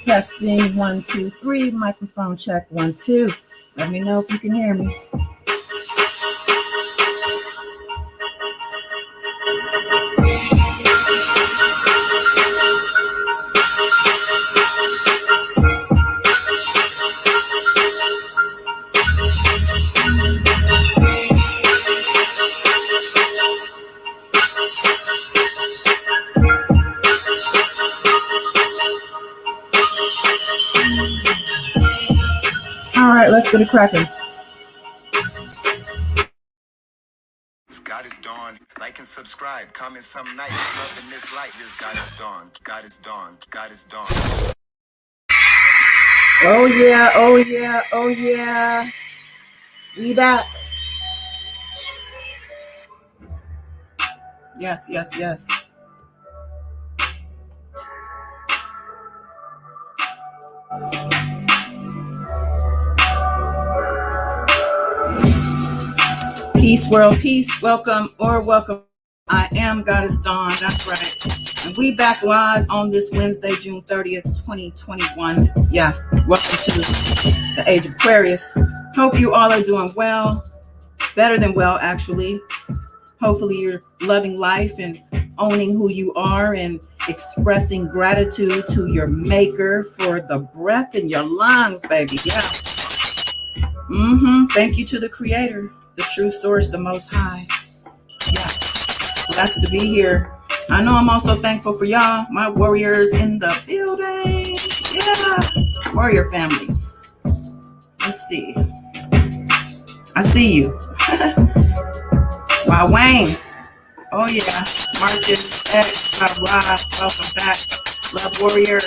Testing 1 2 3. Microphone check 1 2. Let me know if you can hear me. All right, let's get it cracking. God is dawn. Like and subscribe. Comment some night. Loving this light. This God is dawn. God is dawn. God is dawn. Oh yeah, oh yeah, oh yeah. We back. Yes, yes, yes. Peace, world, peace. Welcome or welcome. I am Goddess Dawn. That's right. And we back live on this Wednesday, June 30th, 2021. Yeah, welcome to the Age of Aquarius. Hope you all are doing well. Better than well, actually. Hopefully you're loving life and owning who you are and expressing gratitude to your maker for the breath in your lungs, baby. Yeah. Thank you to the creator, the true source, the most high. Yeah. Blessed to be here. I know I'm also thankful for y'all, my warriors in the building. Yeah. Warrior family. Let's see. I see you. Wow, Wayne. Oh yeah. Marcus, X, blah, blah. Welcome back. Love Warrior.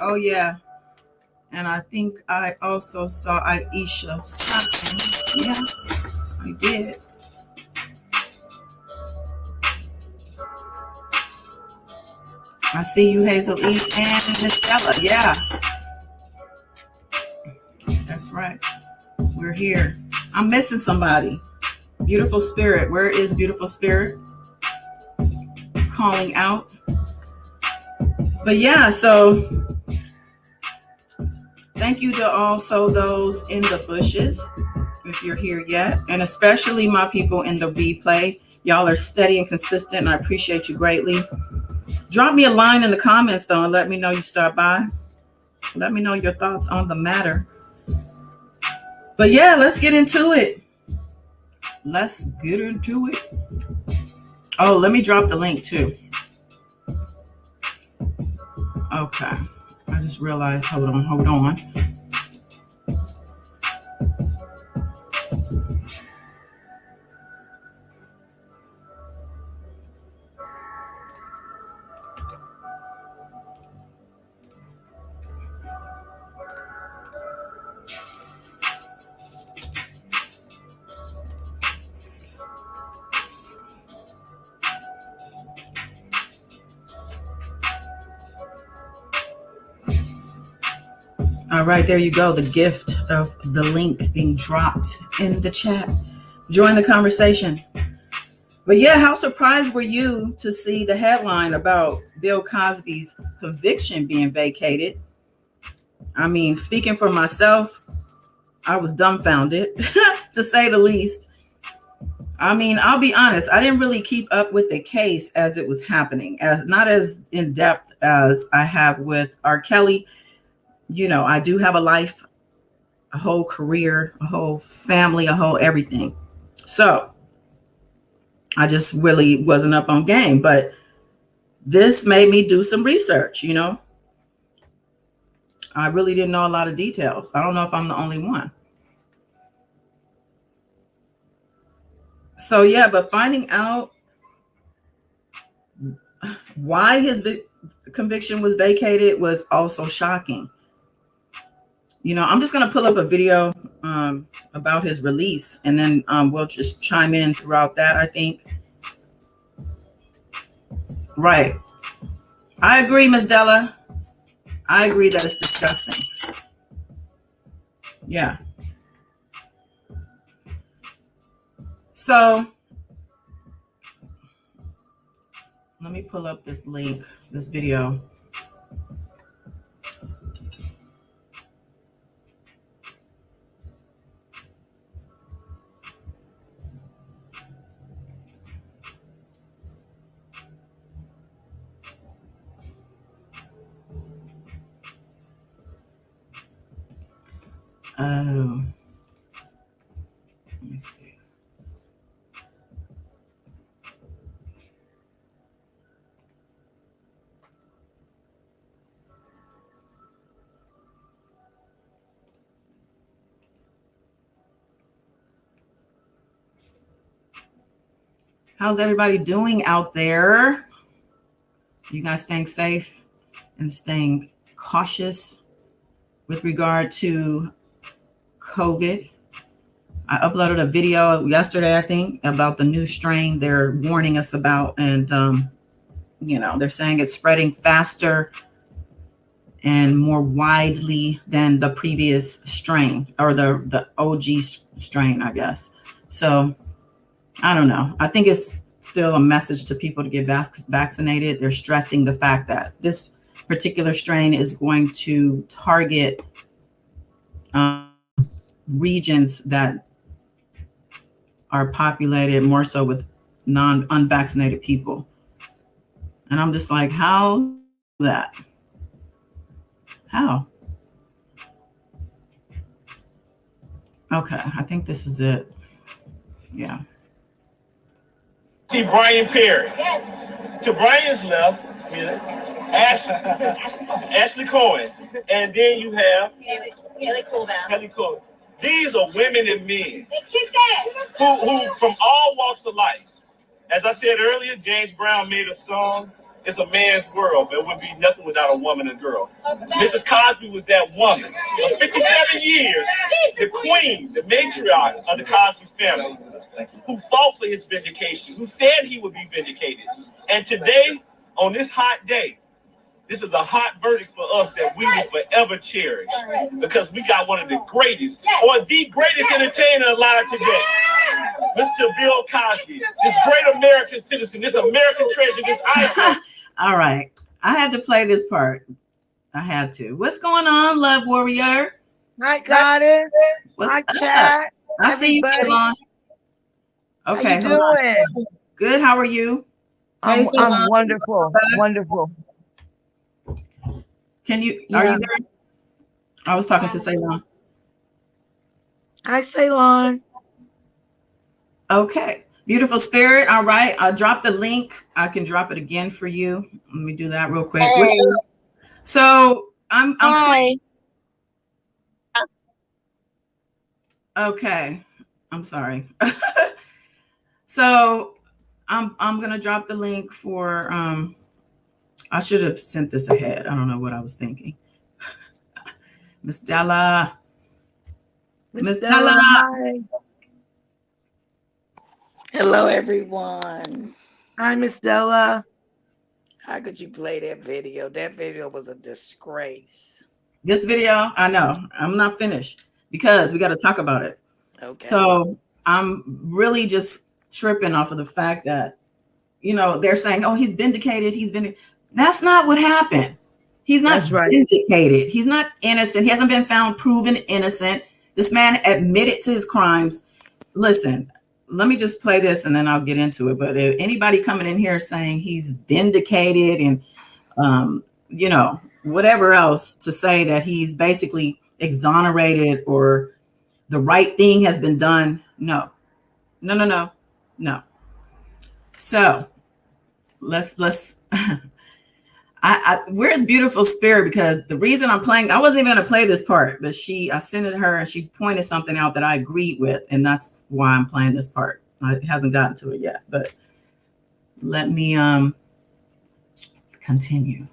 Oh yeah. And I think I also saw Aisha something. Yeah, I did. I see you, Hazel E. and Miss Bella. Yeah. That's right. We're here. I'm missing somebody. Beautiful Spirit. Where is Beautiful Spirit? Calling out. But yeah, so thank you to also those in the bushes, if you're here yet, and especially my people in the replay. Y'all are steady and consistent, and I appreciate you greatly. Drop me a line in the comments, though, and let me know you stopped by. Let me know your thoughts on the matter. But yeah, let's get into it. Let's get into it. Oh, let me drop the link, too. Okay. I just realized, hold on. All right, there you go. The gift of the link being dropped in the chat. Join the conversation. But yeah, how surprised were you to see the headline about Bill Cosby's conviction being vacated? I mean, speaking for myself, I was dumbfounded, to say the least. I mean, I'll be honest, I didn't really keep up with the case as it was happening, as not as in depth as I have with R. Kelly. You know, I do have a life a whole career, a whole family, a whole everything. So I just really wasn't up on game, but this made me do some research. I really didn't know a lot of details. I don't know if I'm the only one. So yeah, but finding out why his conviction was vacated was also shocking. I'm just going to pull up a video about his release, and then we'll just chime in throughout that, I think. Right. I agree, Ms. Della. I agree that it's disgusting. Yeah. So let me pull up this link, this video. Oh, let me see. How's everybody doing out there? You guys staying safe and staying cautious with regard to COVID? I uploaded a video yesterday, I think, about the new strain they're warning us about. And, they're saying it's spreading faster and more widely than the previous strain, or the OG strain, I guess. So I don't know. I think it's still a message to people to get vaccinated. They're stressing the fact that this particular strain is going to target regions that are populated more so with unvaccinated people. And I'm just like, how that? How? Okay, I think this is it. Yeah. See Brian Perry. Yes. To Brian's left, Ashley Cohen. And then you have Haley Cohen. These are women and men who from all walks of life. As I said earlier, James Brown made a song, "It's a Man's World, but it would be nothing without a woman and girl." Mrs. Cosby was that woman. For 57 years, the queen, the matriarch of the Cosby family, who fought for his vindication, who said he would be vindicated. And today, on this hot day, this is a hot verdict for us that we will forever cherish, because we got one of the greatest, or the greatest entertainer alive today, Mr. Bill Cosby, this great American citizen, this American treasure, this icon. All right. I had to play this part. I had to. What's going on, Love Warrior? I got it. What's Hi, up? chat. I see you, Ceylon. Okay. How you doing? Good. How are you? I'm Hey, Ceylon. wonderful. Wonderful. Are you Yeah. there? I was talking to Ceylon. Hi, Ceylon. Okay. Beautiful spirit. All right. I'll drop the link. I can drop it again for you. Let me do that real quick. Hey. So I'm Hi. Okay. I'm sorry. So I'm gonna drop the link for I should have sent this ahead. I don't know what I was thinking. Miss Della. Miss Della. Hi. Hello, everyone. Hi, Miss Della. How could you play that video? That video was a disgrace. This video, I know. I'm not finished because we got to talk about it. Okay. So I'm really just tripping off of the fact that, they're saying, oh, he's vindicated. That's not what happened. He's not vindicated. He's not innocent. He hasn't been found proven innocent. This man admitted to his crimes. Listen, let me just play this and then I'll get into it. But if anybody coming in here saying he's vindicated and, whatever else to say that he's basically exonerated or the right thing has been done. No. So let's where's Beautiful Spirit? Because the reason I'm playing, I wasn't even gonna play this part, but I sent it to her and she pointed something out that I agreed with, and that's why I'm playing this part. I haven't gotten to it yet, but let me continue.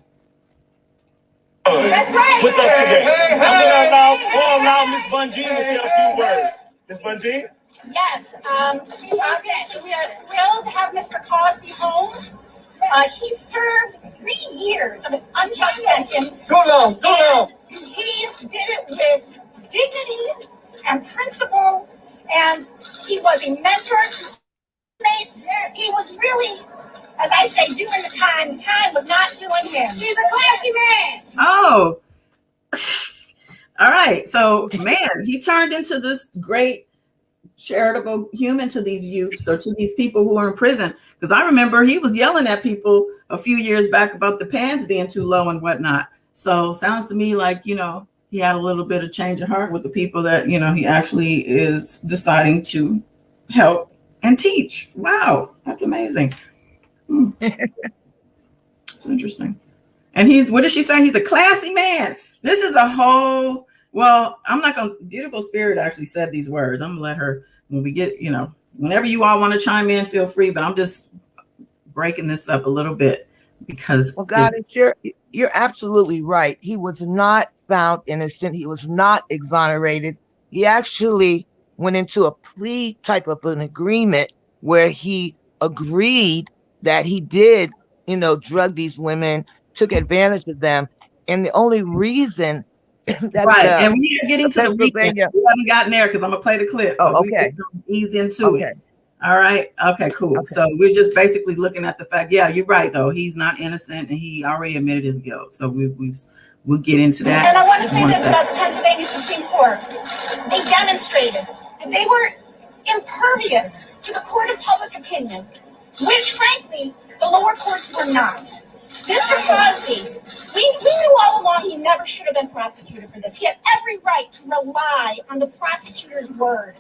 That's right. With us today. I'm gonna allow Miss Bunjean to say a few words. Miss Bunjean? Yes. Obviously, we are thrilled to have Mr. Cosby home. He served 3 years of an unjust sentence. Too long. He did it with dignity and principle, and he was a mentor to inmates. He was really, as I say, doing the time. The time was not doing him. He's a classy man. Oh, all right. So, man, he turned into this great charitable human to these youths or to these people who are in prison. Because I remember he was yelling at people a few years back about the pants being too low and whatnot. So sounds to me like, he had a little bit of change of heart with the people that, he actually is deciding to help and teach. Wow, that's amazing. It's interesting. And what did she say? He's a classy man. This is a whole, well, I'm not going to, Beautiful Spirit actually said these words. I'm going to let her, when we get, whenever you all want to chime in, feel free, but I'm just breaking this up a little bit because. Well, God, you're absolutely right. He was not found innocent. He was not exonerated. He actually went into a plea type of an agreement where he agreed that he did, drug these women, took advantage of them. And the only reason that right, and we are getting to the reason. We haven't gotten there because I'm gonna play the clip. Oh, okay. Ease into it. All right. Okay, cool. Okay. So we're just basically looking at the fact. Yeah, you're right though. He's not innocent, and he already admitted his guilt. So we'll get into that. And I want to say this about the Pennsylvania Supreme Court. They demonstrated that they were impervious to the court of public opinion, which frankly the lower courts were not. Mr. Cosby, we knew all along he never should have been prosecuted for this. He had every right to rely on the prosecutor's word.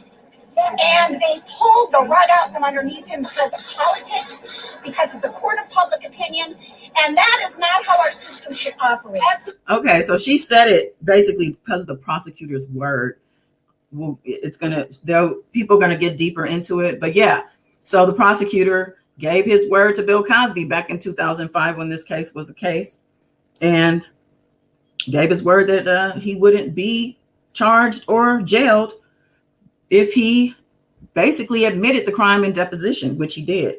And they pulled the rug out from underneath him because of politics, because of the court of public opinion. And that is not how our system should operate. Okay, so she said it basically because of the prosecutor's word. Well, people are going to get deeper into it. But yeah, so the prosecutor gave his word to Bill Cosby back in 2005 when this case was a case, and gave his word that he wouldn't be charged or jailed if he basically admitted the crime in deposition, which he did.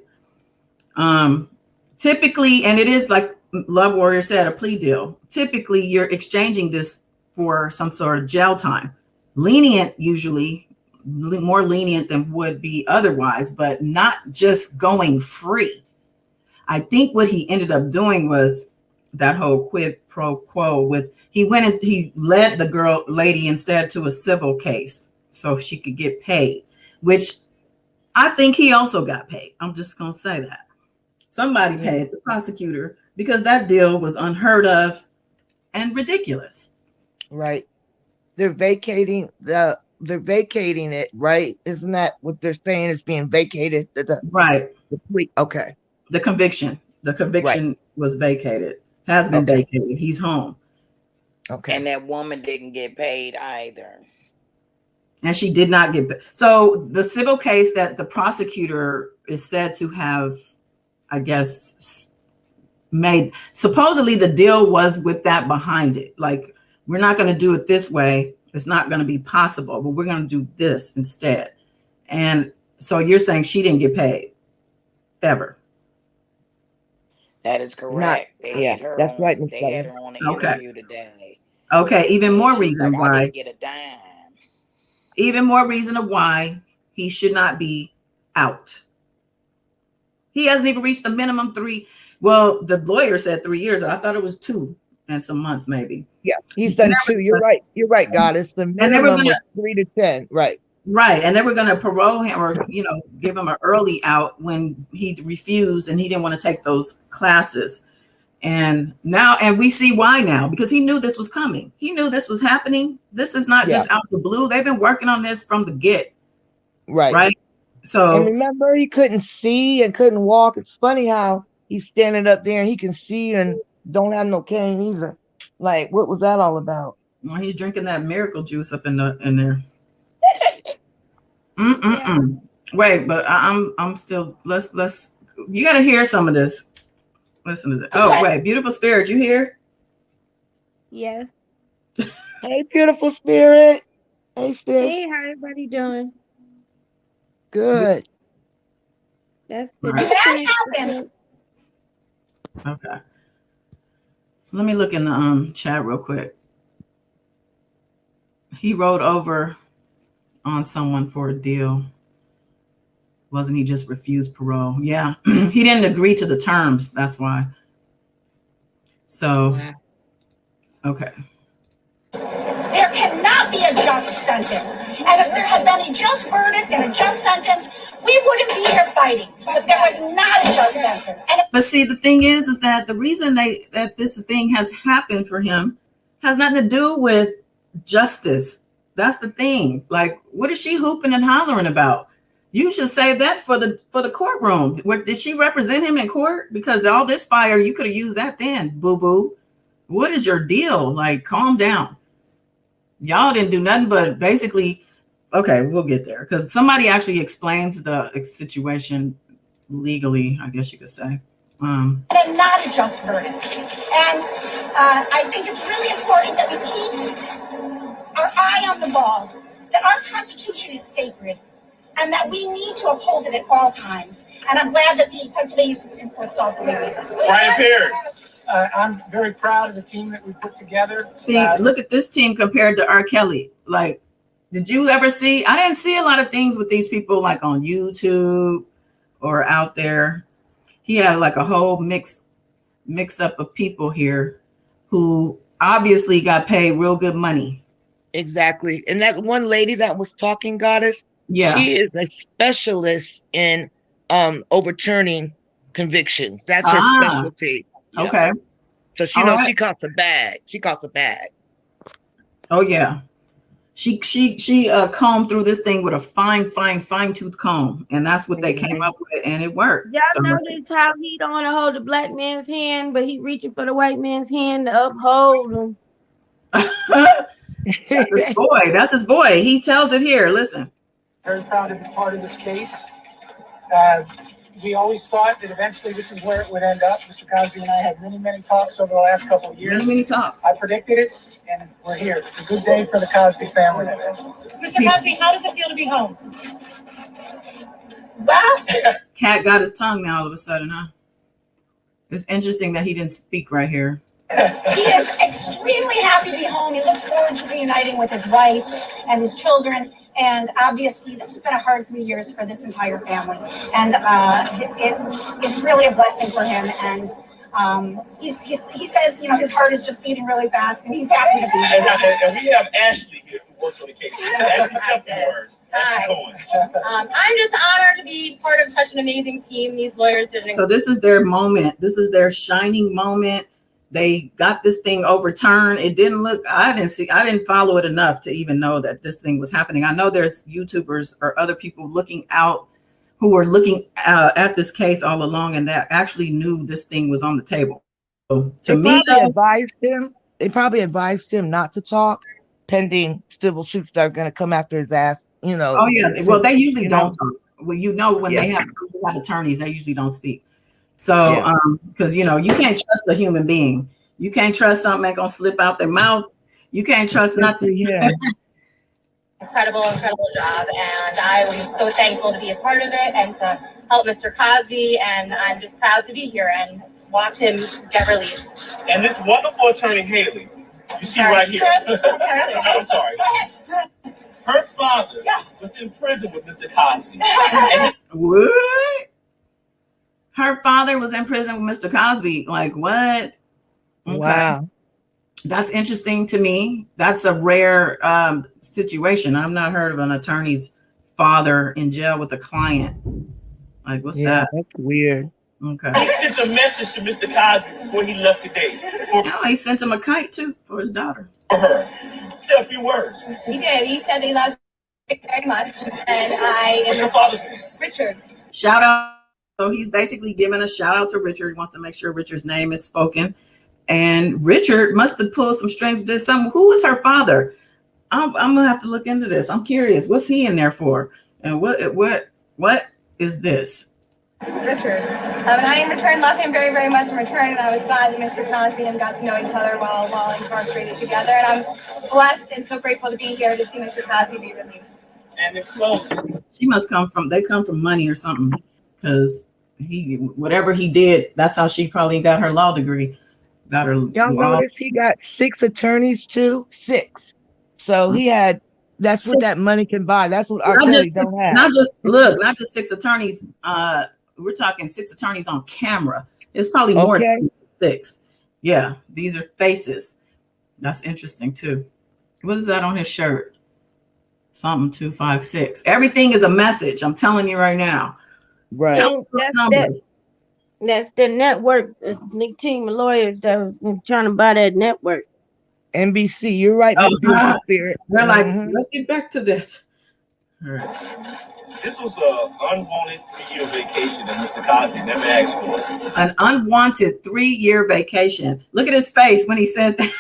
Typically, and it is like Love Warrior said, a plea deal. Typically, you're exchanging this for some sort of jail time. Lenient, usually more lenient than would be otherwise, but not just going free. I think what he ended up doing was that whole quid pro quo with, he led the lady instead to a civil case so she could get paid, which I think he also got paid. I'm just going to say that. Somebody paid the prosecutor because that deal was unheard of and ridiculous. Right. They're vacating it, right? Isn't that what they're saying is being vacated? Right. Okay. The conviction right. was vacated, has been vacated. He's home. Okay. And that woman didn't get paid either. And she did not get paid. So the civil case that the prosecutor is said to have, I guess, made, supposedly the deal was with that behind it. Like, we're not going to do it this way. It's not going to be possible, but we're going to do this instead. And so you're saying she didn't get paid ever? That is correct. That's right. They had her on the interview today. Okay, even more reason why I didn't get a dime. Even more reason of why he should not be out. He hasn't even reached the minimum 3. Well, the lawyer said 3 years. I thought it was 2 and some months, maybe. Yeah, he's done 2. You're right. You're right, Goddess. The minimum was 3 to 10. Right. Right. And they were going to parole him or, give him an early out when he refused and he didn't want to take those classes. And now, and we see why now, because he knew this was coming. He knew this was happening. This is not just out of the blue. They've been working on this from the get. Right. So, and remember, he couldn't see and couldn't walk. It's funny how he's standing up there and he can see and don't have no cane either. Like, what was that all about? Well, he's drinking that miracle juice up in there. Yeah. Wait, but I'm still. Let's. You got to hear some of this. Listen to this. Oh, wait, beautiful spirit, you hear? Yes. Hey, beautiful spirit. Hey, sis. Hey, how everybody doing? Good. That's good. That happens. Okay. Let me look in the chat real quick. He wrote over on someone for a deal. Wasn't he just refused parole? Yeah. He didn't agree to the terms. That's why. So, okay. There cannot be a just sentence. And if there had been a just verdict and a just sentence, we wouldn't be here fighting. But there was not a just sentence. But see, the thing is that the reason that this thing has happened for him has nothing to do with justice. That's the thing. Like, what is she hooping and hollering about? You should save that for the courtroom. Did she represent him in court? Because all this fire, you could have used that then, boo-boo. What is your deal? Like, calm down. Y'all didn't do nothing but basically, okay, we'll get there. Because somebody actually explains the situation legally, I guess you could say. And not a just verdict. And I think it's really important that we keep our eye on the ball, that our Constitution is sacred, and that we need to uphold it at all times. And I'm glad that the Pennsylvania Supreme Court saw it. Brian Perry. I'm very proud of the team that we put together. See, look at this team compared to R. Kelly. Like, did you ever see? I didn't see a lot of things with these people like on YouTube or out there. He had like a whole mix up of people here who obviously got paid real good money. Exactly. And that one lady that was talking, Goddess, she is a specialist in overturning convictions. That's her specialty. Yep. Okay. So she knows she caught the bag. She caught the bag. Oh yeah. She combed through this thing with a fine tooth comb, and that's what they came up with, and it worked. Y'all notice how he don't want to hold the black man's hand, but he reaching for the white man's hand to uphold him. That's his boy. That's his boy. He tells it here. Listen. Very proud to be part of this case. We always thought that eventually this is where it would end up. Mr. Cosby and I had many talks over the last couple of years. Many talks. I predicted it, and we're here. It's a good day for the Cosby family. Mr. Cosby, how does it feel to be home? Well, Cat got his tongue now all of a sudden, huh? It's interesting that he didn't speak right here. He is extremely happy to be home. He looks forward to reuniting with his wife and his children. And obviously, this has been a hard 3 years for this entire family. And it's really a blessing for him. And he says, you know, his heart is just beating really fast, and he's happy to be here. And we have Ashley here who works on the case. Ashley, I'm just honored to be part of such an amazing team. These lawyers did. So this is their moment. This is their shining moment. They got this thing overturned. It didn't look, I didn't follow it enough to even know that this thing was happening. I know there's YouTubers or other people looking out who were looking at this case all along and that actually knew this thing was on the table. So they probably advised him not to talk pending civil suits that are going to come after his ass, you know. Oh yeah. Well, they usually don't talk. Well, you know, when they have attorneys, they usually don't speak. So, because, you know, you can't trust a human being. You can't trust something ain't gonna slip out their mouth. You can't trust nothing. Yeah. Incredible job. And I'm so thankful to be a part of it and to help Mr. Cosby. And I'm just proud to be here and watch him get released. And this wonderful attorney, Haley, you see right here. I'm sorry. Her father was in prison with Mr. Cosby. What? Her father was in prison with Mr. Cosby. Like, what? Okay. Wow. That's interesting to me. That's a rare situation. I've not heard of an attorney's father in jail with a client. Like, what's that? That's weird. Okay. He sent a message to Mr. Cosby before he left today. He sent him a kite too for his daughter. For her. Say a few words. He did. He said that he loves me very much. And I. What's your father's name? Richard. Shout out. So he's basically giving a shout out to Richard. He wants to make sure Richard's name is spoken. And Richard must have pulled some strings. Did some. Who was her father? I'm gonna have to look into this. I'm curious. What's he in there for? And what is this? Richard. And I in return love him very, very much in return, and I was glad that Mr. Cosby and got to know each other while incarcerated together. And I'm blessed and so grateful to be here to see Mr. Cosby be released. And it's closing. She must come from. They come from money or something, because whatever he did, that's how she probably got her law degree. Got her. Y'all notice he got 6 attorneys too? 6. So he had. That's what that money can buy. That's what R. Kelly don't have. Not just 6 attorneys. We're talking 6 attorneys on camera. It's probably more than 6. Yeah, these are faces. That's interesting too. What is that on his shirt? Something 256. Everything is a message. I'm telling you right now. Right. That's the network. The team of lawyers that was trying to buy that network. NBC. You're right. Spirit. They're like, let's get back to that. All right. This was an unwanted 3-year vacation that Mr. Cosby never asked for. An unwanted 3-year vacation. Look at his face when he said that.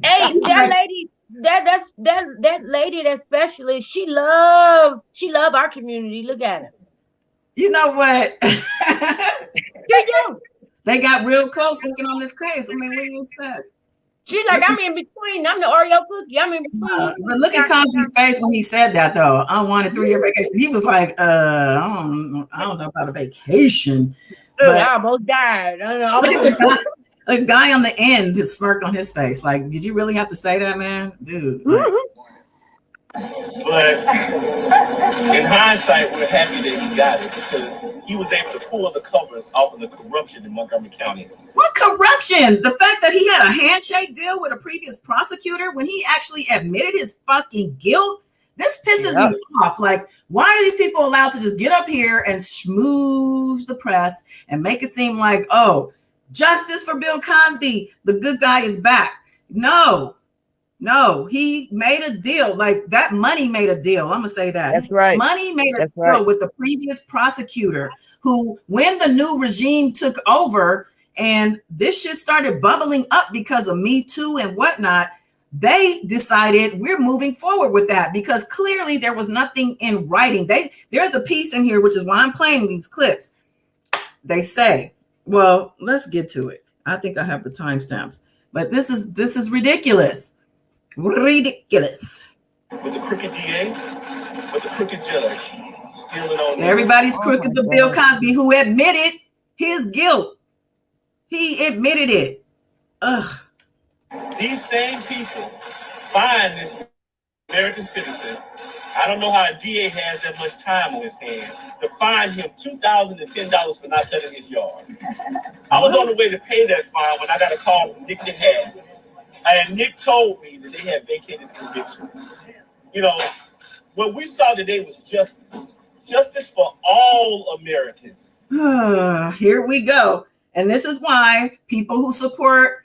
Hey, that lady, that lady, that specialist, she love our community. Look at her. You know what? You do. They got real close working on this case. I mean, what do you expect? She's like, I'm in between. I'm the Oreo cookie. I'm in between. But look at Cosby's face when he said that, though. Unwanted 3-year vacation. He was like, I don't know about a vacation. But I almost died. I don't know. A guy on the end, his smirk on his face. Like, did you really have to say that, man? Dude. Like, but in hindsight, we're happy that he got it because he was able to pull the covers off of the corruption in Montgomery County. What corruption? The fact that he had a handshake deal with a previous prosecutor when he actually admitted his fucking guilt. This pisses me off. Like, why are these people allowed to just get up here and schmooze the press and make it seem like, oh, justice for Bill Cosby, the good guy is back? No, he made a deal. Like, that money made a deal. I'm gonna say that. That's right. Money made a deal with the previous prosecutor who, when the new regime took over and this shit started bubbling up because of Me Too and whatnot, they decided we're moving forward with that because clearly there was nothing in writing. There's a piece in here, which is why I'm playing these clips. They say, well, let's get to it. I think I have the timestamps, but this is ridiculous. Ridiculous. With the crooked DA, with the crooked judge, stealing on everybody's crooked but Bill Cosby, who admitted his guilt. He admitted it. Ugh. These same people find this American citizen. I don't know how a DA has that much time on his hands to fine him $2,010 for not cutting his yard. I was on the way to pay that fine when I got a call from Nick the Head. And Nick told me that they had vacated the conviction. You know, what we saw today was justice. Justice for all Americans. Here we go. And this is why people who support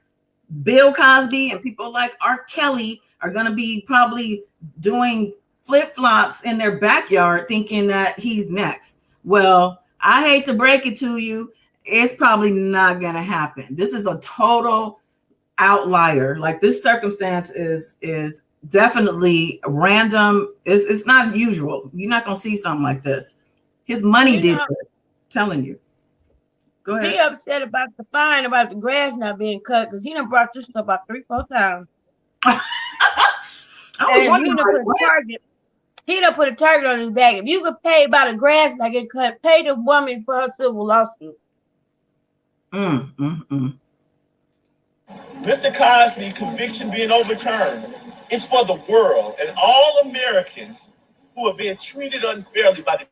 Bill Cosby and people like R. Kelly are going to be probably doing flip-flops in their backyard thinking that he's next. Well, I hate to break it to you. It's probably not going to happen. This is a total outlier. Like, this circumstance is definitely random. It's not usual. You're not gonna see something like this. His money did it. Telling you. Go ahead. He upset about the fine about the grass not being cut because he done brought this stuff about 3-4 times. He done put a target on his back. If you could pay about the grass not get cut, pay the woman for her civil lawsuit. Mr. Cosby conviction being overturned is for the world and all Americans who are being treated unfairly by the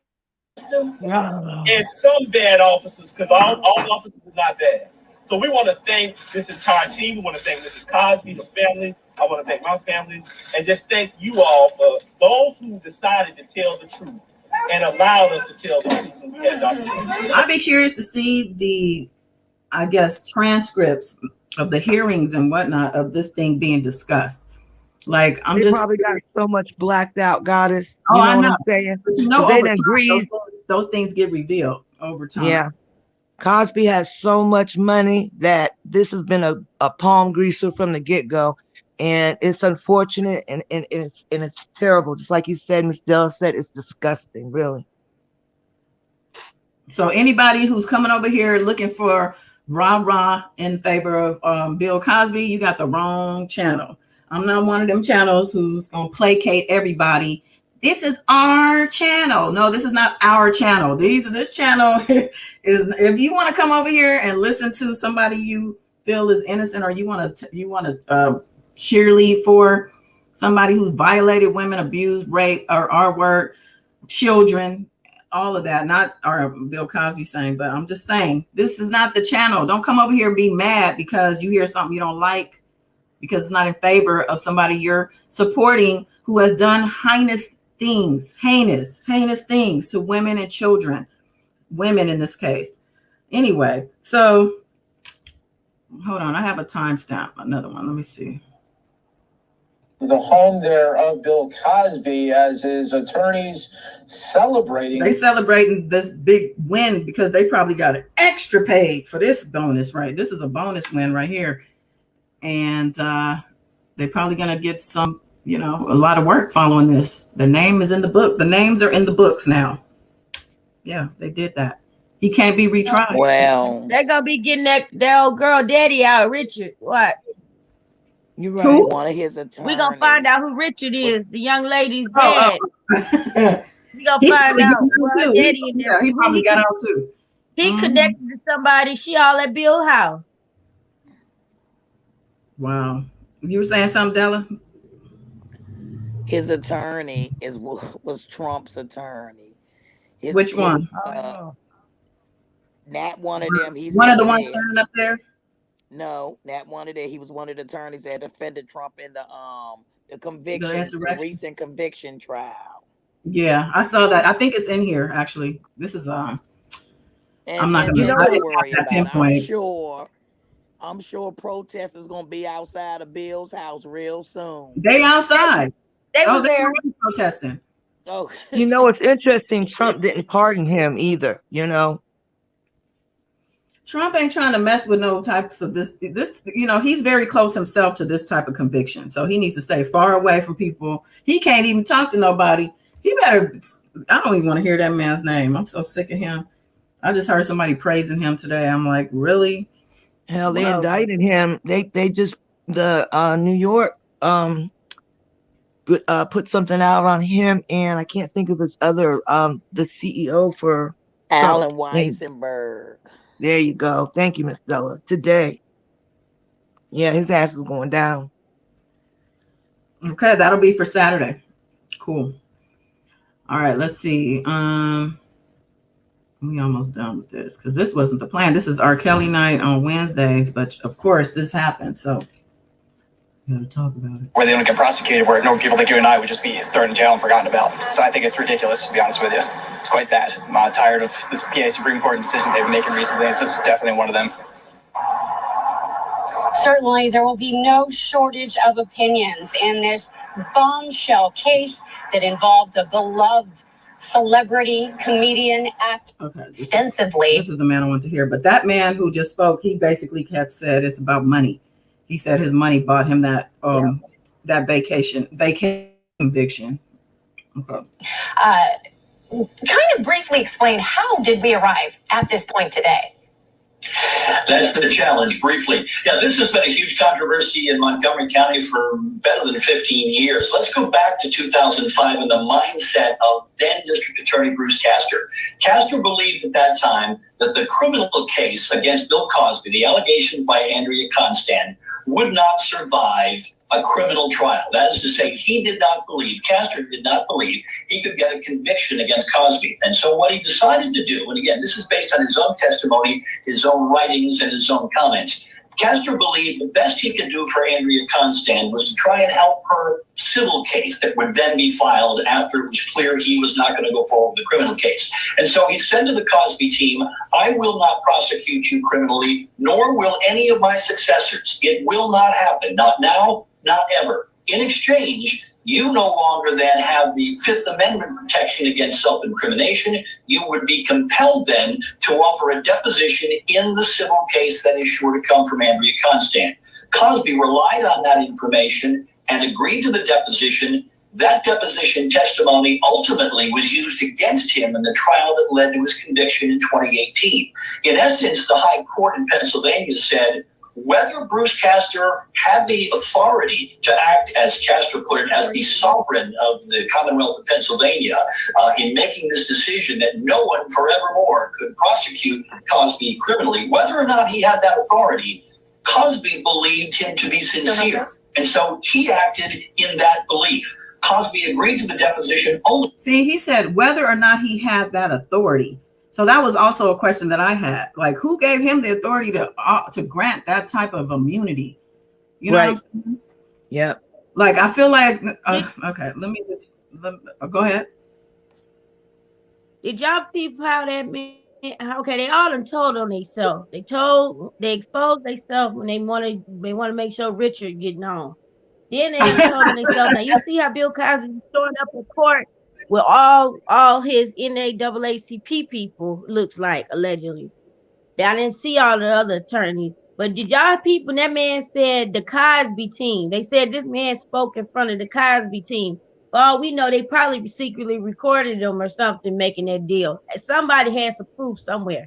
system and some bad officers, because all officers are not bad. So we want to thank this entire team. We want to thank Mrs. Cosby, the family. I want to thank my family and just thank you all for those who decided to tell the truth. and allowed us to kill the people we had the opportunity. I'd be curious to see the, I guess, transcripts of the hearings and whatnot of this thing being discussed. Like, I'm They just probably got so much blacked out, Goddess. Oh, You know I what know. I'm saying? But you know, They over done time, greased. those things get revealed over time. Yeah. Cosby has so much money that this has been a palm greaser from the get-go. And it's unfortunate and it's terrible. Just like you said, Ms. Della said, it's disgusting, really. So anybody who's coming over here looking for rah-rah in favor of Bill Cosby, you got the wrong channel. I'm not one of them channels who's going to placate everybody. This is our channel. No, this is not our channel. This channel is, if you want to come over here and listen to somebody you feel is innocent, or you want to cheerlead for somebody who's violated women, abused, raped, or our word, children, all of that, not our Bill Cosby saying, but I'm just saying, this is not the channel. Don't come over here and be mad because you hear something you don't like, because it's not in favor of somebody you're supporting who has done heinous things to women and children, women in this case. Anyway, so hold on, I have a timestamp, another one. Let me see. The home there of Bill Cosby as his attorneys celebrating. They celebrating this big win because they probably got extra paid for this bonus, right? This is a bonus win right here. And they're probably going to get some, a lot of work following this. The name is in the book. The names are in the books now. Yeah, they did that. He can't be retried. Well, they're going to be getting that old girl daddy out, Richard. What? You're right. One of his attorneys. We're going to find out who Richard is, the young lady's dad. We're going to find out who her daddy is. Yeah, he probably got out too. He connected to somebody. She all at Bill's house. Wow. You were saying something, Della? His attorney was Trump's attorney. Which one? Not one of them. He's one of the ones standing up there. No, not one of them. He was one of the attorneys that defended Trump in the conviction, the recent conviction trial. Yeah, I saw that. I think it's in here actually. This is I'm not gonna worry about it. I'm sure protesters gonna be outside of Bill's house real soon. They outside. They were there protesting. Oh, it's interesting. Trump didn't pardon him either. Trump ain't trying to mess with no types of this, he's very close himself to this type of conviction. So he needs to stay far away from people. He can't even talk to nobody. I don't even want to hear that man's name. I'm so sick of him. I just heard somebody praising him today. I'm like, really? Hell, they indicted him. They just, the New York put something out on him, and I can't think of his other, the CEO for Alan Weissenberg. There you go. Thank you, Miss Della. Today. Yeah, his ass is going down. Okay, that'll be for Saturday. Cool. All right, let's see. We almost done with this because this wasn't the plan. This is R. Kelly night on Wednesdays, but of course this happened. So we gotta talk about it. Where they don't get prosecuted, where normal people like you and I would just be thrown in jail and forgotten about. So I think it's ridiculous, to be honest with you. It's quite sad. I'm tired of this PA Supreme Court decision they've been making recently. This is definitely one of them. Certainly, there will be no shortage of opinions in this bombshell case that involved a beloved celebrity comedian act extensively. This is the man I want to hear. But that man who just spoke, he basically kept said it's about money. He said his money bought him that that vacation conviction. Okay. Kind of briefly explain, how did we arrive at this point today? That's the challenge, briefly. Yeah, this has been a huge controversy in Montgomery County for better than 15 years. Let's go back to 2005 and the mindset of then District Attorney Bruce Castor. Castor believed at that time that the criminal case against Bill Cosby, the allegations by Andrea Constand, would not survive a criminal trial. That is to say, Castor did not believe he could get a conviction against Cosby. And so what he decided to do, and again, this is based on his own testimony, his own writings, and his own comments, Castor believed the best he could do for Andrea Constand was to try and help her civil case that would then be filed after it was clear he was not going to go forward with the criminal case. And so he said to the Cosby team, I will not prosecute you criminally, nor will any of my successors. It will not happen. Not now, not ever. In exchange, you no longer then have the Fifth Amendment protection against self-incrimination. You would be compelled then to offer a deposition in the civil case that is sure to come from Andrea Constand. Cosby relied on that information and agreed to the deposition. That deposition testimony ultimately was used against him in the trial that led to his conviction in 2018. In essence, the High Court in Pennsylvania said, whether Bruce Castor had the authority to act, as Castor put it, as the sovereign of the Commonwealth of Pennsylvania in making this decision that no one forevermore could prosecute Cosby criminally, whether or not he had that authority, Cosby believed him to be sincere. And so he acted in that belief. Cosby agreed to the deposition only. See, he said whether or not he had that authority. So that was also a question that I had. Like, who gave him the authority to grant that type of immunity? You know what I'm saying? Yeah. Like, I feel like, okay, go ahead. Did y'all see how that man? Okay, they all done told on themselves. They exposed themselves when they want to make sure Richard getting on. Then they told on themselves. Now you see how Bill Cosby is showing up in court with all his NAACP people, looks like, allegedly. I didn't see all the other attorneys, but did y'all people? That man said the Cosby team. They said this man spoke in front of the Cosby team. For all we know, they probably secretly recorded them or something, making that deal. Somebody has some proof somewhere,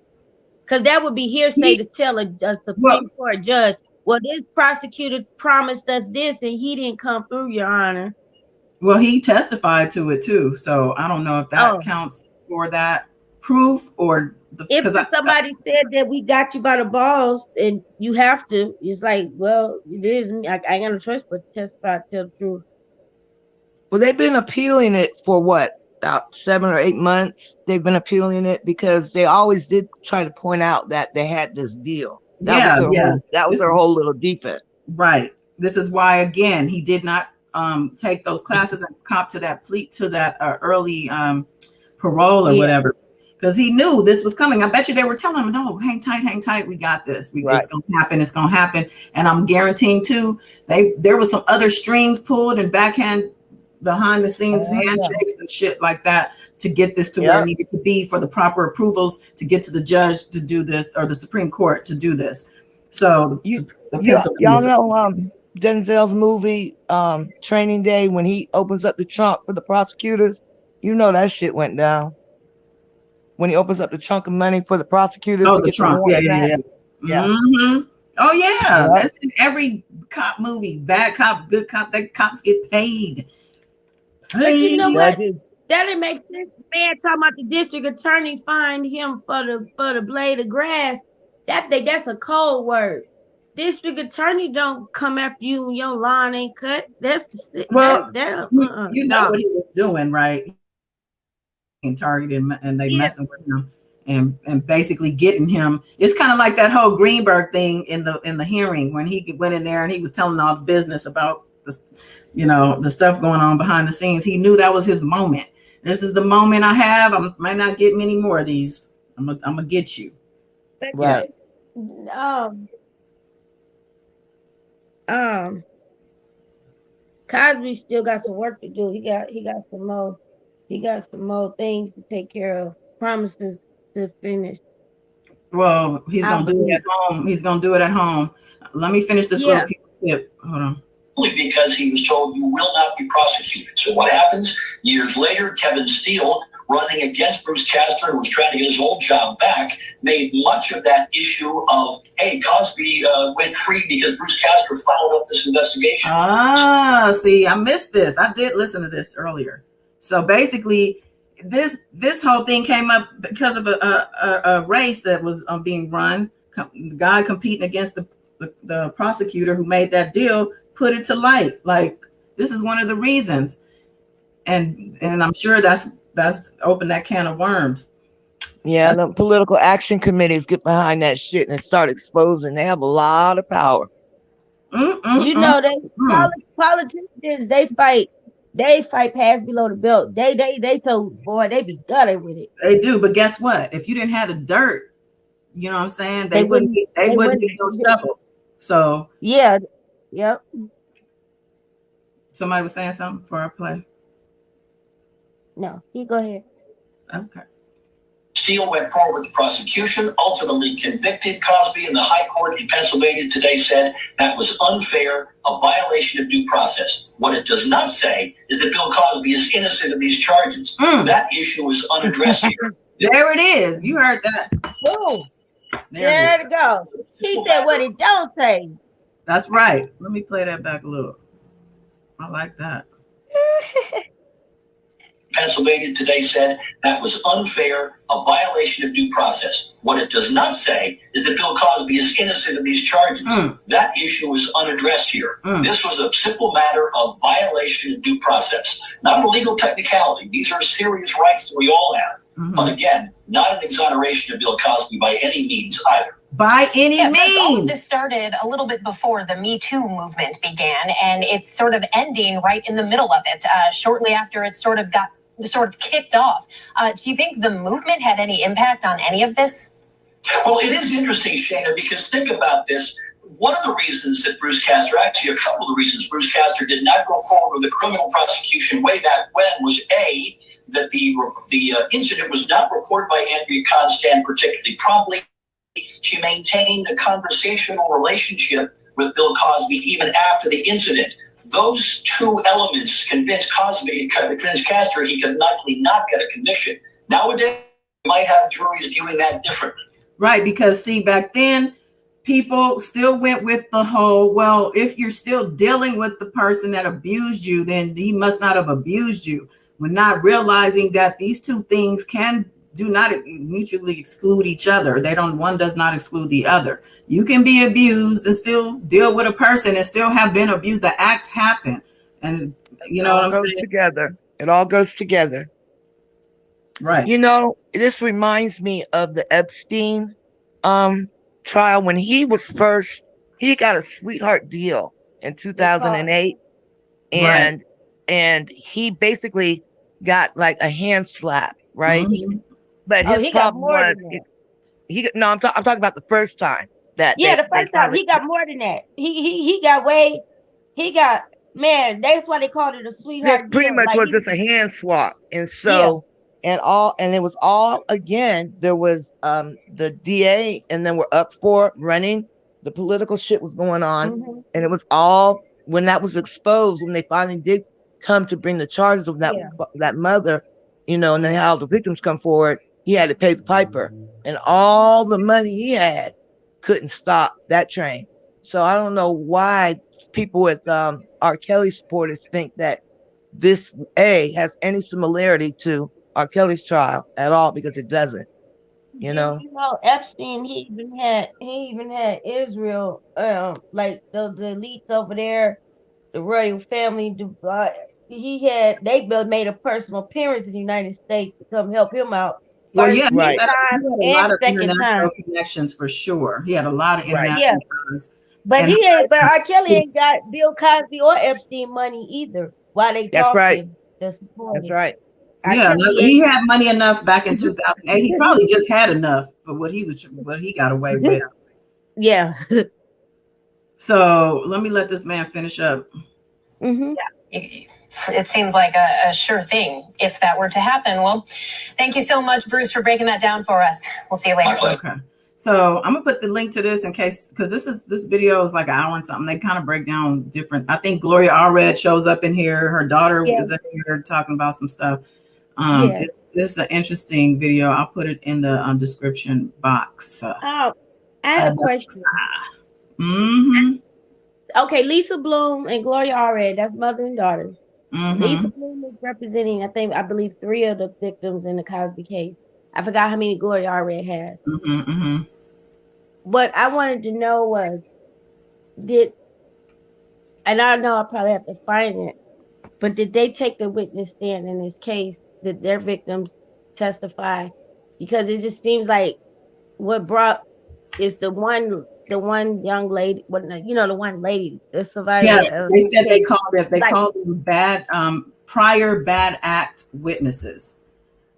because that would be hearsay to tell a Supreme Court judge, well, this prosecutor promised us this and he didn't come through, Your Honor. Well, he testified to it too, so I don't know if that counts for that proof or if somebody said that we got you by the balls and you have to, it's like, well, it is. I ain't got no choice but to testify, to tell the truth. Well, they've been appealing it for what, about 7 or 8 months. They've been appealing it because they always did try to point out that they had this deal. That was their whole little defense. Right. This is why, again, he did not take those classes and cop to that early parole or whatever, because he knew this was coming. I bet you they were telling him, no, hang tight, we got this. It's gonna happen. And I'm guaranteeing too, there was some other strings pulled and backhand behind the scenes handshakes and shit like that to get this to where it needed to be for the proper approvals to get to the judge to do this, or the Supreme Court to do this. So y'all know Denzel's movie Training Day, when he opens up the trunk for the prosecutors, you know that shit went down. When he opens up the trunk of money for the prosecutors. Oh, the trunk. Yeah. Mm-hmm. Oh yeah. That's in every cop movie. Bad cop, good cop. That cops get paid. But you know what? That didn't make sense. Man talking about the district attorney fined him for the blade of grass. That's a code word. District attorney don't come after you when your lawn ain't cut. You know what he was doing, right? And targeting, and they messing with him and basically getting him. It's kind of like that whole Greenberg thing in the hearing when he went in there and he was telling all the business about the stuff going on behind the scenes. He knew that was his moment. This is the moment I have. I might not get many more of these. I'm gonna get you. Right. Cosby still got some work to do. He got some more things to take care of. Promises to finish. Well, he's gonna do it at home. He's gonna do it at home. Let me finish this little piece of tip. Hold on. Only because he was told you will not be prosecuted. So what happens? Years later, Kevin Steele, running against Bruce Castor, who was trying to get his old job back, made much of that issue of, hey, Cosby went free because Bruce Castor followed up this investigation. See, I missed this. I did listen to this earlier. So basically, this whole thing came up because of a race that was being run. The guy competing against the prosecutor who made that deal put it to light. Like, this is one of the reasons. And I'm sure that's opened that can of worms. Yeah, the political action committees get behind that shit and start exposing. They have a lot of power. You know, politicians, they fight past below the belt. They so boy, they be gutted with it. They do, but guess what? If you didn't have the dirt, you know what I'm saying? They wouldn't get no shovel. So yeah, yep. Somebody was saying something for our play. No, you go ahead. Okay. Steele went forward with the prosecution, ultimately convicted Cosby, and the High Court in Pennsylvania today said that was unfair, a violation of due process. What it does not say is that Bill Cosby is innocent of these charges. That issue is unaddressed here. There it is. You heard that. Boom. There it go. He said what it don't say. That's right. Let me play that back a little. I like that. Pennsylvania today said that was unfair, a violation of due process. What it does not say is that Bill Cosby is innocent of these charges. That issue is unaddressed here. This was a simple matter of violation of due process, not a legal technicality. These are serious rights that we all have. But again, not an exoneration of Bill Cosby by any means either. By any means. All of this started a little bit before the Me Too movement began, and it's sort of ending right in the middle of it, shortly after it sort of kicked off. Do you think the movement had any impact on any of this? Well, it is interesting, Shana, because think about this. One of the reasons that Bruce Castor, actually a couple of the reasons Bruce Castor did not go forward with a criminal prosecution way back when was A, that the incident was not reported by Andrea Constand particularly promptly. She maintained a conversational relationship with Bill Cosby even after the incident. Those two elements convinced Castor he could likely not get a conviction. Nowadays, we might have juries viewing that differently. Right, because see, back then, people still went with the whole, well, if you're still dealing with the person that abused you, then he must not have abused you. We're not realizing that these two things do not mutually exclude each other. One does not exclude the other. You can be abused and still deal with a person and still have been abused. The act happened. And you know what I'm saying? It all goes together. Right. You know, this reminds me of the Epstein trial when he got a sweetheart deal in 2008. And he basically got like a hand slap, right? But his problem was I'm talking about the first time the first time he got more than that. He got man, that's why they called it a sweetheart. It pretty much was just a hand swap. And so and it was all again, there was the DA and then we're up for running. The political shit was going on. And it was all when that was exposed, when they finally did come to bring the charges of that mother, you know, and then how the victims come forward, he had to pay the piper, and all the money he had couldn't stop that train. So I don't know why people with R. Kelly supporters think that this has any similarity to R. Kelly's trial at all, because it doesn't. You know, Epstein, he even had Israel, like the elites over there, the royal family. They made a personal appearance in the United States to come help him out. Well, he had a lot of international connections for sure. He had a lot of international ties. But R. Kelly ain't got Bill Cosby or Epstein money either. While they talking, that's right. Yeah, he had money enough back in 2008. He probably just had enough for what he got away with. Yeah. So let this man finish up. It seems like a sure thing if that were to happen. Well, thank you so much, Bruce, for breaking that down for us. We'll see you later. Okay. So I'm gonna put the link to this in case, because this video is like an hour and something. They kind of break down different. I think Gloria Allred shows up in here. Her daughter is in here talking about some stuff. It's an interesting video. I'll put it in the description box. I have a question. Okay, Lisa Bloom and Gloria Allred, that's mother and daughter. Lisa Bloom is representing, I believe 3 of the victims in the Cosby case. I forgot how many Gloria Allred had. What I wanted to know was, and I know I probably have to find it, but did they take the witness stand in this case? Did their victims testify because it just seems like what brought is the one young lady, the one lady, the survivor Yes, of they the said case. they Like, called them bad prior bad act witnesses.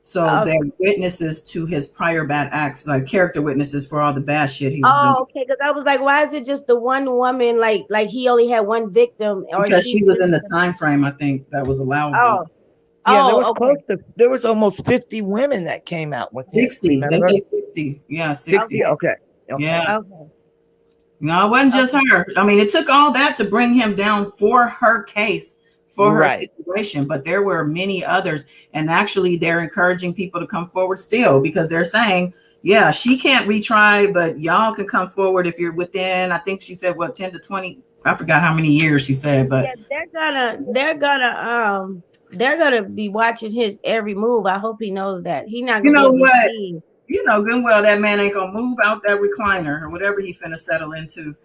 So okay. they're witnesses to his prior bad acts, like character witnesses for all the bad shit he was doing. Oh, okay. Because I was like, why is it just the one woman? Like he only had one victim, or Because she she was in really? the time frame, I think, that was allowable. Oh, Yeah, there was okay. there was almost 50 women that came out with him. 60. They Remember? say 60. Yeah, 60. 60. Okay. Okay. Okay. Yeah. Okay. No, it wasn't just Okay. her. I mean, it took all that to bring him down for her case, for her Right. situation, but there were many others. And actually, they're encouraging people to come forward still because they're saying, yeah, she can't retry, but y'all can come forward if you're within, I think she said, what, 10 to 20? I forgot how many years she said, but Yeah, they're gonna be watching his every move. I hope he knows that he's not you gonna be know able to what? see. You know good and well that man ain't gonna move out that recliner or whatever he finna settle into.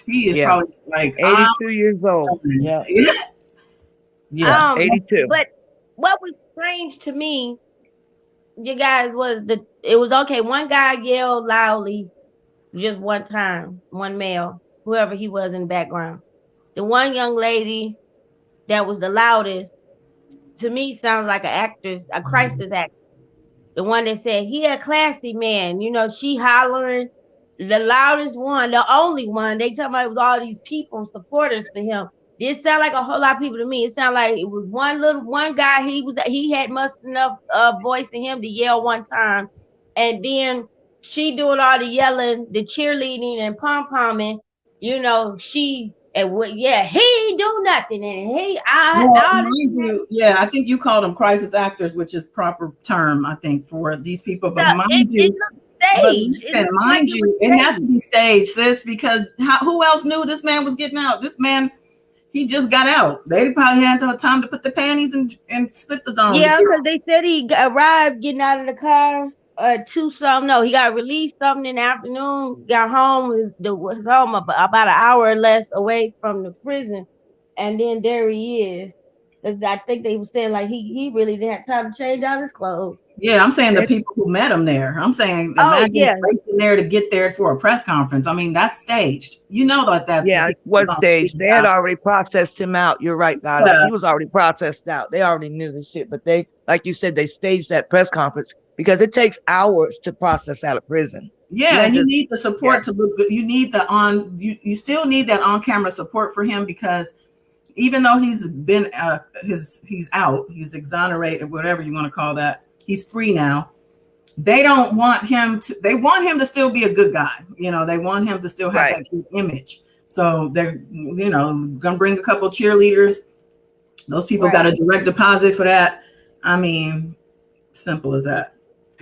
He is Yeah. probably like, 82 years old. Yeah. yeah. 82. But what was strange to me, you guys, was it was okay. One guy yelled loudly just one time, one male, whoever he was in the background. The one young lady that was the loudest, to me, sounds like a crisis actor. The one that said he a classy man, she hollering, the loudest one, the only one. They talking about it was all these people supporters for him. It sound like a whole lot of people to me. It sounded like it was one guy. He had much enough voice in him to yell one time, and then she doing all the yelling, the cheerleading and pom pomming. She and what? Yeah, he ain't do nothing, and Well, all this mind and that. you, yeah, I think you call them crisis actors, which is proper term, I think, for these people. But Stuff. mind It you, looked but staged. It listen, looked like mind it was you, it has to staged. be staged, sis, because who else knew this man was getting out? This man, he just got out. They probably had no time to put the panties and slippers on. Yeah, because they said he arrived getting out of the car No, he got released something in the afternoon. Got home was home about an hour or less away from the prison, and then there he is. 'Cause I think they were saying like he really didn't have time to change out his clothes. Yeah, I'm saying the people who met him there. I'm saying Oh imagine yeah, racing there to get there for a press conference. I mean, that's staged. You know that Yeah, the it people was don't speak staged. They had out. already processed him out. You're right, Goddess. Yeah. He was already processed out. They already knew the shit. But they, like you said, they staged that press conference because it takes hours to process out of prison. Yeah, and you need the support yeah. to look good. You need you still need that on-camera support for him because even though he's been he's out, he's exonerated, whatever you want to call that, he's free now. They don't want him to, they want him to still be a good guy. They want him to still have that good image. So they're, gonna bring a couple cheerleaders. Those people got a direct deposit for that. I mean, simple as that.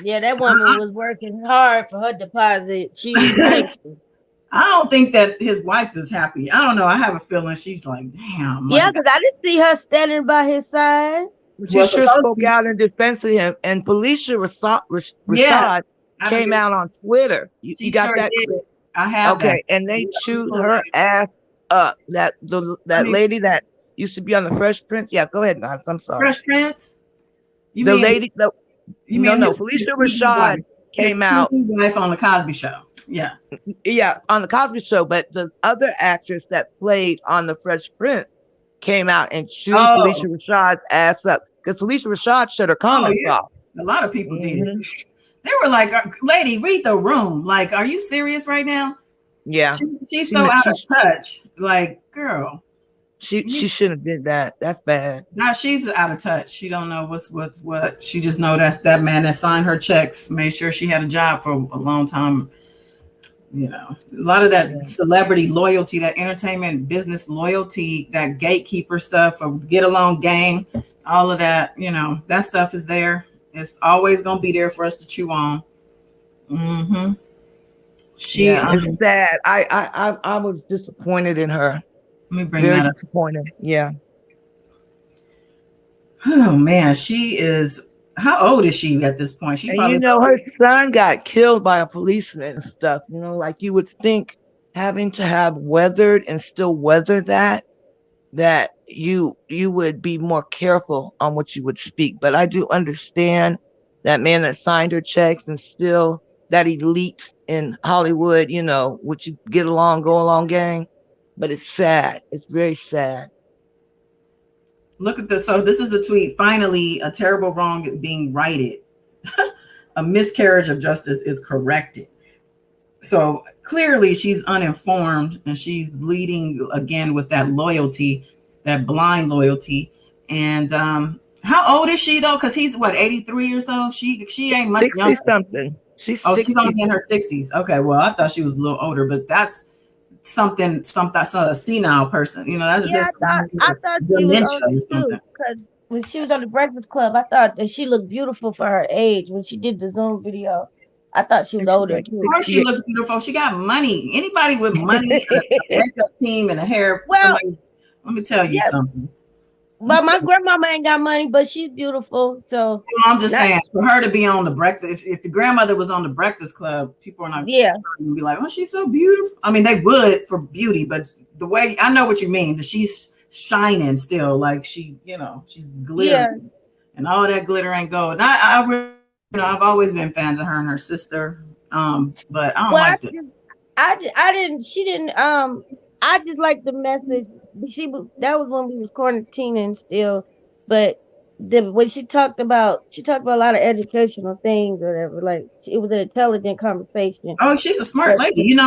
Yeah, that woman was working hard for her deposit. She was thankful. I don't think that his wife is happy. I don't know. I have a feeling she's like, damn. Yeah, because I didn't see her standing by his side. She sure spoke out in defense of him. And Felicia Rashad came out on Twitter. You got that? Did. I have that. And they chewed her ass up. That lady that used to be on the Fresh Prince. Yeah, go ahead, guys. I'm sorry. Fresh Prince? Lady. No. Felicia Rashad came out. Wife on the Cosby Show. Yeah. Yeah, on the Cosby Show. But the other actress that played on the Fresh Prince came out and chewed Felicia Rashad's ass up because Felicia Rashad shut her comments off. A lot of people did. They were like, lady, read the room. Like, are you serious right now? Yeah. She's so out of touch. Like, girl. She shouldn't have did that. That's bad. Now she's out of touch. She don't know what's what. She just know that's that man that signed her checks, made sure she had a job for a long time. A lot of that celebrity loyalty, that entertainment business loyalty, that gatekeeper stuff, or get along gang, all of that, that stuff is there. It's always gonna be there for us to chew on. Mm-hmm. It's sad. I was disappointed in her. Let me bring Very that up. Disappointed. Yeah. Oh man, she is. How old is she at this point? She probably, her son got killed by a policeman and stuff. Like you would think, having to have weathered and still weather that you would be more careful on what you would speak. But I do understand that man that signed her checks, and still that elite in Hollywood, which you get along, go along gang. But it's sad. It's very sad. Look at this. So this is the tweet. Finally, a terrible wrong being righted. A miscarriage of justice is corrected. So clearly she's uninformed, and she's leading again with that loyalty, that blind loyalty. And how old is she though? Because he's what, 83 or so? She ain't much 60 younger. something. She's she's only in her 60s. Okay, well, I thought she was a little older, but that's something a senile person. That's just I thought she was dementia older or something. too. Because when she was on the Breakfast Club, I thought that she looked beautiful for her age. When she did the Zoom video, I thought she was older too. Of course, she looks beautiful. She got money. Anybody with money, a makeup team, and a hair. Well, let me tell you something. But my grandmama ain't got money, but she's beautiful. So I'm just saying, for her to be on the Breakfast, if the grandmother was on the Breakfast Club, people are not going to be like, "Oh, she's so beautiful." I mean, they would for beauty, but the way I know what you mean, that she's shining still, like she's glittering, and all that glitter ain't gold. And I really, I've always been fans of her and her sister, but I don't like it. I didn't. She didn't. I just like the message. That was when we was quarantining still, but when she talked about a lot of educational things or whatever. Like it was an intelligent conversation. Oh, she's a smart lady.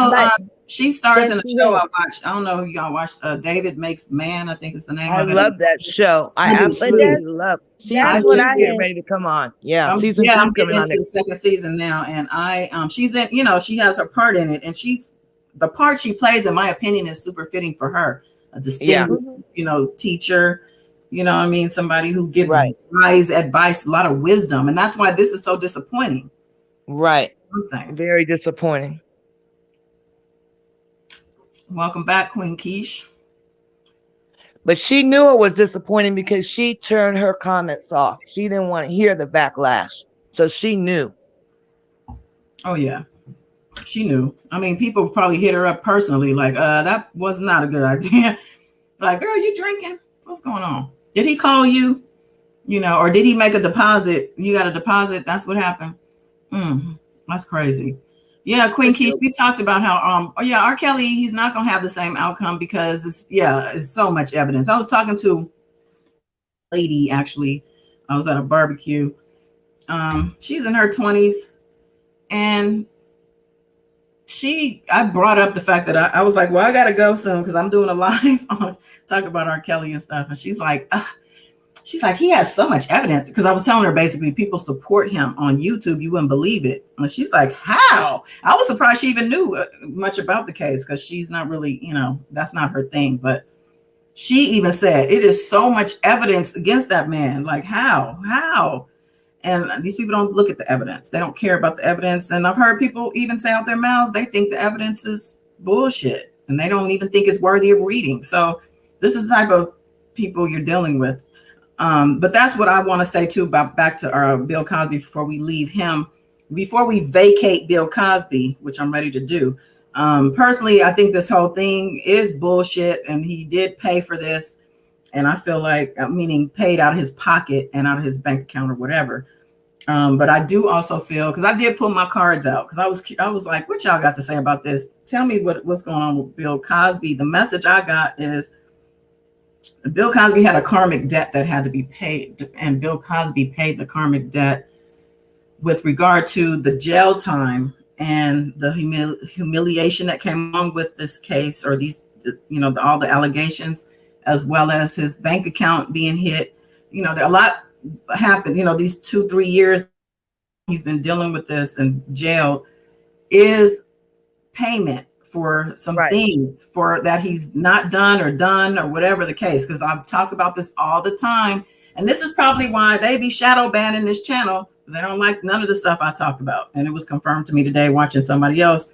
She stars in a show I watched. I don't know if y'all watched. David Makes Man, I think is the name of it. I love that show. I absolutely love. Season 2 getting ready to come on. Yeah, season 2 I'm coming getting on. Into the second season now, and she's in. She has her part in it, and the part she plays, in my opinion, is super fitting for her. A distinguished, teacher. You know what I mean? Somebody who gives wise advice, a lot of wisdom, and that's why this is so disappointing. Right. I'm saying. Very disappointing. Welcome back, Queen Quiche. But she knew it was disappointing because she turned her comments off. She didn't want to hear the backlash. So she knew. Oh, yeah. She knew. I mean, people probably hit her up personally, like, that was not a good idea. Like, girl, you drinking? What's going on? Did he call you? Or did he make a deposit? You got a deposit? That's what happened. That's crazy. Yeah, Queen Quiche, we talked about how R. Kelly, he's not gonna have the same outcome because it's so much evidence. I was talking to a lady, actually. I was at a barbecue. She's in her 20s, and I brought up the fact that I was like, well, I gotta go soon because I'm doing a live on talk about R. Kelly and stuff. And she's like, he has so much evidence, because I was telling her basically people support him on YouTube. You wouldn't believe it. And she's like, how? I was surprised she even knew much about the case, because she's not really, that's not her thing. But she even said it is so much evidence against that man. Like, how? And these people don't look at the evidence. They don't care about the evidence. And I've heard people even say out their mouths, they think the evidence is bullshit, and they don't even think it's worthy of reading. So this is the type of people you're dealing with. But that's what I want to say too about back to Bill Cosby before we leave him, before we vacate Bill Cosby, which I'm ready to do. Personally, I think this whole thing is bullshit, and he did pay for this. And I feel like, meaning paid out of his pocket and out of his bank account or whatever. But I do also feel, because I did pull my cards out, because I was like, what y'all got to say about this? Tell me what's going on with Bill Cosby. The message I got is Bill Cosby had a karmic debt that had to be paid, and Bill Cosby paid the karmic debt with regard to the jail time and the humiliation that came along with this case, or these, all the allegations, as well as his bank account being hit. A lot happened, these 2-3 years he's been dealing with this, and jail is payment for some things for that he's not done or whatever the case. Because I talk about this all the time, and this is probably why they be shadow banning this channel. They don't like none of the stuff I talk about. And it was confirmed to me today watching somebody else.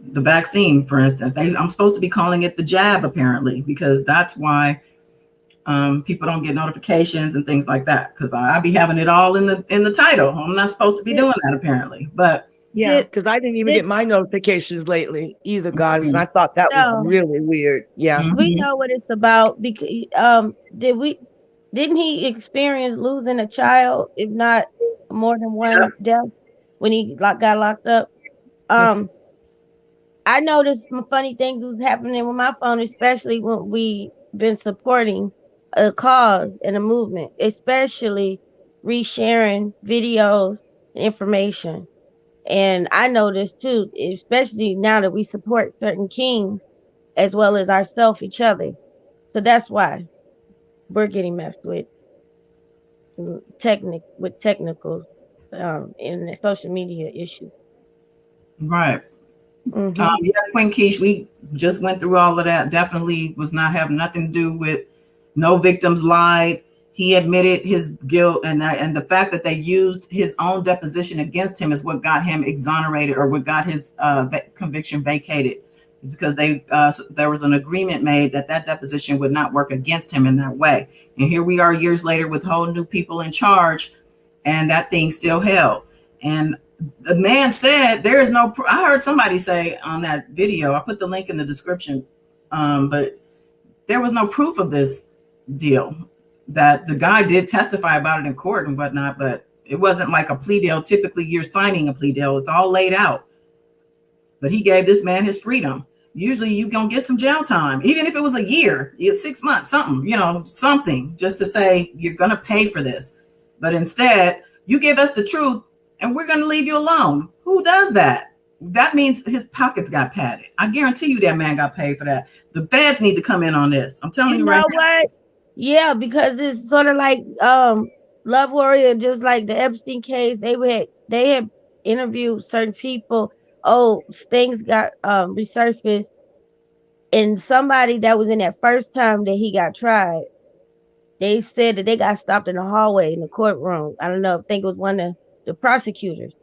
The vaccine, for instance, I'm supposed to be calling it the jab, apparently, because that's why people don't get notifications and things like that, because I be having it all in the title. I'm not supposed to be doing that, apparently. But yeah, because I didn't even get my notifications lately either, guys. And I thought that was really weird. Yeah, we know what it's about, because did Didn't he experience losing a child, if not more than Yep. one death, when he got locked up? Yes. I noticed some funny things was happening with my phone, especially when we been supporting a cause and a movement, especially resharing videos and information. And I noticed too, especially now that we support certain kings as well as ourselves, each other. So that's why we're getting messed with technical in the social media issues. Right. Hmm. Yeah, Queen Keish, we just went through all of that. Definitely was not having nothing to do with no victims lied. He admitted his guilt, and the fact that they used his own deposition against him is what got him exonerated, or what got his conviction vacated, because there was an agreement made that that deposition would not work against him in that way. And here we are years later with whole new people in charge, and that thing still held. And the man said there is no I heard somebody say on that video, I put the link in the description, but there was no proof of this deal. That the guy did testify about it in court and whatnot, but it wasn't like a plea deal. Typically you're signing a plea deal, it's all laid out. But he gave this man his freedom. Usually you gonna get some jail time, even if it was a year, 6 months, something, something, just to say you're gonna pay for this. But instead, you give us the truth and we're gonna leave you alone. Who does that? That means his pockets got padded. I guarantee you that man got paid for that. The feds need to come in on this. I'm telling you right know now. what? Yeah, because it's sort of like Love Warrior, just like the Epstein case. They had interviewed certain people. Oh, things got resurfaced, and somebody that was in that first time that he got tried, they said that they got stopped in the hallway in the courtroom. I don't know. I think it was one of the prosecutors.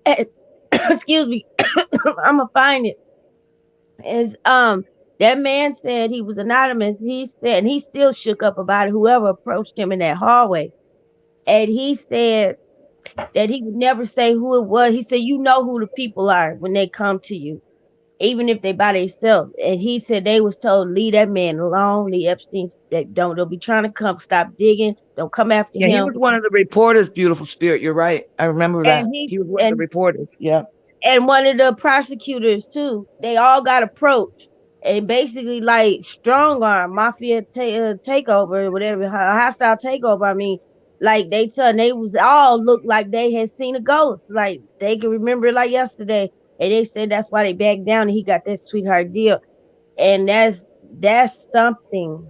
And, excuse me, I'm gonna find it. Is that man said he was anonymous. He said, and he still shook up about it, whoever approached him in that hallway. And he said that he would never say who it was. He said, you know who the people are when they come to you, even if they by themselves. And he said they was told, leave that man alone, leave Epstein, that they'll be trying to come, stop digging, don't come after Yeah, he him. was one of the reporters, Beautiful Spirit. You're right. I remember that. And he He was one of the and reporters. Yeah. and one of the prosecutors too. They all got approached and basically like strong arm mafia takeover, whatever, hostile takeover. I mean, like they was all looked like they had seen a ghost, like they can remember it like yesterday. And they said that's why they backed down and he got that sweetheart deal. And that's something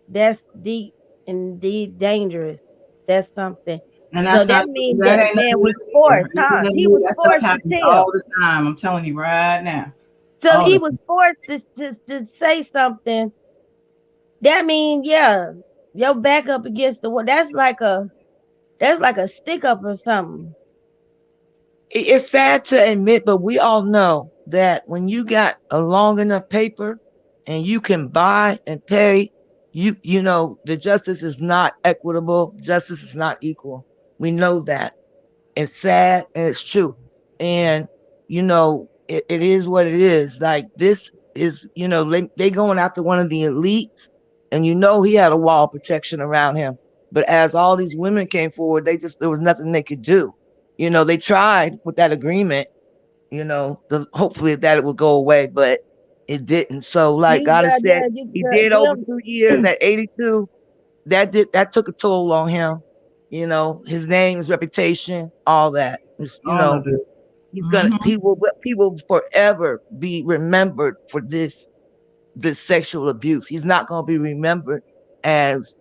that's deep and deep dangerous. That's something. And So that's that not means that that ain't man nothing was new either. forced, It ain't huh? nothing He new. was That stuff forced to happens tell. all the time. I'm telling you right now. So All he the was time. forced to say something. That means, yeah, your back up against the wall. That's like a stick up or something. It's sad to admit, but we all know that when you got a long enough paper and you can buy and pay, you know the justice is not equitable. Justice is not equal. We know that. It's sad and it's true. And it is what it is. Like this is, they going after one of the elites, and he had a wall of protection around him. But as all these women came forward, there was nothing they could do. They tried with that agreement, hopefully that it would go away, but it didn't. So like You God has got said, that. You he got did over them. 2 years at 82. That took a toll on him. His name, his reputation, all that. All of it. He's gonna Hmm. people forever be remembered for this sexual abuse. He's not gonna be remembered as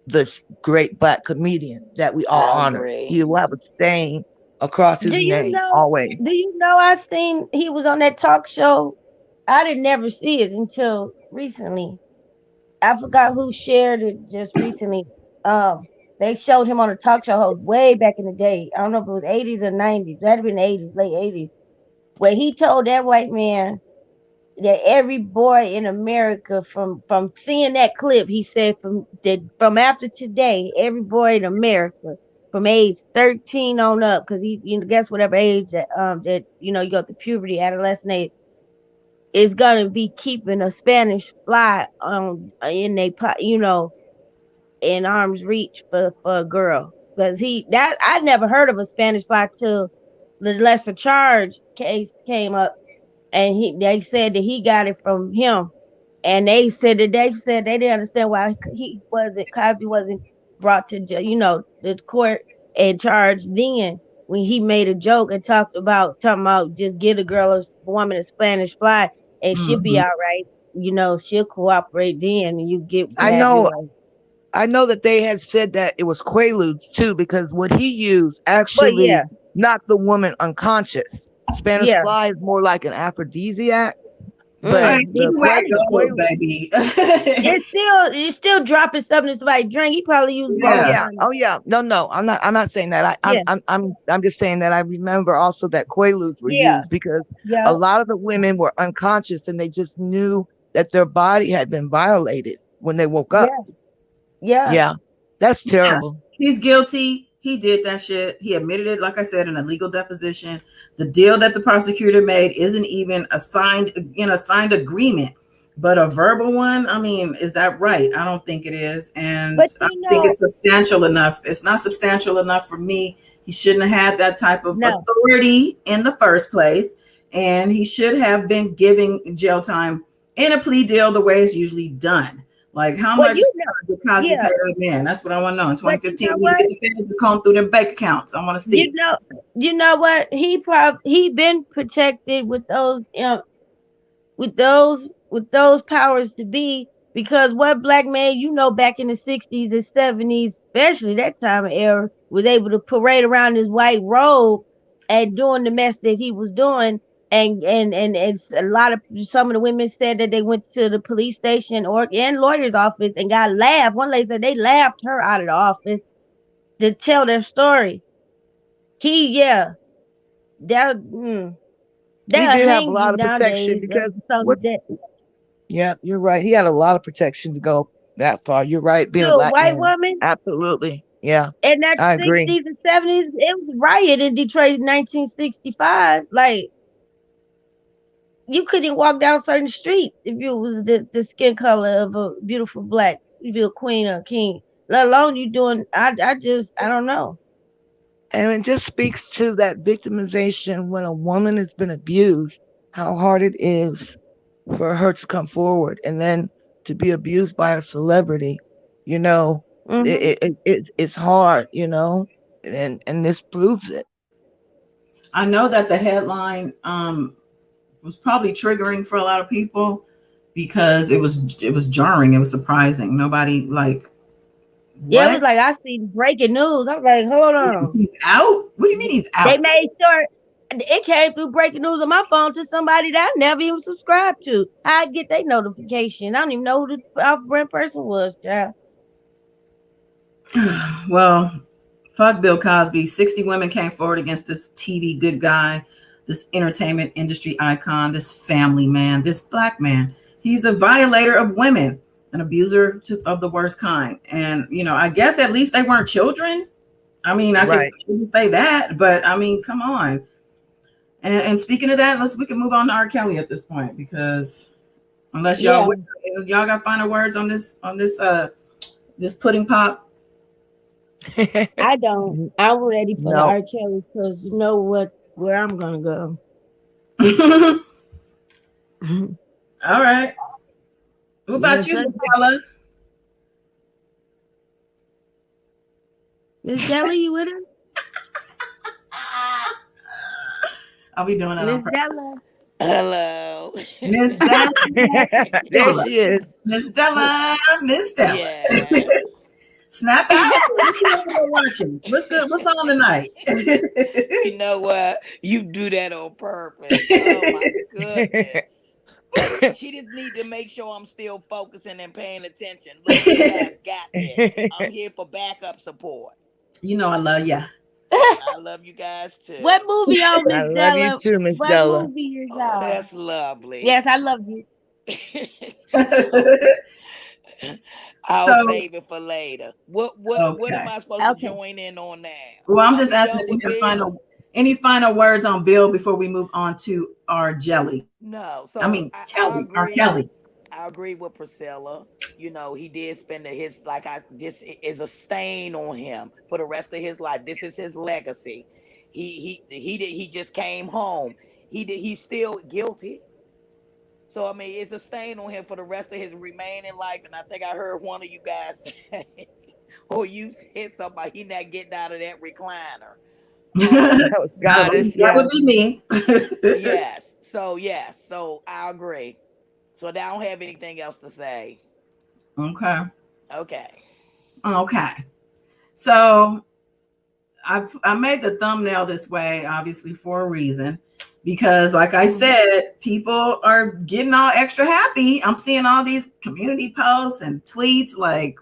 the great black comedian that we all I honor. agree. He will have a stain across Do his you name know? always. Do you know? I seen he was on that talk show. I didn't never see it until recently. I forgot who shared it just recently. Um, they showed him on a talk show host way back in the day. I don't know if it was 80s or 90s. That'd have been 80s, late 80s, where he told that white man that every boy in America, from seeing that clip, he said from after today, every boy in America from age 13 on up, because he, guess whatever age that you go to puberty, adolescent age, is gonna be keeping a Spanish fly on in they pot, in arm's reach for a girl. Because I never heard of a Spanish fly till the lesser charge case came up, and they said that he got it from him, and they said they didn't understand why Cosby wasn't brought to the court and charged then, when he made a joke and talking about just get a woman a Spanish fly and she'll be all right. She'll cooperate then, and you get I have your know life. I know that they had said that it was Quaaludes too, because what he used But actually yeah, knocked the woman unconscious. Spanish yeah. fly is more like an aphrodisiac, but Either the way it goes, Quaaludes. baby. It's still dropping something to somebody drink. He probably used Oh both Yeah. yeah, on it. oh yeah. No, I'm not saying that. Yeah, I'm just saying that I remember also that Quaaludes were yeah, used because a yeah, lot of the women were unconscious and they just knew that their body had been violated when they woke up. yeah, yeah, Yeah, that's Yeah. terrible. He's guilty. He did that shit. He admitted it, like I said, in a legal deposition. The deal that the prosecutor made isn't even a signed agreement, but a verbal one. I mean, is that right? I don't think it is. And but I don't think it's substantial enough. It's not substantial enough for me. He shouldn't have had that type of no. authority in the first place. And he should have been giving jail time in a plea deal the way it's usually done. Like, how Well, much did Cosby yeah, pay that man? That's what I want to know. In but you 2015, know we need to what? get the feds to comb through their bank accounts. I want to You see. know, you know what? He been protected with those powers to be, because what black man back in the 60s and 70s, especially that time of era, was able to parade around his white robe and doing the mess that he was doing. And a lot of some of the women said that they went to the police station and lawyer's office and got laughed. One lady said they laughed her out of the office to tell their story. Yeah, that He they'll did have a hang you lot of protection nowadays. because Some what? Yeah, you're right. He had a lot of protection to go that far. You're right. Being to a a black white man, woman absolutely. Yeah, in that I agree. 60s and 70s, it was riot in Detroit in 1965. Like, you couldn't walk down certain streets if you was the skin color of a beautiful black, you be a queen or a king. Let alone you doing. I don't know. And it just speaks to that victimization when a woman has been abused, how hard it is for her to come forward and then to be abused by a celebrity. You know, Hmm. it's hard. And this proves it. I know that the headline was probably triggering for a lot of people because it was jarring. It was surprising. Nobody like Yeah, it was what? like I see breaking news. I'm like, hold on. He's out? What do you mean he's They out? made sure it came through breaking news on my phone to somebody that I never even subscribed to. I get their notification. I don't even know who the off-brand person was, child. Well, fuck Bill Cosby. 60 women came forward against this TV good guy, this entertainment industry icon, this family man, this black man. He's a violator of women, an abuser of the worst kind. And, I guess at least they weren't children. I mean, I Right. could say that, but I mean, come on. And speaking of that, we can move on to R. Kelly at this point, because unless y'all got final words on this pudding pop. I don't. I'm ready for the No. R. Kelly, because you know where I'm gonna go. All right. What about you, Miss Della? Miss Della, you with us? I'll be doing that on Miss purpose. Della. Hello. Miss Della. There she is. Miss Della. Miss Della. Yes. Snap out. What you watching? What's good? What's on tonight? You know what? You do that on purpose. Oh my goodness. She just need to make sure I'm still focusing and paying attention. Look, you guys got this. I'm here for backup support. You know I love ya. I love you guys too. What movie on Miss I love Della? you too, Miss What Della. movie is Oh, that's lovely. Yes, I love you. I'll save it for later. What am I supposed to join in on now? Well, I'm just asking if you have any final words on Bill before we move on to our jelly. No. So Kelly. Our Kelly. I agree with Priscilla. You know, he did spend his this is a stain on him for the rest of his life. This is his legacy. He just came home. He's still guilty. So I mean, it's a stain on him for the rest of his remaining life. And I think I heard one of you guys say, or you said somebody, he not getting out of that recliner. That would be me. Yes. So I agree. So I don't have anything else to say. Okay. Okay. So I made the thumbnail this way, obviously for a reason, because like I said, people are getting all extra happy. I'm seeing all these community posts and tweets like,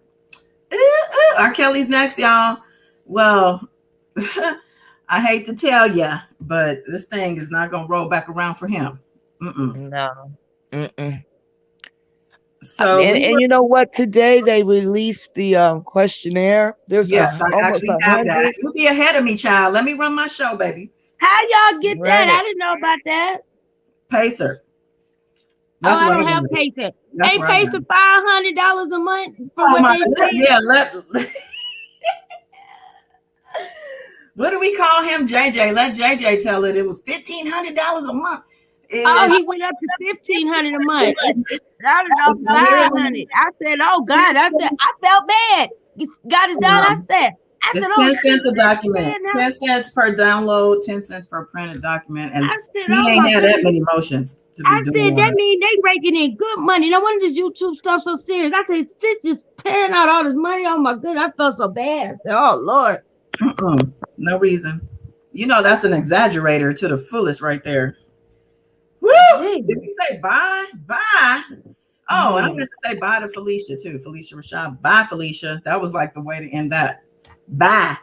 R. Kelly's next, y'all. Well, I hate to tell you, but this thing is not going to roll back around for him. No. So, and you know what? Today they released the questionnaire. There's yes, I almost actually have 100. that. You'll be ahead of me, child. Let me run my show, baby. How y'all get that? I didn't know about that. Pacer. That's I don't have Pacer. Ain't Pacer $500 a month for what they say? Yeah, what do we call him? JJ. Let JJ tell it. It was $1,500 a month. He went up to $1,500 a month. I don't know, 500. I said, oh God. I felt bad. God is done. I said, it's 10 cents a document, 10 cents per download, 10 cents per printed document, and he ain't had that many motions to be doing. That means they raking in good money. No wonder this YouTube stuff so serious. I said, sis just paying out all this money. Oh my goodness, I felt so bad. I said, oh Lord. No reason. You know that's an exaggerator to the fullest right there. Woo! Did we say bye? Bye. Oh, and I meant to say bye to Felicia too. Felicia Rashad. Bye, Felicia. That was like the way to end that. Bye.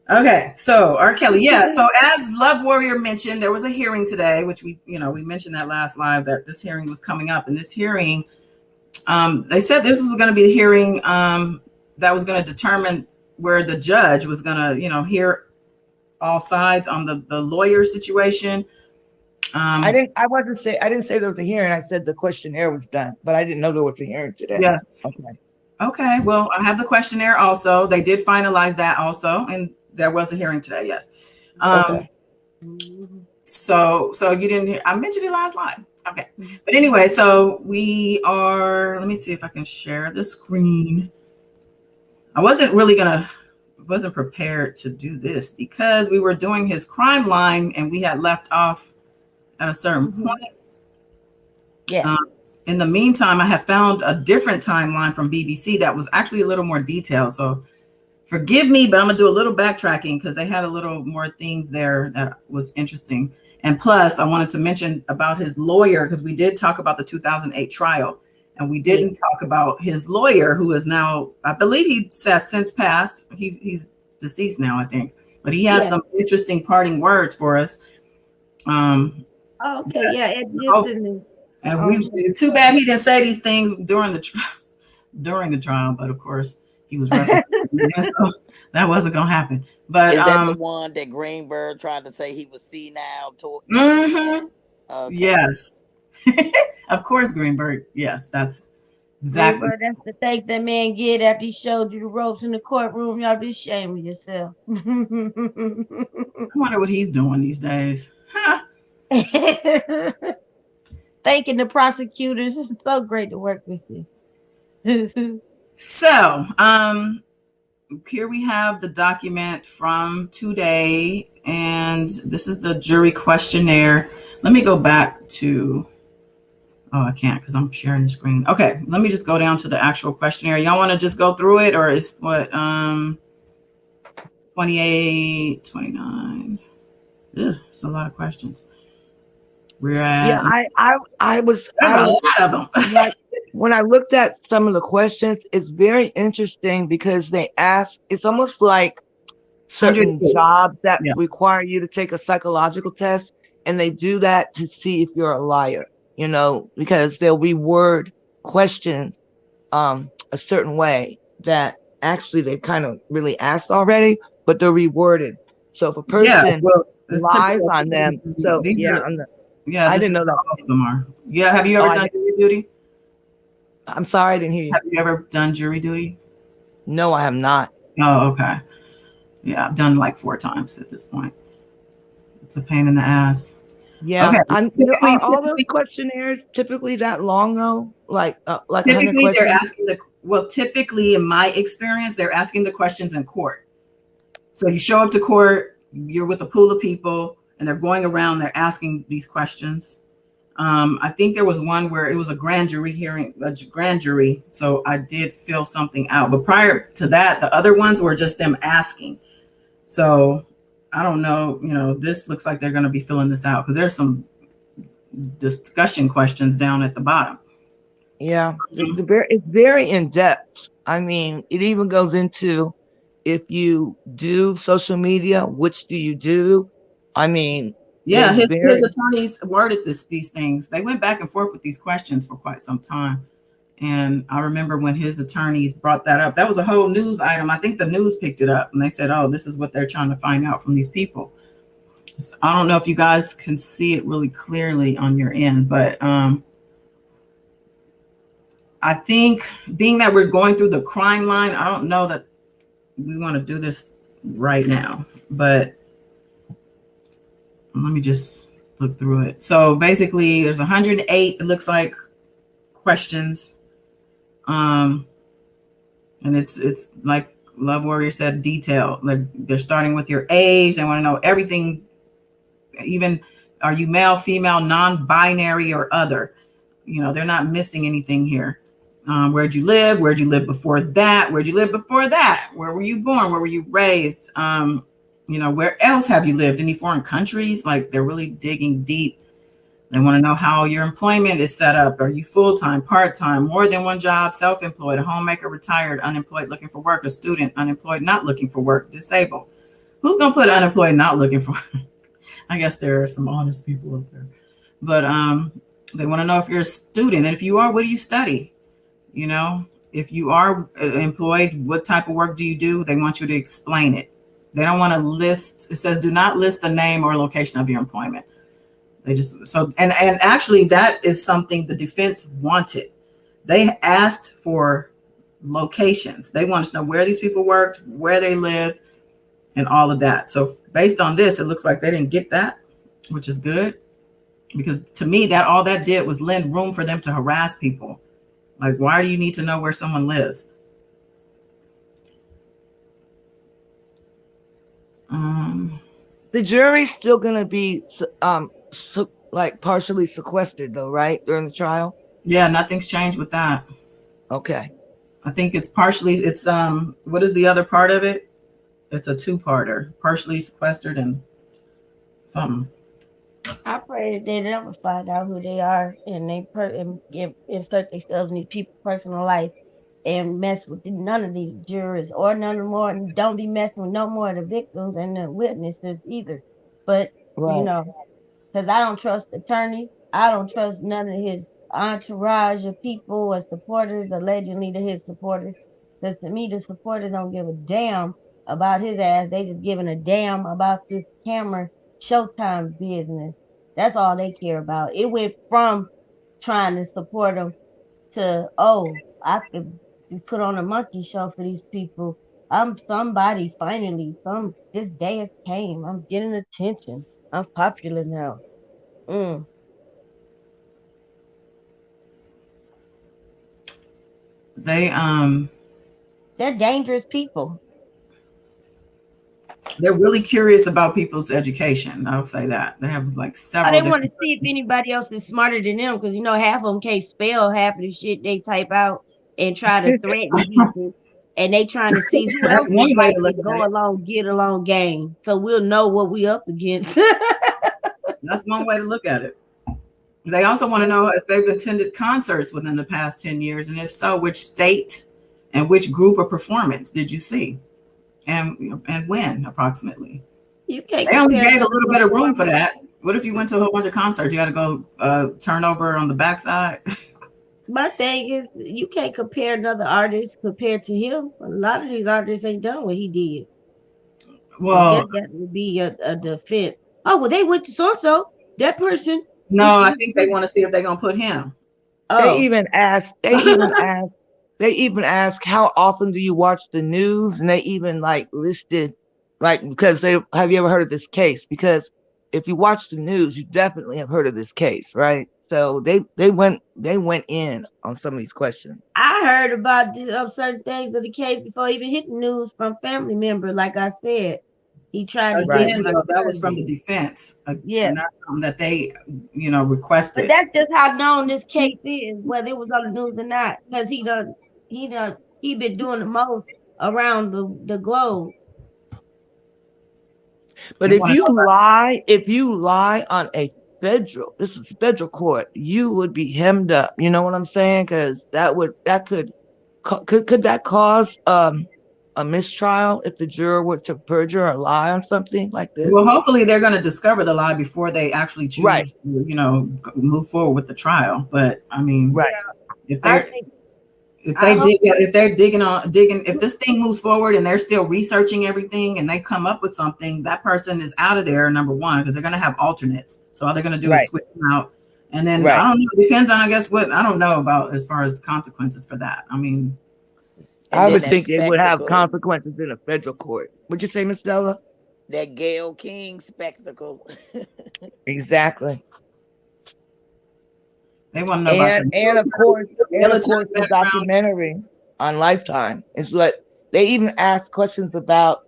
Okay, so R. Kelly. Yeah. So as Love Warrior mentioned, there was a hearing today, which we mentioned that last live that this hearing was coming up. And this hearing, they said this was going to be the hearing that was going to determine where the judge was going to, hear all sides on the lawyer situation. I didn't say there was a hearing. I said the questionnaire was done, but I didn't know there was a hearing today. Yes. Okay. Well, I have the questionnaire also. They did finalize that also, and there was a hearing today. Yes. Okay. So you didn't hear, I mentioned it last live. Okay. But anyway, so we are, let me see if I can share the screen. I wasn't prepared to do this because we were doing his crime line and we had left off at a certain point. Yeah. In the meantime, I have found a different timeline from BBC that was actually a little more detailed. So forgive me, but I'm gonna do a little backtracking because they had a little more things there that was interesting. And plus, I wanted to mention about his lawyer because we did talk about the 2008 trial, and we didn't talk about his lawyer, who is now, I believe he has since passed. He's deceased now, I think, but he had some interesting parting words for us. Okay, yeah. And too bad he didn't say these things during the trial, but of course he was representing. So that wasn't gonna happen. But is that the one that Greenberg tried to say he was senile? Okay. Yes, of course, Greenberg. Yes, that's exactly. Greenberg, that's the thank that man get after he showed you the ropes in the courtroom. Y'all be ashamed of yourself. I wonder what he's doing these days. Huh. Thanking the prosecutors. It's so great to work with you. So, here we have the document from today, and this is the jury questionnaire. Let me go back to, I can't because I'm sharing the screen. Okay, let me just go down to the actual questionnaire. Y'all want to just go through it, or is what, 28, 29? Ugh, it's a lot of questions. We're at, I was a lot of them. Like, when I looked at some of the questions, it's very interesting because they ask, it's almost like certain jobs that require you to take a psychological test, and they do that to see if you're a liar, because they'll reword questions a certain way that actually they kind of really asked already, but they're reworded. So if a person lies on them, I didn't know that. All of them are. Yeah, have you ever done jury duty? I'm sorry, I didn't hear you. Have you ever done jury duty? No, I have not. Oh, okay. Yeah, I've done like 4 times at this point. It's a pain in the ass. Yeah, Okay. are all those questionnaires typically that long though? Like 100 Typically, they're questions? asking typically in my experience, they're asking the questions in court. So you show up to court, you're with a pool of people, and they're going around, they're asking these questions. I think there was one where it was a grand jury hearing, so I did fill something out. But prior to that, the other ones were just them asking. So I don't know, this looks like they're going to be filling this out because there's some discussion questions down at the bottom. Yeah, it's very in depth. I mean, it even goes into if you do social media, which do you do? I mean, yeah, his attorneys worded these things. They went back and forth with these questions for quite some time. And I remember when his attorneys brought that up, that was a whole news item. I think the news picked it up and they said, oh, this is what they're trying to find out from these people. So I don't know if you guys can see it really clearly on your end, but I think being that we're going through the crime line, I don't know that we want to do this right now, but let me just look through it. So basically there's 108, it looks like, questions. And it's like Love Warrior said, detailed. Like they're starting with your age. They want to know everything. Even, are you male, female, non-binary, or other? They're not missing anything here. Where'd you live? Where'd you live before that? Where'd you live before that? Where were you born? Where were you raised? Where else have you lived? Any foreign countries? Like they're really digging deep. They want to know how your employment is set up. Are you full-time, part-time, more than one job, self-employed, a homemaker, retired, unemployed, looking for work, a student, unemployed, not looking for work, disabled? Who's going to put unemployed, not looking for work? I guess there are some honest people up there. But they want to know if you're a student. And if you are, what do you study? If you are employed, what type of work do you do? They want you to explain it. They don't want to list. It says, do not list the name or location of your employment. They just, and actually that is something the defense wanted. They asked for locations. They wanted to know where these people worked, where they lived, and all of that. So based on this, it looks like they didn't get that, which is good. Because to me, that all that did was lend room for them to harass people. Like, why do you need to know where someone lives? The jury's still going to be like partially sequestered though, right? During the trial? Yeah, nothing's changed with that. Okay. I think it's partially, what is the other part of it? It's a 2-parter, partially sequestered and something. I pray that they never find out who they are and insert themselves in these people's personal life and mess with none of these jurors or none more. And don't be messing with no more of the victims and the witnesses either. But, right. because I don't trust attorneys. I don't trust none of his entourage of people or supporters, allegedly to his supporters. Because to me, the supporters don't give a damn about his ass. They just giving a damn about this camera Showtime business. That's all they care about. It went from trying to support them to, oh, I could put on a monkey show for these people. I'm somebody finally. This day has came. I'm getting attention. I'm popular now. They're dangerous people. They're really curious about people's education. I'll say that. They have like several. They want to see if anybody else is smarter than them because half of them can't spell half of the shit they type out and try to threaten people. And they trying to see who else is like to get along game. So we'll know what we up against. That's one way to look at it. They also want to know if they've attended concerts within the past 10 years, and if so, which state and which group or performance did you see, and when approximately? You can't. They only gave a little bit of room for that. What if you went to a whole bunch of concerts? You got to go turn over on the backside. My thing is, you can't compare another artist compared to him. A lot of these artists ain't done what he did. Well, I guess that would be a defense. Oh, well, they went to so-so. That person. No, I think they want to see if they're going to put him. They Oh, even ask. They even ask how often do you watch the news, and they even like listed, like because they have you ever heard of this case? Because if you watch the news, you definitely have heard of this case, right? So they went in on some of these questions. I heard about certain things of the case before it even hit the news from family members. Like I said, he tried to get Right. Again, my though, that was from the cousin. defense, Yeah, and that's something that they, but requested. that's just how known this case is, whether it was on the news or not, because he been doing the most around the globe. But They want to know about. if you lie on this is federal court, you would be hemmed up. You know what I'm saying? Because that could that cause a mistrial if the juror were to perjure or lie on something like Well, this? hopefully they're going to discover the lie before they actually Right, choose to, move forward with the trial. But I mean, right, if I they're think if I they hope. dig if they're digging if this thing moves forward and they're still researching everything and they come up with something, that person is out of there, number one, because they're going to have alternates. So all they're going to do is right, switch them out. And then I right. don't know, it depends on, I guess, what I don't know about as far as consequences for that. I mean, And I then would that think they would have spectacle, consequences in a federal court. Would you say, Miss Stella? that Gail King spectacle. Exactly. they want to know about your And of military course the background. documentary on Lifetime is what they even ask questions about.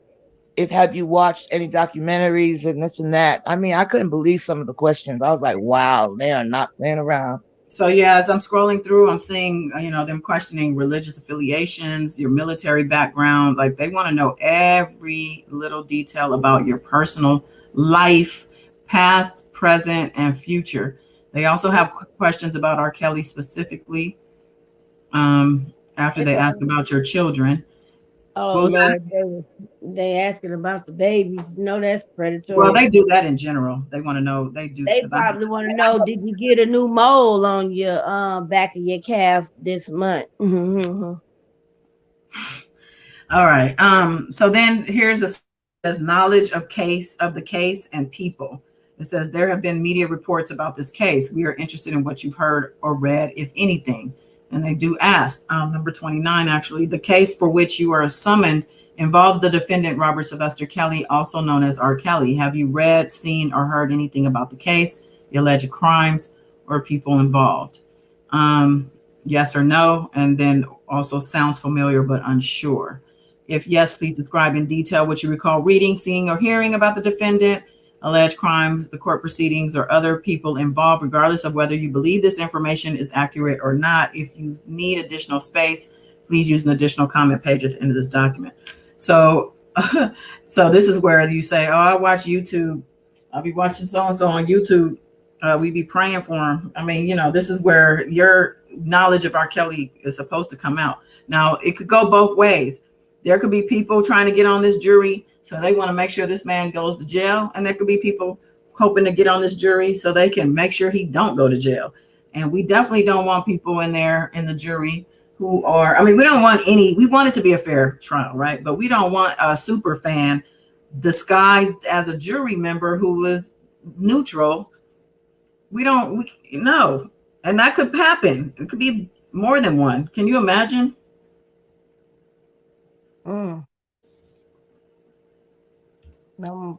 If have you watched any documentaries and this and that? I mean, I couldn't believe some of the questions. I was like, wow, they are not playing around. So yeah, as I'm scrolling through, I'm seeing, them questioning religious affiliations, your military background. Like they want to know every little detail about your personal life, past, present, and future. They also have questions about R. Kelly specifically. After they ask about your children. Oh What was that? Lord, they asking about the babies. No, that's Well, predatory. they do that in general. They want to know. They do They because I. probably want to know, did you get a new mole on your back of your calf this month? All right. So then here's a says knowledge of the case and people. It says there have been media reports about this case. We are interested in what you've heard or read, if anything. And they do ask, number 29, actually, the case for which you are summoned involves the defendant, Robert Sylvester Kelly, also known as R. Kelly. Have you read, seen, or heard anything about the case, the alleged crimes, or people involved? Yes or no. And then also sounds familiar but unsure. If yes, please describe in detail what you recall reading, seeing, or hearing about the defendant, alleged crimes, the court proceedings, or other people involved, regardless of whether you believe this information is accurate or not. If you need additional space, please use an additional comment page at the end of this document. So, so this is where you say, "Oh, I watch YouTube. I'll be watching so and so on YouTube. We be praying for him." I mean, this is where your knowledge of R. Kelly is supposed to come out. Now, it could go both ways. There could be people trying to get on this jury, so they want to make sure this man goes to jail. And there could be people hoping to get on this jury so they can make sure he don't go to jail. And we definitely don't want people in there in the jury who are, I mean, we don't want we want it to be a fair trial, right? But we don't want a super fan disguised as a jury member who is neutral. No. And that could happen. It could be more than one. Can you imagine? I'm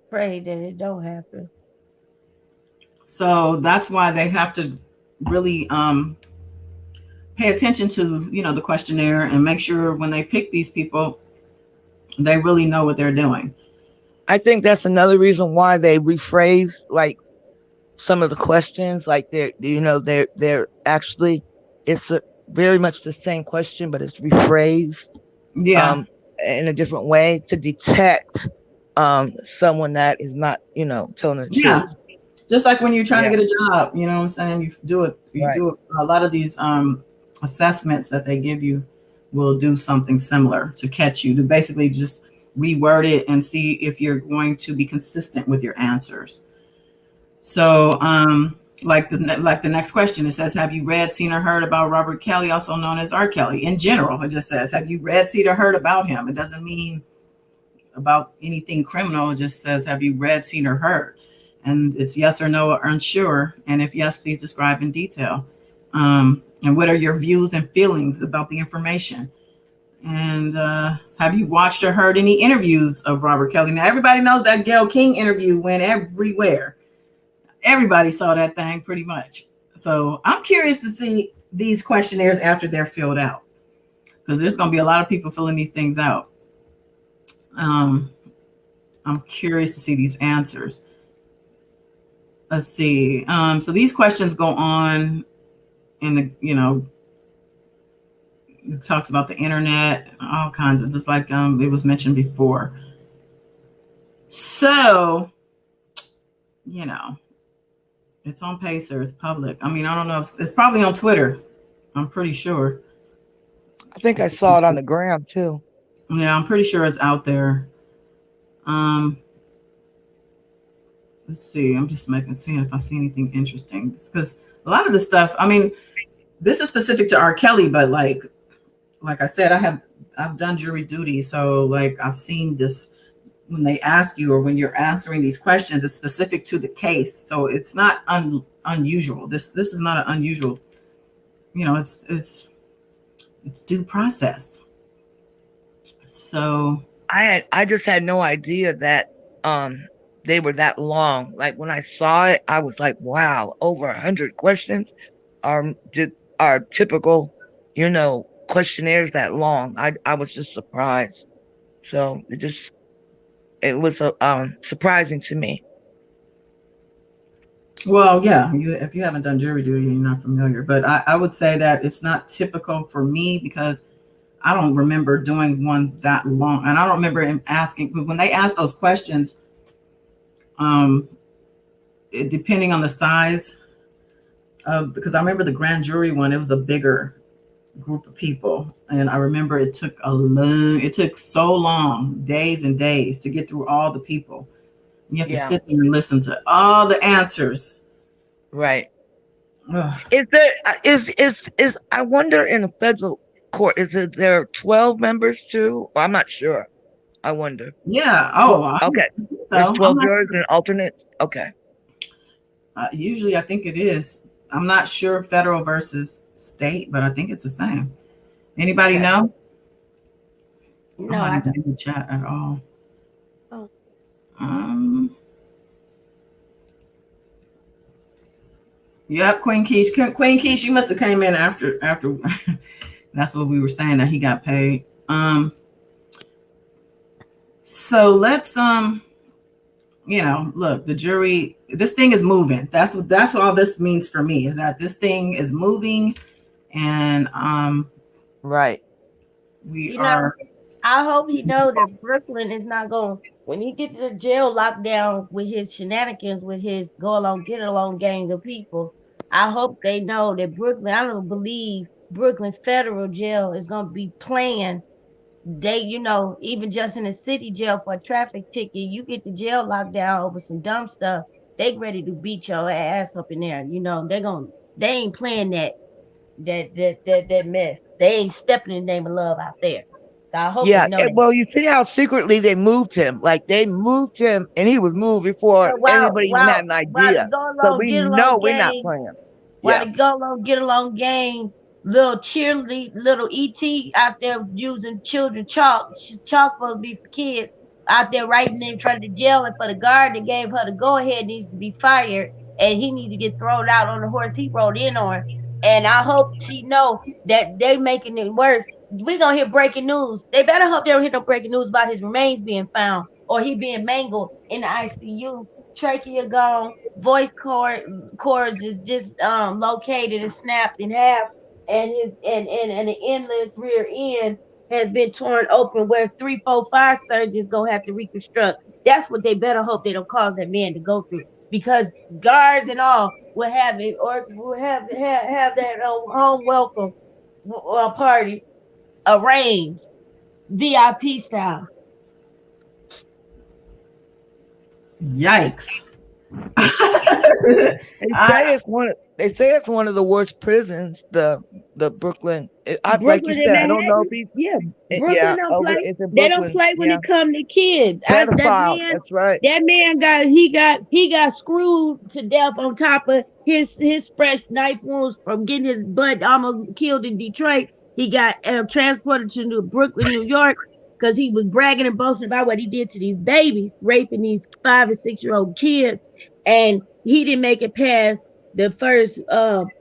afraid that it don't happen. So that's why they have to really pay attention to, the questionnaire and make sure when they pick these people, they really know what they're doing. I think that's another reason why they rephrase like some of the questions. Like they're actually, it's very much the same question, but it's rephrased. Yeah. In a different way to detect someone that is not, telling the truth. Just like when you're trying to get a job, you know what I'm saying? You do it. A lot of these assessments that they give you will do something similar to catch you, to basically just reword it and see if you're going to be consistent with your answers. So like the next question, it says, have you read, seen, or heard about Robert Kelly, also known as R. Kelly? In general, it just says, have you read, seen, or heard about him? It doesn't mean about anything criminal. It just says, have you read, seen, or heard? And it's yes or no or unsure. And if yes, please describe in detail. And what are your views and feelings about the information? And have you watched or heard any interviews of Robert Kelly? Now, everybody knows that Gayle King interview went everywhere. Everybody saw that thing pretty much. So I'm curious to see these questionnaires after they're filled out, because there's going to be a lot of people filling these things out. I'm curious to see these answers. Let's see. So these questions go on in the, it talks about the internet, all kinds of, just like it was mentioned before. So, it's on Pacer, it's public. I mean, I don't know if it's probably on Twitter. I'm pretty sure. I think I saw it on the gram too. Yeah, I'm pretty sure it's out there. Let's see. I'm just seeing if I see anything interesting, because a lot of the stuff, I mean, this is specific to R. Kelly, but like I said, I've done jury duty, so like I've seen this when they ask you or when you're answering these questions, it's specific to the case, so it's not unusual. This is not an unusual. It's due process. So I just had no idea that they were that long. Like when I saw it, I was like, wow, over 100 questions are typical, questionnaires that long. I was just surprised. So it was surprising to me. Well, yeah, if you haven't done jury duty, you're not familiar. But I would say that it's not typical for me, because I don't remember doing one that long, and I don't remember him asking. But when they ask those questions, depending on the size of, because I remember the grand jury one, it was a bigger group of people, and I remember it took so long, days and days, to get through all the people. You have to sit there and listen to all the answers. Right. Ugh. Is there is I wonder, in the federal court, there 12 members too? I'm not sure. I wonder. Yeah. Okay. There's 12 jurors and alternates. Okay. Usually, I think it is. I'm not sure federal versus state, but I think it's the same. Anybody know? No, I don't. In the chat at all. Oh. Yep, Queen Keish. Queen Keish, you must have came in after. That's what we were saying, that he got paid. So let's look, the jury, this thing is moving. That's what all this means for me, is that this thing is moving, and right. I hope he knows that Brooklyn is not going, when he get to the jail lockdown with his shenanigans, with his go along, get along gang of people. I hope they know that Brooklyn, I don't believe Brooklyn Federal Jail is going to be playing. They, even just in a city jail for a traffic ticket, you get the jail locked down over some dumb stuff, they ready to beat your ass up in there. They ain't playing that mess. They ain't stepping in the name of love out there. So I hope they know that. Well, you see how secretly they moved him. Like, they moved him, and he was moved before anybody even had an idea. So we know we're not playing. While the Go Along Get Along gang, little cheerlead, little ET out there using children chalk. Chalk supposed to be for kids, out there writing them, trying to jail, and for the guard that gave her the go ahead needs to be fired, and he need to get thrown out on the horse he rode in on. And I hope she know that they making it worse. We're gonna hear breaking news. They better hope they don't hear no breaking news about his remains being found or he being mangled in the ICU. Trachea gone, voice cords is just located and snapped in half, and his and the endless rear end has been torn open, where 3, 4, 5 surgeons gonna have to reconstruct. That's what they better hope they don't cause that man to go through, because guards and all will have it, or will have that home welcome party arranged VIP style. Yikes. They say it's one of the worst prisons, the Brooklyn. Like you said, I don't know if he's Brooklyn don't play. They don't play when it comes to kids. That's right. That man got screwed to death on top of his fresh knife wounds from getting his butt almost killed in Detroit. He got transported to Brooklyn, New York, because he was bragging and boasting about what he did to these babies, raping these 5 and 6-year-old kids, and he didn't make it past the first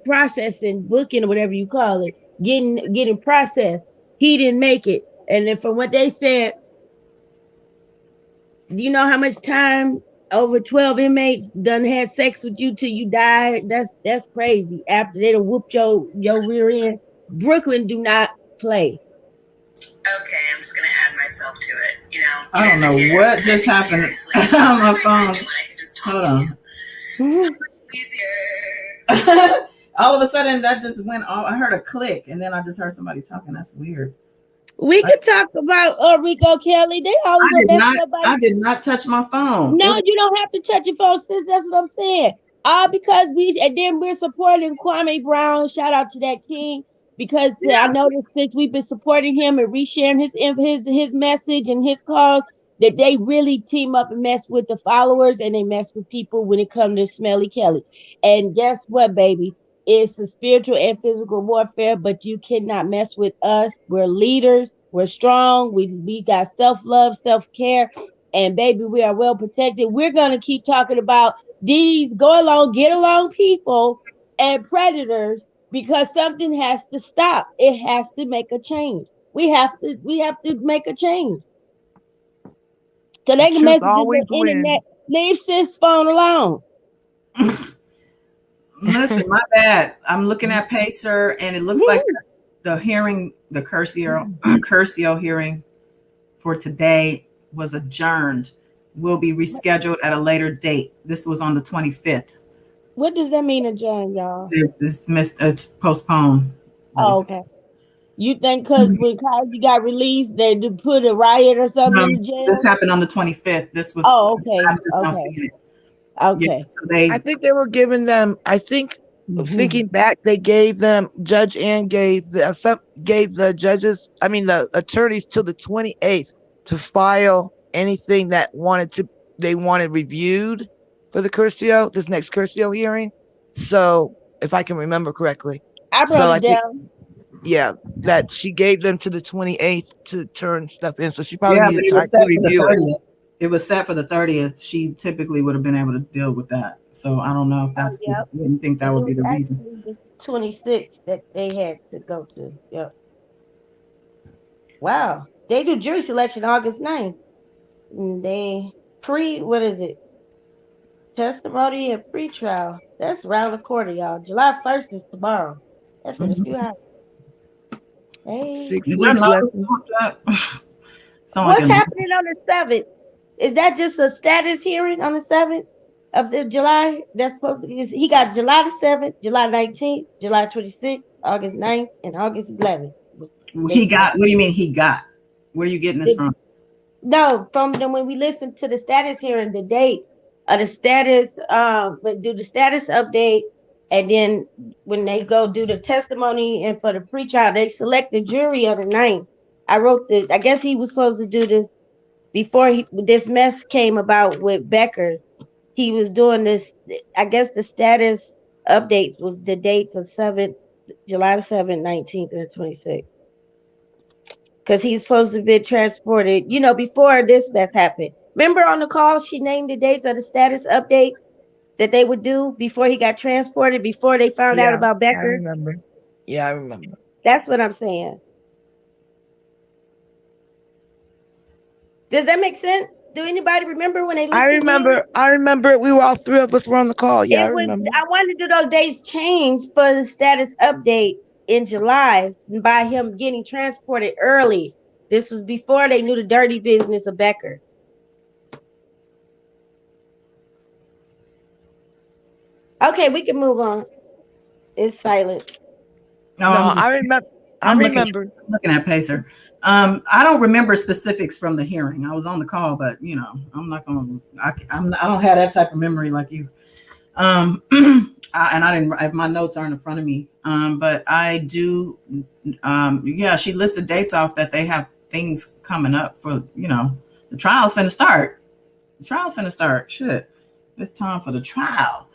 processing, booking, or whatever you call it, getting processed. He didn't make it, and then from what they said, do you know how much time over 12 inmates done had sex with you till you died? That's crazy. After they done whooped your rear end. Brooklyn do not play. Okay, I'm just gonna add myself to it. You know, I don't know what just happened on my phone. Hold on. So much easier. All of a sudden, that just went off. I heard a click, and then I just heard somebody talking. That's weird. We could talk about Rico Kelly. They always I did not touch my phone. No, you don't have to touch your phone, sis. That's what I'm saying. Because we're supporting Kwame Brown. Shout out to that king, because I noticed since we've been supporting him and resharing his message and his cause, that they really team up and mess with the followers, and they mess with people when it comes to Smelly Kelly. And guess what, baby? It's a spiritual and physical warfare, but you cannot mess with us. We're leaders. We're strong. We got self-love, self-care, and baby, we are well protected. We're going to keep talking about these get along people and predators, because something has to stop. It has to make a change. We have to make a change. So they can message the internet. Leave sis phone alone. Listen, my bad. I'm looking at Pacer, and it looks like the hearing, the Curcio hearing for today was adjourned. Will be rescheduled at a later date. This was on the 25th. What does that mean, adjourned, y'all? It's postponed. Oh, okay. You think because when Cosby got released, they put a riot or something in the jail? This happened on the 25th. This was. Okay. I'm just not seeing it. Okay. Yeah, so I think they were giving them. Thinking back, they gave them Judge Ann gave the judges. I mean the attorneys till the 28th to file anything that they wanted reviewed for the Curcio, this next Curcio hearing. So if I can remember correctly, I brought it down. That she gave them to the 28th to turn stuff in. So she probably needed time to review it. It was set for the 30th. She typically would have been able to deal with that. So I don't know if that's. I didn't think that would be the reason. The 26th that they had to go to. Yep. Wow. They do jury selection August 9th. They what is it? Testimony and pre-trial. That's around the corner, y'all. July 1st is tomorrow. That's in a few hours. Hey. What's happening on the 7th? Is that just a status hearing on the 7th of July? That's supposed to be. He got July the 7th, July 19th, July 26th, August 9th, and August 11th. He got. What do you mean he got? Where are you getting this from? No, from them when we listened to the status hearing, the date of the status, do the status update, and then when they go do the testimony and for the pretrial, they select the jury on the 9th. I guess he was supposed to do this before this mess came about with Becker. He was doing this. I guess the status updates was the dates of July the 7th, 19th, and 26th. Because he's supposed to be transported, before this mess happened. Remember on the call, she named the dates of the status update that they would do before he got transported, before they found out about Becker? I remember. Yeah, I remember. That's what I'm saying. Does that make sense? Do anybody remember when they listened? I remember. We were all three of us were on the call. Yeah, I remember. I wanted to do those dates change for the status update in July by him getting transported early. This was before they knew the dirty business of Becker. Okay, we can move on. It's silent. I remember. I'm looking at Pacer. I don't remember specifics from the hearing. I was on the call, but I'm not going to. I don't have that type of memory like you. And I didn't. My notes aren't in front of me. But I do. She listed dates off that they have things coming up for. The trial's finna start. Shit, it's time for the trial.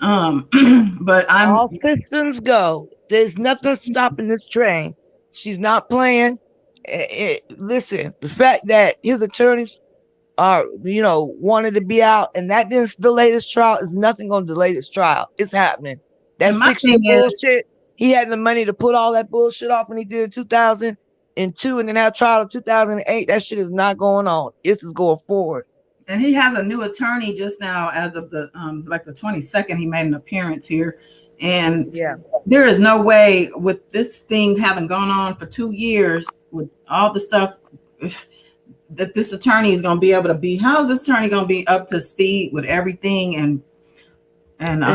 But I'm All systems go. There's nothing stopping this train. She's not playing. Listen, the fact that his attorneys are, wanted to be out, and that didn't delay this trial is nothing going to delay this trial. It's happening. That and my 6 year thing is, bullshit. He had the money to put all that bullshit off when he did in 2002, and then have trial in 2008. That shit is not going on. This is going forward. and he has a new attorney just now, as of the like the 22nd. He made an appearance here, and Yeah. there is no way, with this thing having gone on for 2 years, with all the stuff, that this attorney is going to be able to be. How is this attorney going to be up to speed with everything? And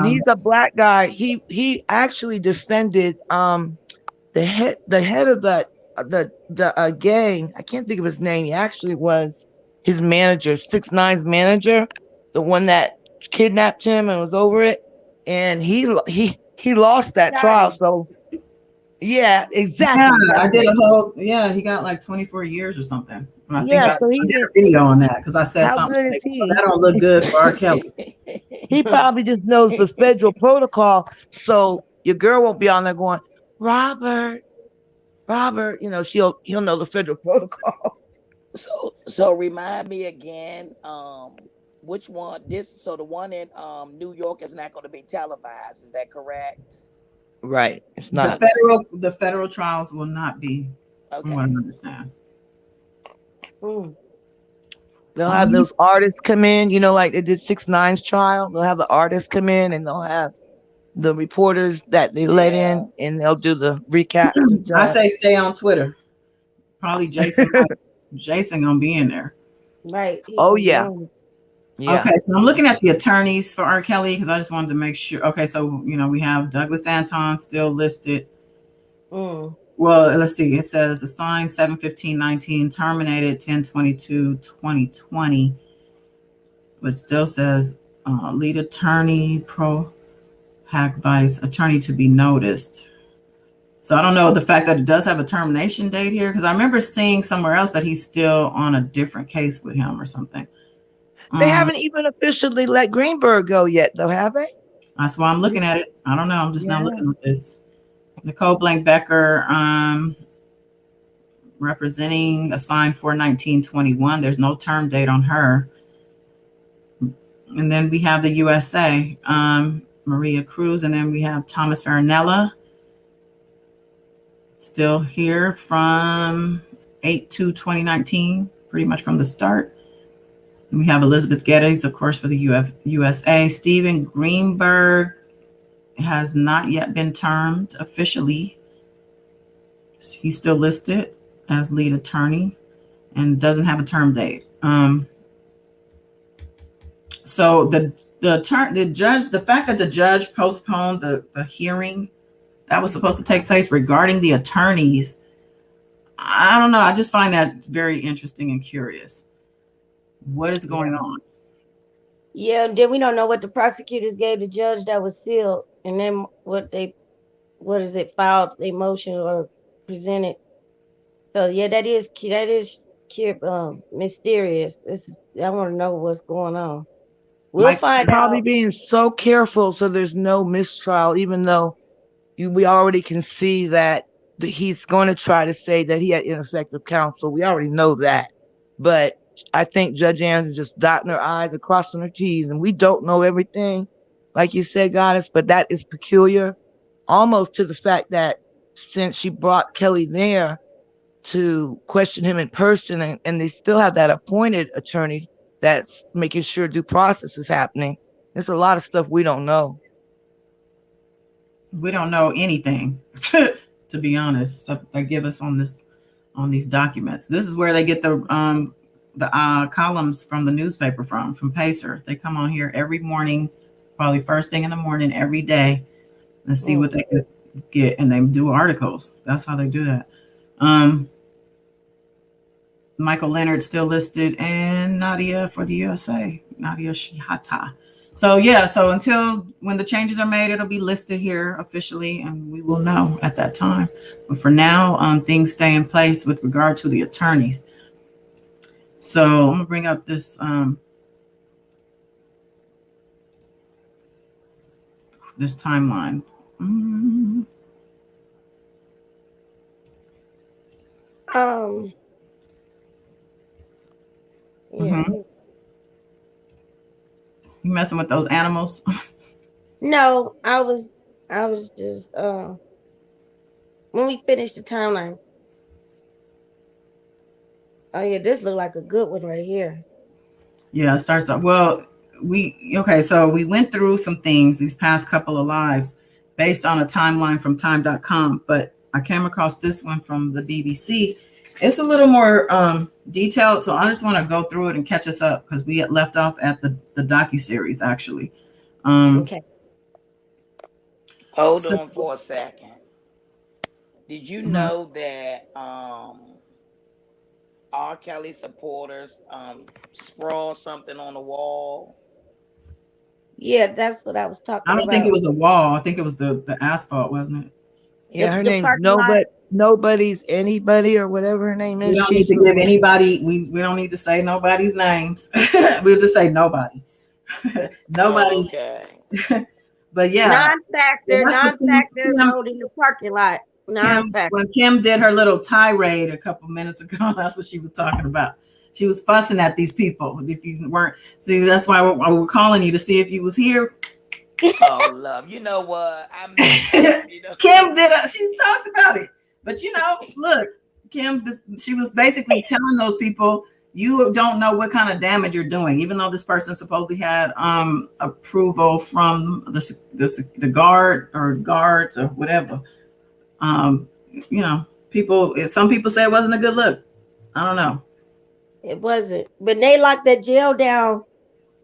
he's a black guy. He actually defended the head of the gang. I can't think of his name. He actually was his manager, 6ix9ine's manager, the one that kidnapped him and was over it. And he lost that trial. So yeah, exactly. Yeah, I did a whole. Yeah, he got like 24 years or something. And I think Yeah, I so did a video on that because I said how something good is like, he? well, that don't look good for R. Kelly. He probably just knows the federal protocol, so your girl won't be on there going, Robert. He'll know the federal protocol. So remind me again, which one? So the one in New York is not going to be televised. Is that correct? Right. It's not. The federal trials will not be. Okay. From what I understand. They'll have those artists come in, like they did 6ix9ine's trial. They'll have the artists come in, and they'll have the reporters that they let in, and they'll do the recap. I say stay on Twitter. Probably Jason gonna be in there. Right. Oh yeah. Yeah. Okay, so I'm looking at the attorneys for R. Kelly because I just wanted to make sure. Okay, so we have Douglas Anton still listed. Well, let's see. It says assigned 7/15/19, terminated 10/22/2020, but still says lead attorney, pro hack vice attorney to be noticed. So I don't know the fact that it does have a termination date here, because I remember seeing somewhere else that he's still on a different case with him or something. They haven't even officially let Greenberg go yet, though, have they? That's why I'm looking at it. I don't know. I'm just now looking at this. Nicole Blank Becker, representing assigned 4/19/21. There's no term date on her. And then we have the USA, Maria Cruz, and then we have Thomas Farinella, still here from 8/2/2019, pretty much from the start. And we have Elizabeth Geddes, of course, for the USA. Stephen Greenberg has not yet been termed officially. He's still listed as lead attorney and doesn't have a term date. So the fact that the judge postponed the hearing that was supposed to take place regarding the attorneys, I don't know. I just find that very interesting and curious. What is going on? Yeah, then we don't know what the prosecutors gave the judge that was sealed, and then what is it filed, a motion or presented. So yeah, that is mysterious. I want to know what's going on. We'll find probably out. Being so careful so there's no mistrial, even though we already can see that he's going to try to say that he had ineffective counsel. We already know that. But I think Judge Ann's is just dotting her I's and crossing her T's, and we don't know everything, like you said, Goddess, but that is peculiar, almost to the fact that since she brought Kelly there to question him in person, and they still have that appointed attorney that's making sure due process is happening. There's a lot of stuff we don't know. We don't know anything, to be honest. So they give us on these documents. This is where they get the columns from the newspaper from Pacer. They come on here every morning, probably first thing in the morning every day, and see what they could get, and they do articles. That's how they do that. Michael Leonard still listed, and Nadia for the USA, Nadia Shihata. So yeah, so until when the changes are made, it'll be listed here officially, and we will know at that time. But for now, things stay in place with regard to the attorneys. So I'm gonna bring up this this timeline. Yeah. You messing with those animals? No, I was just when we finished the timeline. Oh yeah, this look like a good one right here. Yeah, it starts off. Well, so we went through some things these past couple of lives based on a timeline from time.com, but I came across this one from the BBC. It's a little more detailed, so I just want to go through it and catch us up because we had left off at the docuseries actually. Okay. Hold on for a second. Did you know that R. Kelly supporters scrawled something on the wall? Yeah, that's what I was talking about. I don't think it was a wall. I think it was the asphalt, wasn't it? Yeah, her name's Nobody's Anybody or whatever her name is. We don't need to give anybody. We don't need to say nobody's names. We'll just say nobody. Nobody. Okay. But yeah, non-factor road in the parking lot. When Kim did her little tirade a couple minutes ago, that's what she was talking about. She was fussing at these people. If you weren't, see, that's why we're calling you to see if you was here. Oh, love. You know what? Kim did. She talked about it, but look, Kim. She was basically telling those people, you don't know what kind of damage you're doing, even though this person supposedly had approval from the guard or guards or whatever. People. Some people say it wasn't a good look. I don't know. It wasn't, but they locked that jail down.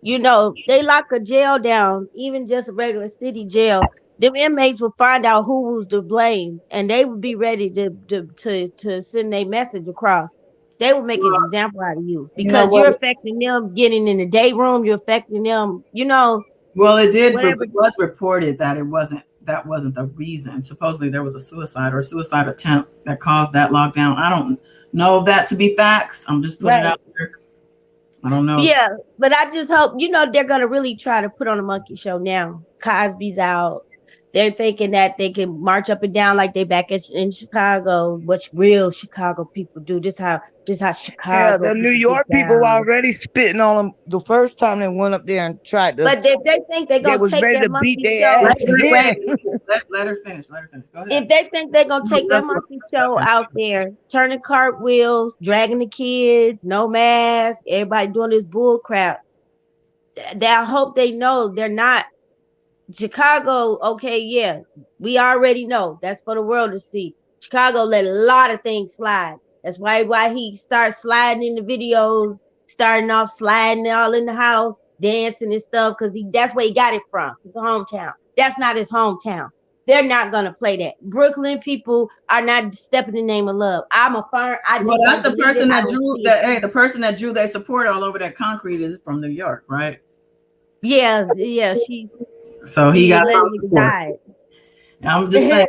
They lock a jail down, even just a regular city jail. Them inmates will find out who was to blame, and they would be ready to send a message across. They will make an example out of you because you're affecting them getting in the day room. You're affecting them. Well, it was reported that that wasn't the reason. Supposedly there was a suicide or a suicide attempt that caused that lockdown. I don't know that to be facts. I'm just putting it out there. I don't know. Yeah, but I just hope, they're going to really try to put on a monkey show now. Cosby's out. They're thinking that they can march up and down like they back in Chicago, what real Chicago people do. This how Chicago. Yeah, the New York people were already spitting on them the first time they went up there and tried to. But if they think they're going to take their monkey show. Let her finish. Go ahead. If they think they're going to take their monkey show out there, turning cartwheels, dragging the kids, no mask, everybody doing this bull crap, I hope they know they're not. Chicago, okay, yeah, we already know. That's for the world to see. Chicago let a lot of things slide. That's why he starts sliding in the videos, starting off sliding all in the house, dancing and stuff, because that's where he got it from. His hometown. That's not his hometown. They're not gonna play that. Brooklyn people are not stepping in the name of love. I'm a firm. That's the person that drew that. Hey, the person that drew their support all over that concrete is from New York, right? Yeah. So he got some support. I'm just saying.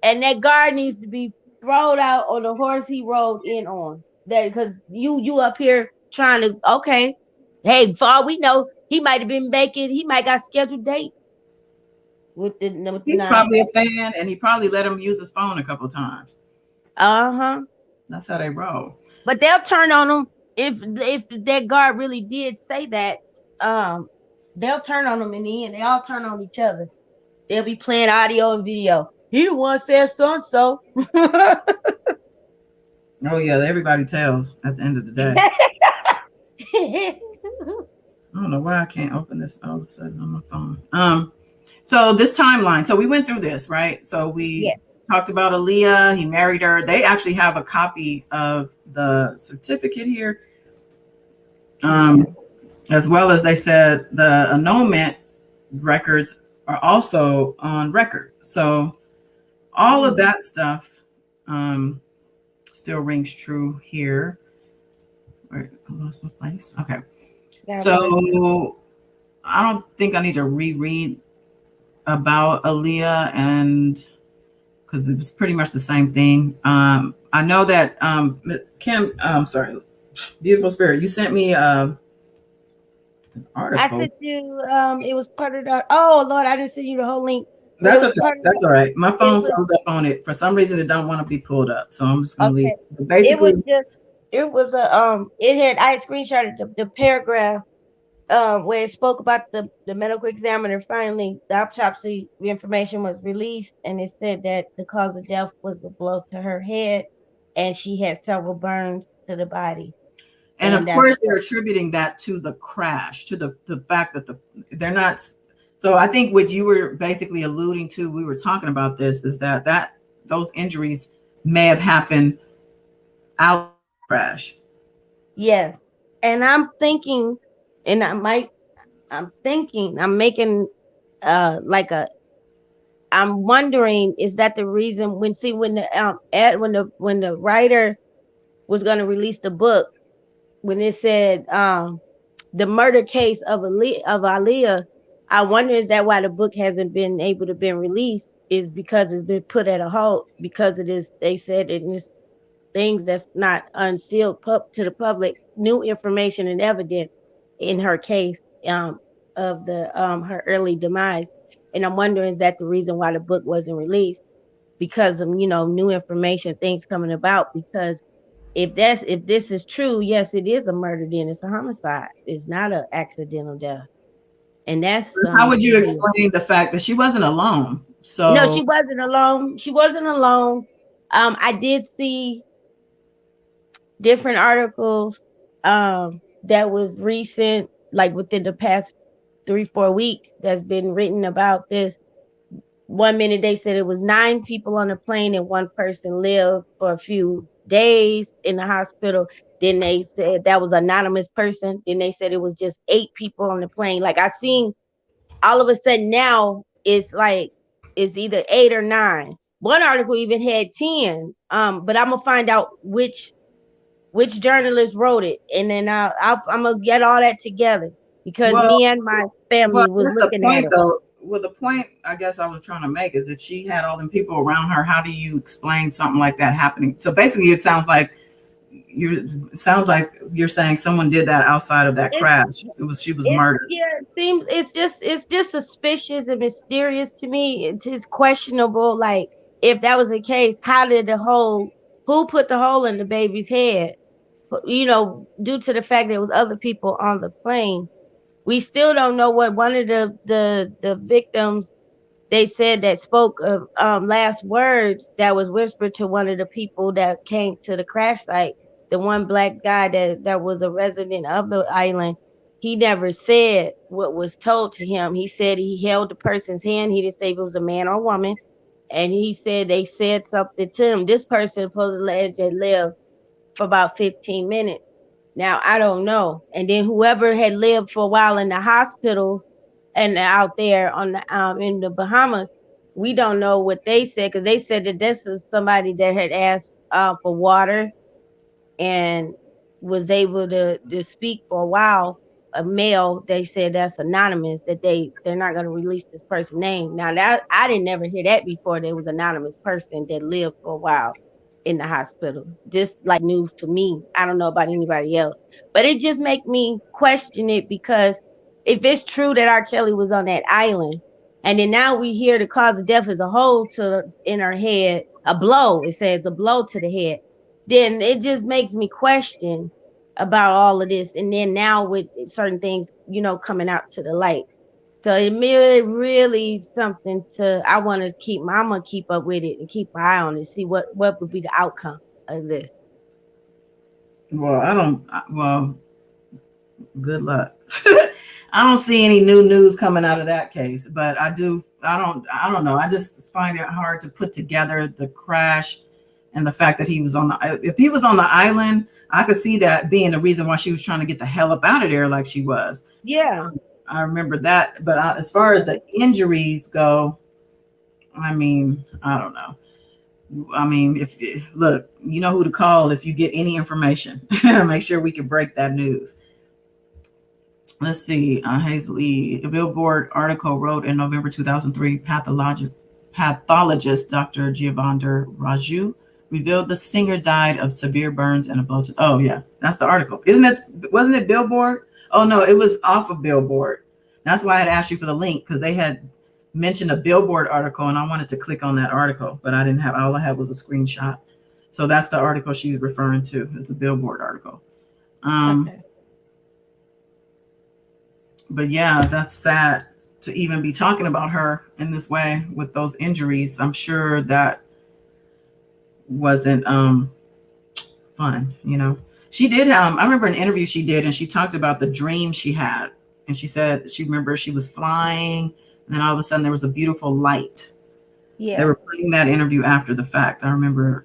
And that guard needs to be thrown out on the horse he rode in on. That because you up here trying to hey, for all we know, he might have been making. He might got scheduled date. He's probably a fan, and he probably let him use his phone a couple times. That's how they roll. But they'll turn on him if that guard really did say that. They'll turn on them in the end. They all turn on each other. They'll be playing audio and video. He the one said so. Oh yeah, everybody tells at the end of the day. I don't know why I can't open this all of a sudden on my phone. So this timeline. So we went through this, right? So we talked about Aaliyah. He married her. They actually have a copy of the certificate here. As well as they said the annulment records are also on record. So all of that stuff still rings true here. Wait, I lost my place. Okay. So I don't think I need to reread about Aaliyah, and because it was pretty much the same thing. I know that Kim, I'm sorry, Beautiful Spirit, you sent me I article. sent you. It was part of the. Oh Lord, I didn't send you the whole link, but it That's was okay. part of. That's all right. My It phone was froze up on it. For some reason, it don't want to be pulled up. So I'm just gonna leave. okay. But It basically, was just. It was a. It had. I had screenshotted the paragraph. Where it spoke about the medical examiner. Finally, the autopsy information was released, and it said that the cause of death was a blow to her head, and she had several burns to the body. and of And that's course, they're what. attributing that to the crash, to the fact that they're not. So I think what you were basically alluding to, we were talking about this, is that those injuries may have happened out of the crash. Yes, and I'm thinking, and I might. I'm thinking. I'm making like a. I'm wondering, is that the reason when the when the writer was going to release the book, when it said the murder case of Aaliyah, I wonder, is that why the book hasn't been able to been released? Is because it's been put at a halt because it is, they said it is things that's not unsealed to the public, new information and evidence in her case of the her early demise. And I'm wondering, is that the reason why the book wasn't released? Because of, new information, things coming about. Because if this is true, yes, it is a murder. Then it's a homicide. It's not an accidental death, and that's How would you serious. explain the fact that she wasn't alone? No, So she wasn't alone. She wasn't alone. I did see different articles that was recent, like within the past 3-4 weeks, that's been written about this. One minute they said it was 9 people on the plane and one person lived for a few days in the hospital. Then they said that was an anonymous person. Then they said it was just 8 people on the plane. Like, I seen all of a sudden now it's like it's either 8 or 9. One article even had 10. But I'm gonna find out which journalist wrote it, and then I'm gonna get all that together, because well, me and my family was that's the looking at point it. though. Well, the point I guess I was trying to make is, if she had all them people around her, how do you explain something like that happening? So basically, it sounds like you're saying someone did that outside of that It's crash. She was it's murdered. yeah, it seems it's just suspicious and mysterious to me. It's just questionable. Like, if that was the case, how did who put the hole in the baby's head? Due to the fact there was other people on the plane. We still don't know what one of the victims, they said, that spoke of last words that was whispered to one of the people that came to the crash site. The one black guy that was a resident of the island, he never said what was told to him. He said he held the person's hand. He didn't say if it was a man or woman. And he said they said something to him. This person supposedly had lived for about 15 minutes. Now, I don't know. And then whoever had lived for a while in the hospitals and out there on the in the Bahamas, we don't know what they said, because they said that this is somebody that had asked for water and was able to speak for a while. A male, they said that's anonymous, that they're not going to release this person's name. Now, that I didn't never hear that before. There was an anonymous person that lived for a while in the hospital. Just like news to me. I don't know about anybody else, but it just make me question it, because if it's true that R. Kelly was on that island, and then now we hear the cause of death is a hole in her head, a blow. It says a blow to the head. Then it just makes me question about all of this. And then now with certain things, coming out to the light. So it really something I want to I'm going to keep up with it and keep my eye on it, see what would be the outcome of this. Well, I don't. Well, good luck. I don't see any new news coming out of that case, but I do. I don't know. I just find it hard to put together the crash and the fact that he was if he was on the island, I could see that being the reason why she was trying to get the hell up out of there like she was. Yeah. I remember that. But as far as the injuries go, I mean, I don't know. I mean, look, you know who to call if you get any information. Make sure we can break that news. Let's see. Hazel E. A Billboard article wrote in November 2003, pathologist Dr. Giovanni Raju revealed the singer died of severe burns and a blow to. Oh yeah, that's the article, isn't it? Wasn't it Billboard? Oh no, it was off of Billboard. That's why I had asked you for the link, because they had mentioned a Billboard article and I wanted to click on that article, but I didn't have, all I had was a screenshot. So that's the article she's referring to, is the Billboard article. Okay. But yeah, that's sad to even be talking about her in this way with those injuries. I'm sure that wasn't fun, you know. She did I remember an interview she did, and she talked about the dream she had, and she said she remember she was flying, and then all of a sudden there was a beautiful light. Yeah. They were putting that interview after the fact. I remember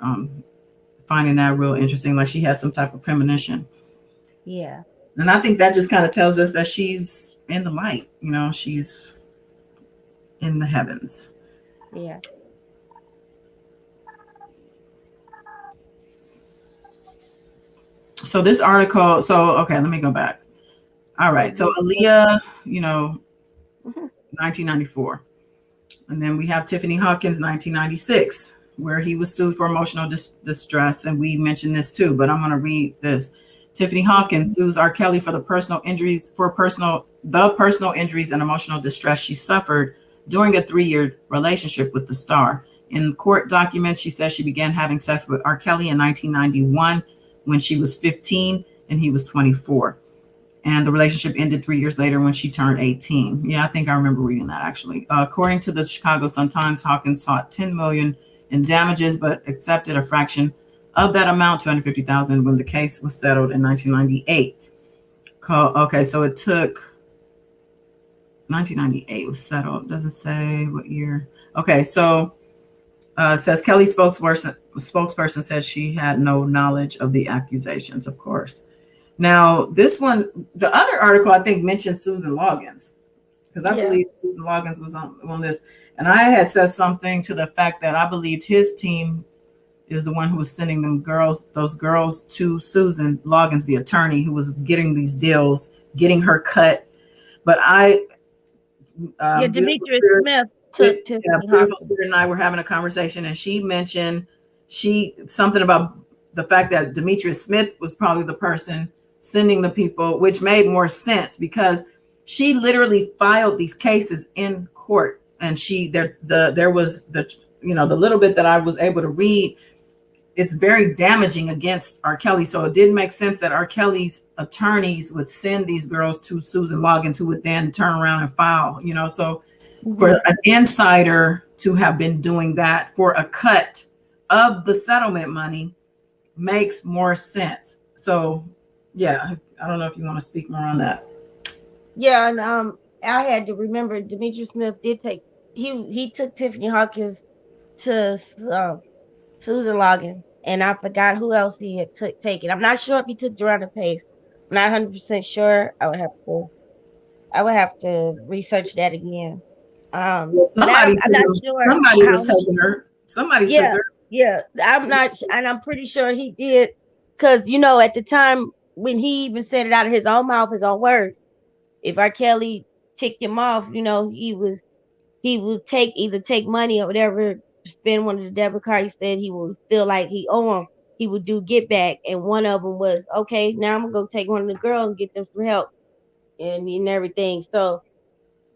finding that real interesting, like she had some type of premonition. Yeah. And I think that just kind of tells us that she's in the light, you know, she's in the heavens. Yeah. So this article, so okay, let me go back. All right, so Aaliyah, you know, 1994. And then we have Tiffany Hawkins, 1996, where he was sued for emotional distress. And we mentioned this too, but I'm going to read this. Tiffany Hawkins sues R. Kelly for the personal injuries and emotional distress she suffered during a 3-year relationship with the star. In court documents, she says she began having sex with R. Kelly in 1991 when she was 15 and he was 24. And the relationship ended 3 years later when she turned 18. Yeah, I think I remember reading that actually. According to the Chicago Sun-Times, Hawkins sought $10 million in damages, but accepted a fraction of that amount, $250,000, when the case was settled in 1998. Okay, so it took 1998 was settled. Doesn't say what year. Okay, so says Kelly's spokesperson said she had no knowledge of the accusations, of course. Now, this one, the other article, I think mentioned Susan Loggins, because I believe Susan Loggins was on this. And I had said something to the fact that I believed his team is the one who was sending those girls to Susan Loggins, the attorney who was getting these deals, getting her cut. But Demetrius Smith took Tiffany Hawkins. Spirit and I were having a conversation, and she mentioned something about the fact that Demetrius Smith was probably the person sending the people, which made more sense because she literally filed these cases in court, and there was the little bit that I was able to read. It's very damaging against R. Kelly, so it didn't make sense that R. Kelly's attorneys would send these girls to Susan Loggins, who would then turn around and file. So for an insider to have been doing that for a cut of the settlement money makes more sense. So yeah, I don't know if you want to speak more on that. Yeah, and I had to remember Demetrius Smith did take he took Tiffany Hawkins to Susan Loggins, and I forgot who else he had taken. I'm not sure if he took Duranda Pace. I'm not 100% sure. I would have to research that again. I'm not sure. Somebody was taking her. Somebody took her. Yeah, I'm not, and I'm pretty sure he did, because at the time when he even said it out of his own mouth, his own words, if R. Kelly ticked him off, he would either take money or whatever, spend one of the debit cards. He said he would feel like he owe him. He would do get back, and one of them was, okay, now I'm gonna go take one of the girls and get them some help and everything. So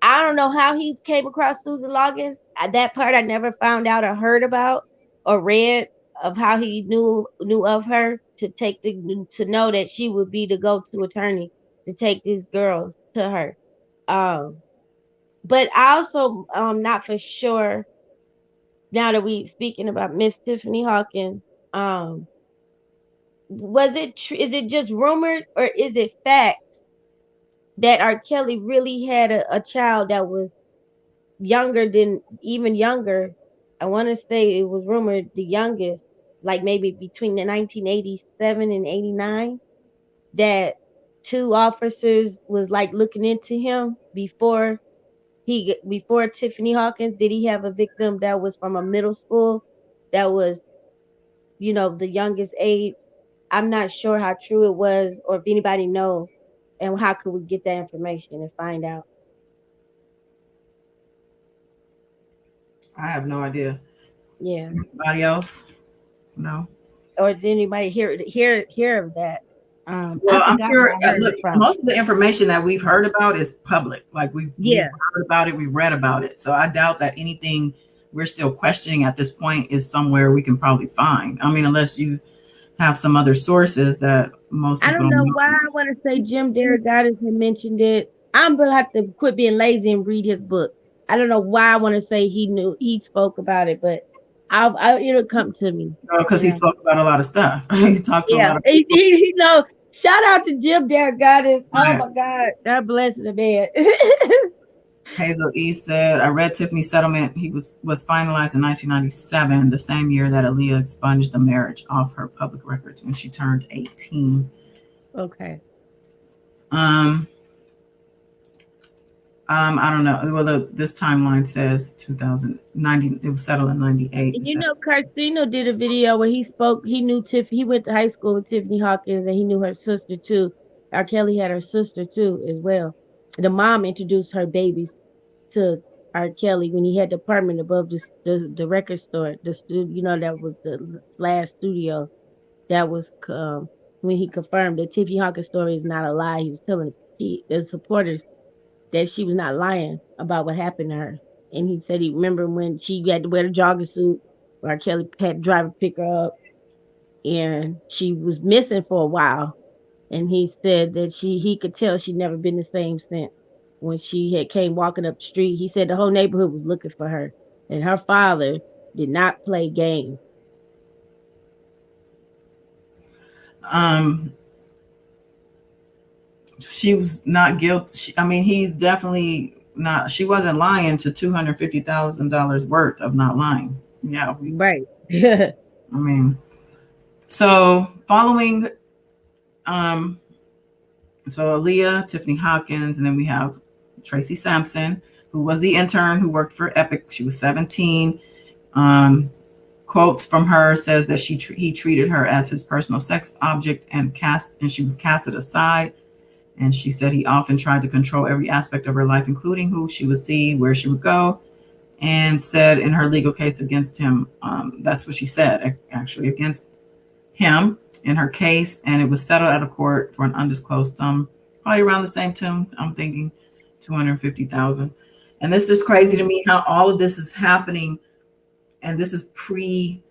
I don't know how he came across Susan Loggins. That part I never found out or heard about or read of how he knew of her to know that she would be the go-to attorney to take these girls to her. But I also not for sure, now that we speaking about Miss Tiffany Hawkins, is it just rumored or is it facts that R. Kelly really had a child that was even younger? I want to say it was rumored the youngest, like maybe between the 1987 and 89, that two officers was like looking into him before Tiffany Hawkins. Did he have a victim that was from a middle school that was, the youngest age? I'm not sure how true it was or if anybody knows, and how could we get that information and find out? I have no idea. Yeah. Anybody else? No. Or did anybody hear of that? I Well, I'm forgot sure. where I heard Look, it from. most of the information that we've heard about is public. Like we've Yeah, heard about it, we've read about it. So I doubt that anything we're still questioning at this point is somewhere we can probably find. I mean, unless you have some other sources that most I people don't don't know know. why I want to say Jim Derogatis had mentioned it. I'm gonna have to quit being lazy and read his book. I don't know why I want to say he spoke about it, but it'll come to me. Because he spoke about a lot of stuff. He talked to a Yeah, lot of people. shout out to Jim Derogatis. Oh Right. my God, God bless the man. Hazel E said, I read Tiffany's settlement. He was finalized in 1997, the same year that Aaliyah expunged the marriage off her public records when she turned 18. Okay. Um, I don't know. Well, this timeline says 2090. It was settled in 98. It says. Carcino did a video where he spoke. He knew Tiff. He went to high school with Tiffany Hawkins, and he knew her sister too. R. Kelly had her sister too as well. The mom introduced her babies to R. Kelly when he had the apartment above the record store. That was the Slash studio. That was when he confirmed that Tiffany Hawkins' story is not a lie. He was telling the supporters that she was not lying about what happened to her. And he said he remembered when she had to wear the jogging suit, R. Kelly had to drive and pick her up, and she was missing for a while. And he said that he could tell she'd never been the same since. When she had came walking up the street, he said the whole neighborhood was looking for her, and her father did not play games. She was not guilty. I mean, he's definitely not. She wasn't lying to $250,000 worth of not lying. Yeah, right. I mean, so following, so Aaliyah, Tiffany Hawkins, and then we have Tracy Sampson, who was the intern who worked for Epic. She was 17. Quotes from her says that he treated her as his personal sex object and she was casted aside. And she said he often tried to control every aspect of her life, including who she would see, where she would go, and said in her legal case against him, that's what she said, actually, against him in her case. And it was settled out of court for an undisclosed sum, probably around the same tune. I'm thinking 250,000. And this is crazy to me how all of this is happening. And this is pre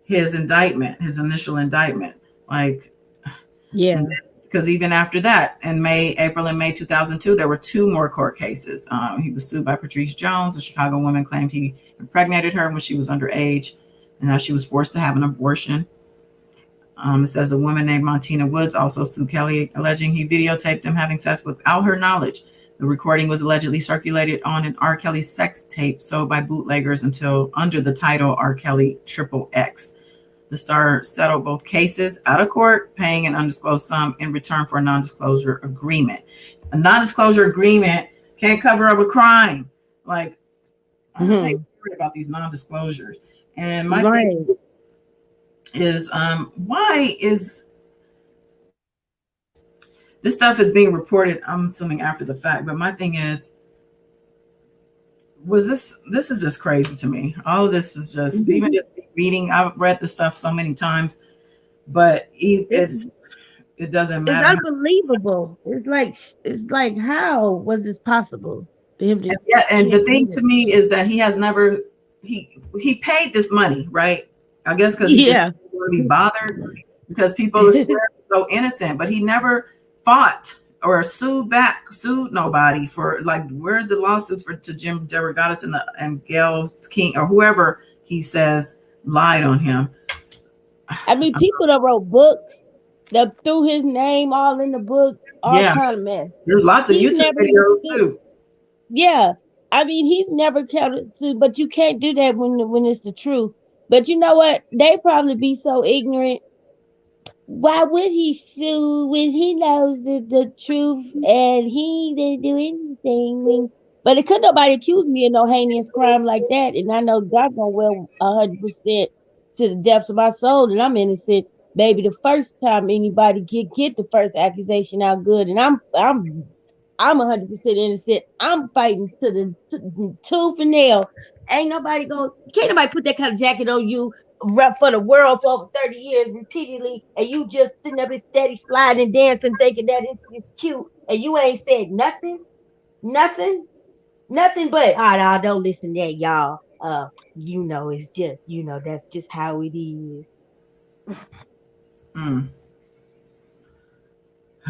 his indictment, his initial indictment. Like, yeah. Because even after that, in April and May 2002, there were two more court cases. He was sued by Patrice Jones. A Chicago woman claimed he impregnated her when she was underage and that she was forced to have an abortion. It says a woman named Montina Woods also sued Kelly, alleging he videotaped them having sex without her knowledge. The recording was allegedly circulated on an R. Kelly sex tape sold by bootleggers until under the title R. Kelly XXX. The star settled both cases out of court, paying an undisclosed sum in return for a non-disclosure agreement. A non-disclosure agreement can't cover up a crime. Like, I'm just worried about these non-disclosures. And my thing is, why is this stuff is being reported? I'm assuming after the fact, but my thing is, this is just crazy to me. All of this is just even just reading. I've read the stuff so many times, but it doesn't matter. It's unbelievable. It's like how was this possible for him to? Yeah, and the thing to me is that he has never he paid this money, right? I guess because he just didn't want to be bothered because people are so innocent, but he never fought or sued nobody for, like, where's the lawsuits to Jim Derogatis and Gail King or whoever he says lied on him. I mean, people that wrote books that threw his name all in the book, all kind of mess. There's lots of YouTube videos too. Yeah, I mean, he's never counted sued, but you can't do that when it's the truth. But you know what? They probably be so ignorant. Why would he sue when he knows the truth and he didn't do anything? But it could nobody accuse me of no heinous crime like that, and I know God gonna well 100% to the depths of my soul that I'm innocent. Maybe the first time anybody get the first accusation out good, and I'm 100% innocent. I'm fighting to the tooth and nail. Can't nobody put that kind of jacket on you for the world for over 30 years repeatedly, and you just sitting up and steady sliding and dancing, thinking that it's cute, and you ain't said nothing, nothing, nothing but, oh, no, don't listen to that, y'all. It's just, that's just how it is.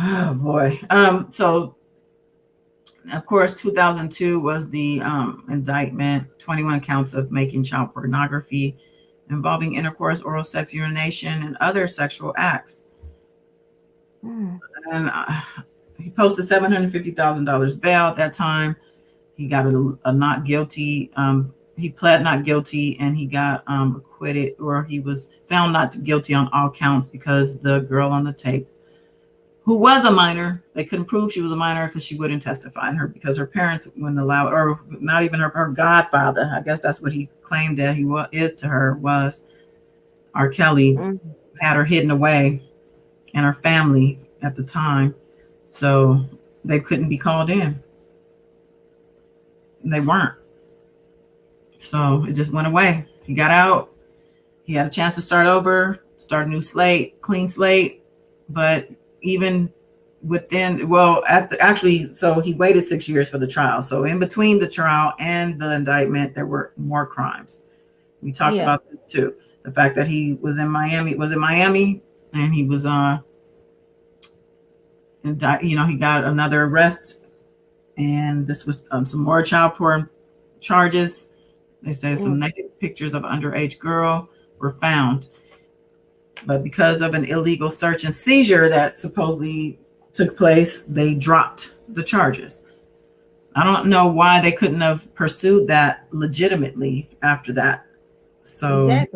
Oh boy. So of course, 2002 was the indictment, 21 counts of making child pornography involving intercourse, oral sex, urination, and other sexual acts. And he posted $750,000 bail at that time. He got a not guilty. He pled not guilty, and he got acquitted, or he was found not guilty on all counts because the girl on the tape, who was a minor, they couldn't prove she was a minor because she wouldn't testify, because her parents wouldn't allow, or not even her godfather. I guess that's what he claimed that he is to her, was R. Kelly, had her hidden away, and her family at the time, so they couldn't be called in. They weren't. So it just went away. He got out. He had a chance to start over, start a new slate, clean slate. But even within, so he waited 6 years for the trial. So in between the trial and the indictment, there were more crimes. We talked about this too. The fact that he was in Miami, and he was he got another arrest, and this was some more child porn charges. They say some naked pictures of an underage girl were found, but because of an illegal search and seizure that supposedly took place, they dropped the charges. I don't know why they couldn't have pursued that legitimately after that. So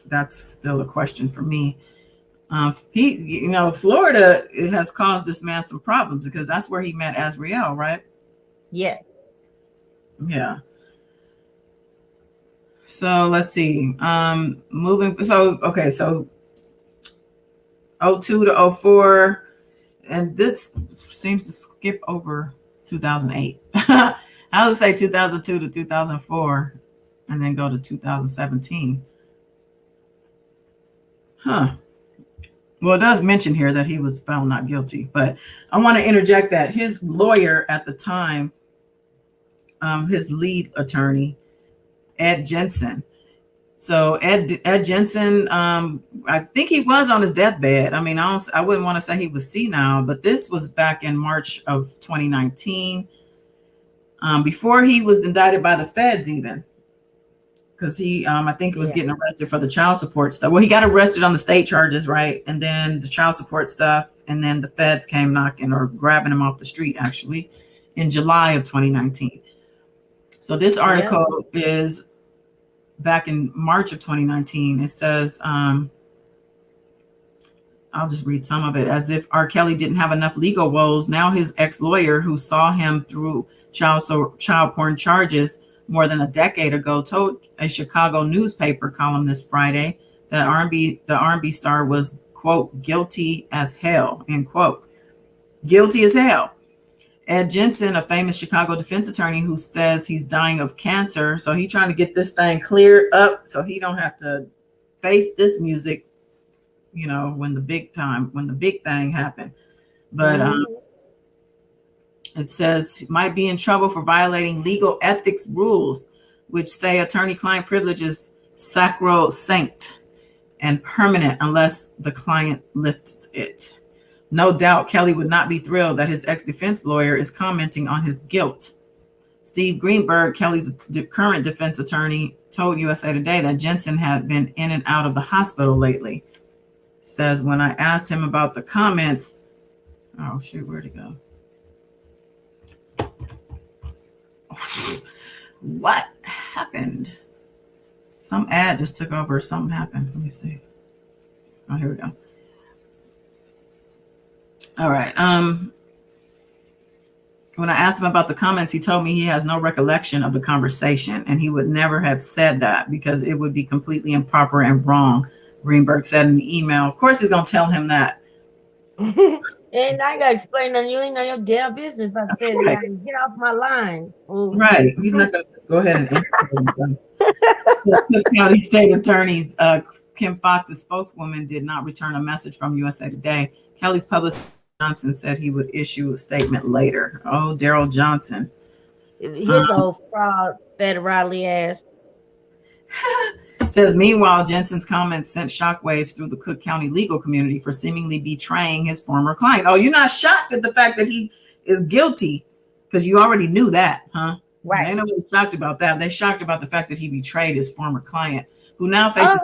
that's still a question for me. Florida, it has caused this man some problems because that's where he met Azriel, right? Yeah. Yeah. So let's see. So 02 to 04, and this seems to skip over 2008. I would say 2002 to 2004, and then go to 2017. Huh. Well, it does mention here that he was found not guilty, but I want to interject that his lawyer at the time, his lead attorney, Ed Jensen. So Ed Jensen, I think he was on his deathbed. I mean, I wouldn't want to say he was senile, but this was back in March of 2019, before he was indicted by the feds even. Because he, I think, was getting arrested for the child support stuff. Well, he got arrested on the state charges, right? And then the child support stuff. And then the feds came knocking or grabbing him off the street, actually, in July of 2019. So this article is back in March of 2019. It says, I'll just read some of it. As if R. Kelly didn't have enough legal woes, now his ex-lawyer, who saw him through child porn charges more than a decade ago, told a Chicago newspaper columnist Friday that the R&B star was, quote, guilty as hell, end quote. Guilty as hell. Ed Jensen, a famous Chicago defense attorney who says he's dying of cancer, so he's trying to get this thing cleared up so he don't have to face this music, when the big thing happened. But it says he might be in trouble for violating legal ethics rules, which say attorney-client privilege is sacrosanct and permanent unless the client lifts it. No doubt Kelly would not be thrilled that his ex-defense lawyer is commenting on his guilt. Steve Greenberg, Kelly's current defense attorney, told USA Today that Jensen had been in and out of the hospital lately. Says, when I asked him about the comments, oh shoot, where'd it go? What happened? Some ad just took over. Something happened. Let me see. Oh, here we go. All right. When I asked him about the comments, he told me he has no recollection of the conversation, and he would never have said that because it would be completely improper and wrong, Greenberg said in the email. Of course, he's going to tell him that. And I got to explain to you, ain't none of your damn business about to say that. Get off my line. Right. He's not going to just go ahead and answer himself. The Cook County State Attorney's Kim Fox's spokeswoman did not return a message from USA Today. Kelly's publicist Johnson said he would issue a statement later. Oh, Daryl Johnson. His old fraud, federally ass. Says, meanwhile, Jensen's comments sent shockwaves through the Cook County legal community for seemingly betraying his former client. Oh, you're not shocked at the fact that he is guilty because you already knew that, huh? Right. Ain't nobody shocked about that. They're shocked about the fact that he betrayed his former client, who now faces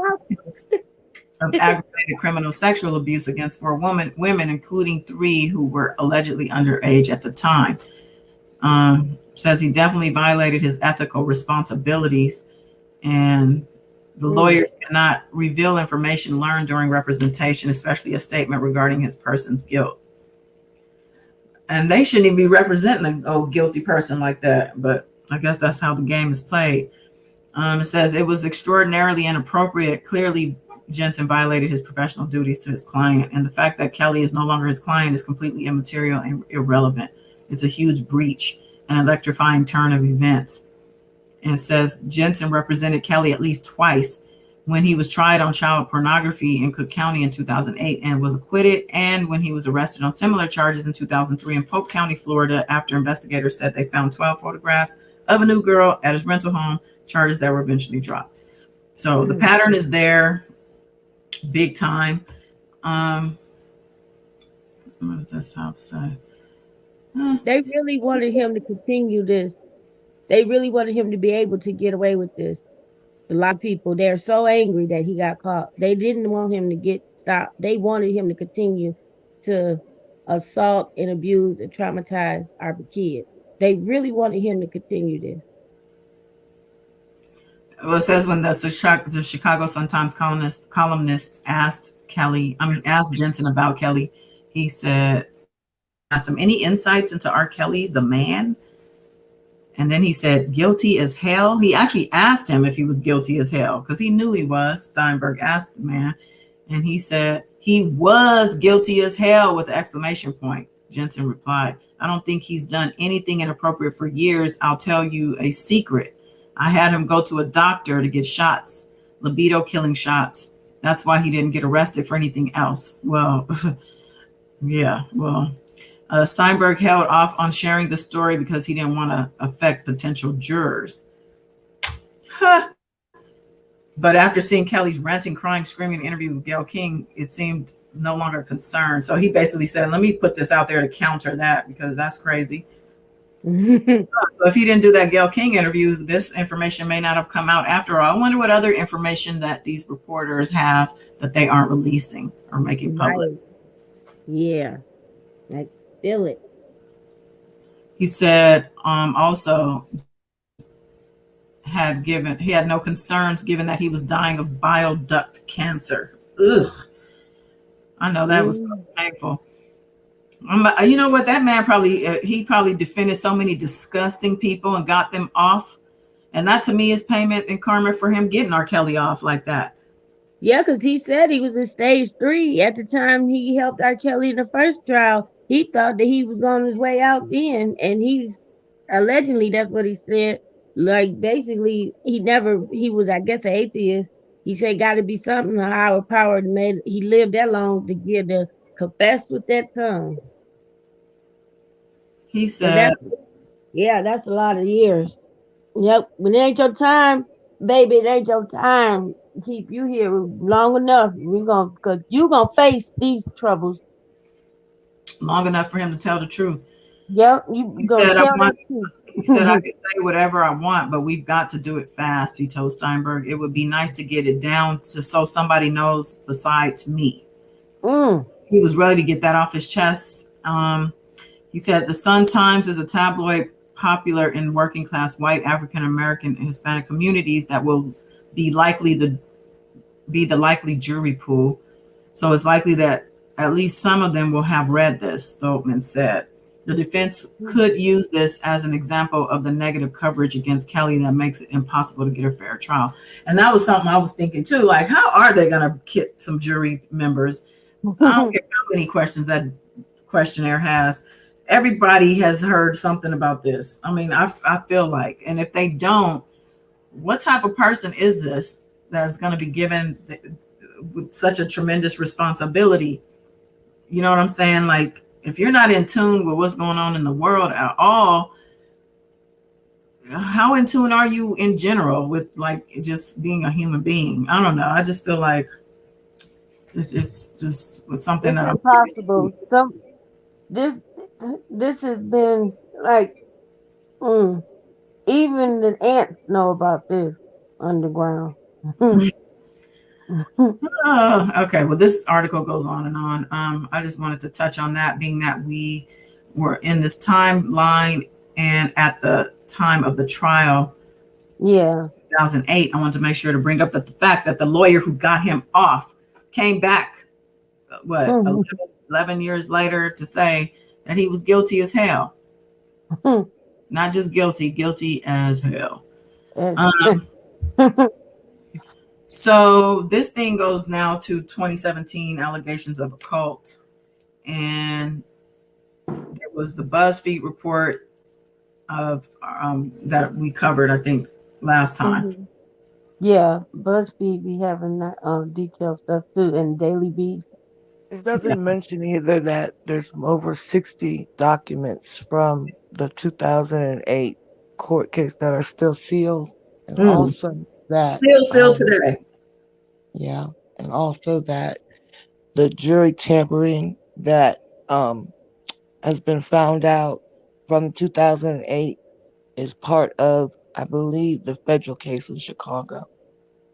of aggravated criminal sexual abuse against 4 women, including 3 who were allegedly underage at the time. Says he definitely violated his ethical responsibilities, and the lawyers cannot reveal information learned during representation, especially a statement regarding his person's guilt. And they shouldn't even be representing a guilty person like that, but I guess that's how the game is played. It says it was extraordinarily inappropriate. Clearly, Jensen violated his professional duties to his client, and the fact that Kelly is no longer his client is completely immaterial and irrelevant. It's a huge breach, an electrifying turn of events. And it says Jensen represented Kelly at least twice when he was tried on child pornography in Cook County in 2008 and was acquitted, and when he was arrested on similar charges in 2003 in Polk County, Florida, after investigators said they found 12 photographs of a new girl at his rental home, charges that were eventually dropped. So the pattern is there, big time. What does this house say? They really wanted him to continue this. They really wanted him to be able to get away with this. A lot of people, they're so angry that he got caught. They didn't want him to get stopped. They wanted him to continue to assault and abuse and traumatize our kids. They really wanted him to continue this. Well, it says when the Chicago Sun-Times columnist asked Jensen about Kelly, he said, asked him, any insights into R. Kelly, the man? And then he said, guilty as hell. He actually asked him if he was guilty as hell because he knew he was. Steinberg asked the man, and he said he was guilty as hell with an exclamation point. Jensen replied, I don't think he's done anything inappropriate for years. I'll tell you a secret. I had him go to a doctor to get shots, libido killing shots. That's why he didn't get arrested for anything else. Well, yeah, well. Steinberg held off on sharing the story because he didn't want to affect potential jurors. But after seeing Kelly's ranting, crying, screaming interview with Gayle King, it seemed no longer concerned. So he basically said, let me put this out there to counter that because that's crazy. So if he didn't do that Gayle King interview, this information may not have come out after all. I wonder what other information that these reporters have that they aren't releasing or making public. Right. Yeah. I feel it. He said also he had no concerns given that he was dying of bile duct cancer. Ugh. I know that was painful. You know what? That man he probably defended so many disgusting people and got them off. And that to me is payment and karma for him getting R. Kelly off like that. Yeah, because he said he was in stage 3 at the time he helped R. Kelly in the first trial. He thought that he was on his way out then, and he's allegedly, that's what he said. Like basically, he was, I guess, an atheist. He said, "Got to be something a higher power made he lived that long to get to confess with that tongue." He said, that's a lot of years. Yep, when it ain't your time, baby, it ain't your time. Keep you here long enough. Cause you gonna face these troubles long enough for him to tell the truth. Yep, he said, he said I could say whatever I want, but we've got to do it fast. He told Steinberg it would be nice to get it down so somebody knows besides me. He was ready to get that off his chest. He said the Sun-Times is a tabloid popular in working class white African American and Hispanic communities that will be the likely jury pool. So it's likely that at least some of them will have read this, Stoltman said. The defense could use this as an example of the negative coverage against Kelly that makes it impossible to get a fair trial. And that was something I was thinking too, like, how are they going to get some jury members? I don't care how many questions that questionnaire has. Everybody has heard something about this. I mean, I feel like, and if they don't, what type of person is this that's going to be given with such a tremendous responsibility? You know what I'm saying? Like, if you're not in tune with what's going on in the world at all, how in tune are you in general with like just being a human being? I don't know. I just feel like it's just something It's that I'm impossible. This this has been like even the ants know about this underground. Okay, well, this article goes on and on. I just wanted to touch on that, being that we were in this timeline and at the time of the trial, Yeah. 2008. I wanted to make sure to bring up the fact that the lawyer who got him off came back, what, 11 years later to say that he was guilty as hell. Not just guilty, guilty as hell. So this thing goes now to 2017 allegations of occult, and there was the BuzzFeed report of that we covered, I think, last time. Yeah, BuzzFeed be having that detailed stuff too, and Daily Beast. It doesn't mention either that there's over 60 documents from the 2008 court case that are still sealed, and also that still sealed today. Yeah, and also that the jury tampering that has been found out from 2008 is part of, I believe, the federal case in Chicago.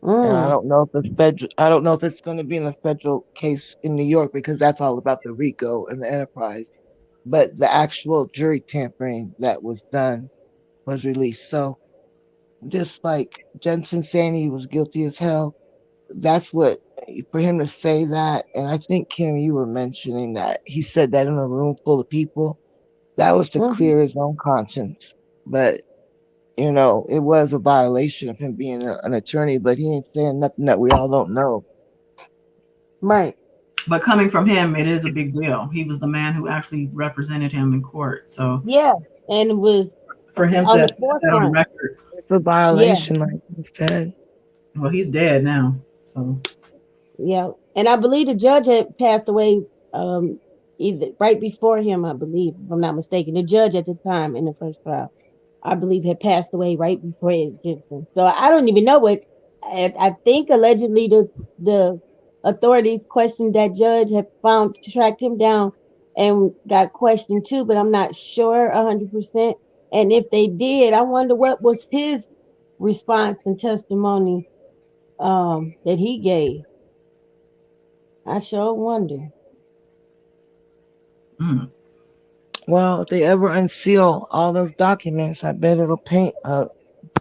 And I don't know if it's going to be in the federal case in New York, because that's all about the RICO and the enterprise. But the actual jury tampering that was done was released. So just like Jensen saying he was guilty as hell, that's what, for him to say that, and I think, Kim, you were mentioning that he said that in a room full of people, that was to clear his own conscience. But it was a violation of him being an attorney, but he ain't saying nothing that we all don't know. Right. But coming from him, it is a big deal. He was the man who actually represented him in court. So yeah, and it was for him on to the set that on record, it's a violation, like you said. Well, he's dead now. So yeah, and I believe the judge had passed away either right before him. I believe, if I'm not mistaken, the judge at the time in the first trial, I believe, had passed away right before Jensen. So I don't even know what. I think allegedly the authorities questioned that judge, had tracked him down and got questioned too, but I'm not sure 100%. And if they did, I wonder what was his response and testimony that he gave. I sure wonder. Well, if they ever unseal all those documents, I bet it'll paint a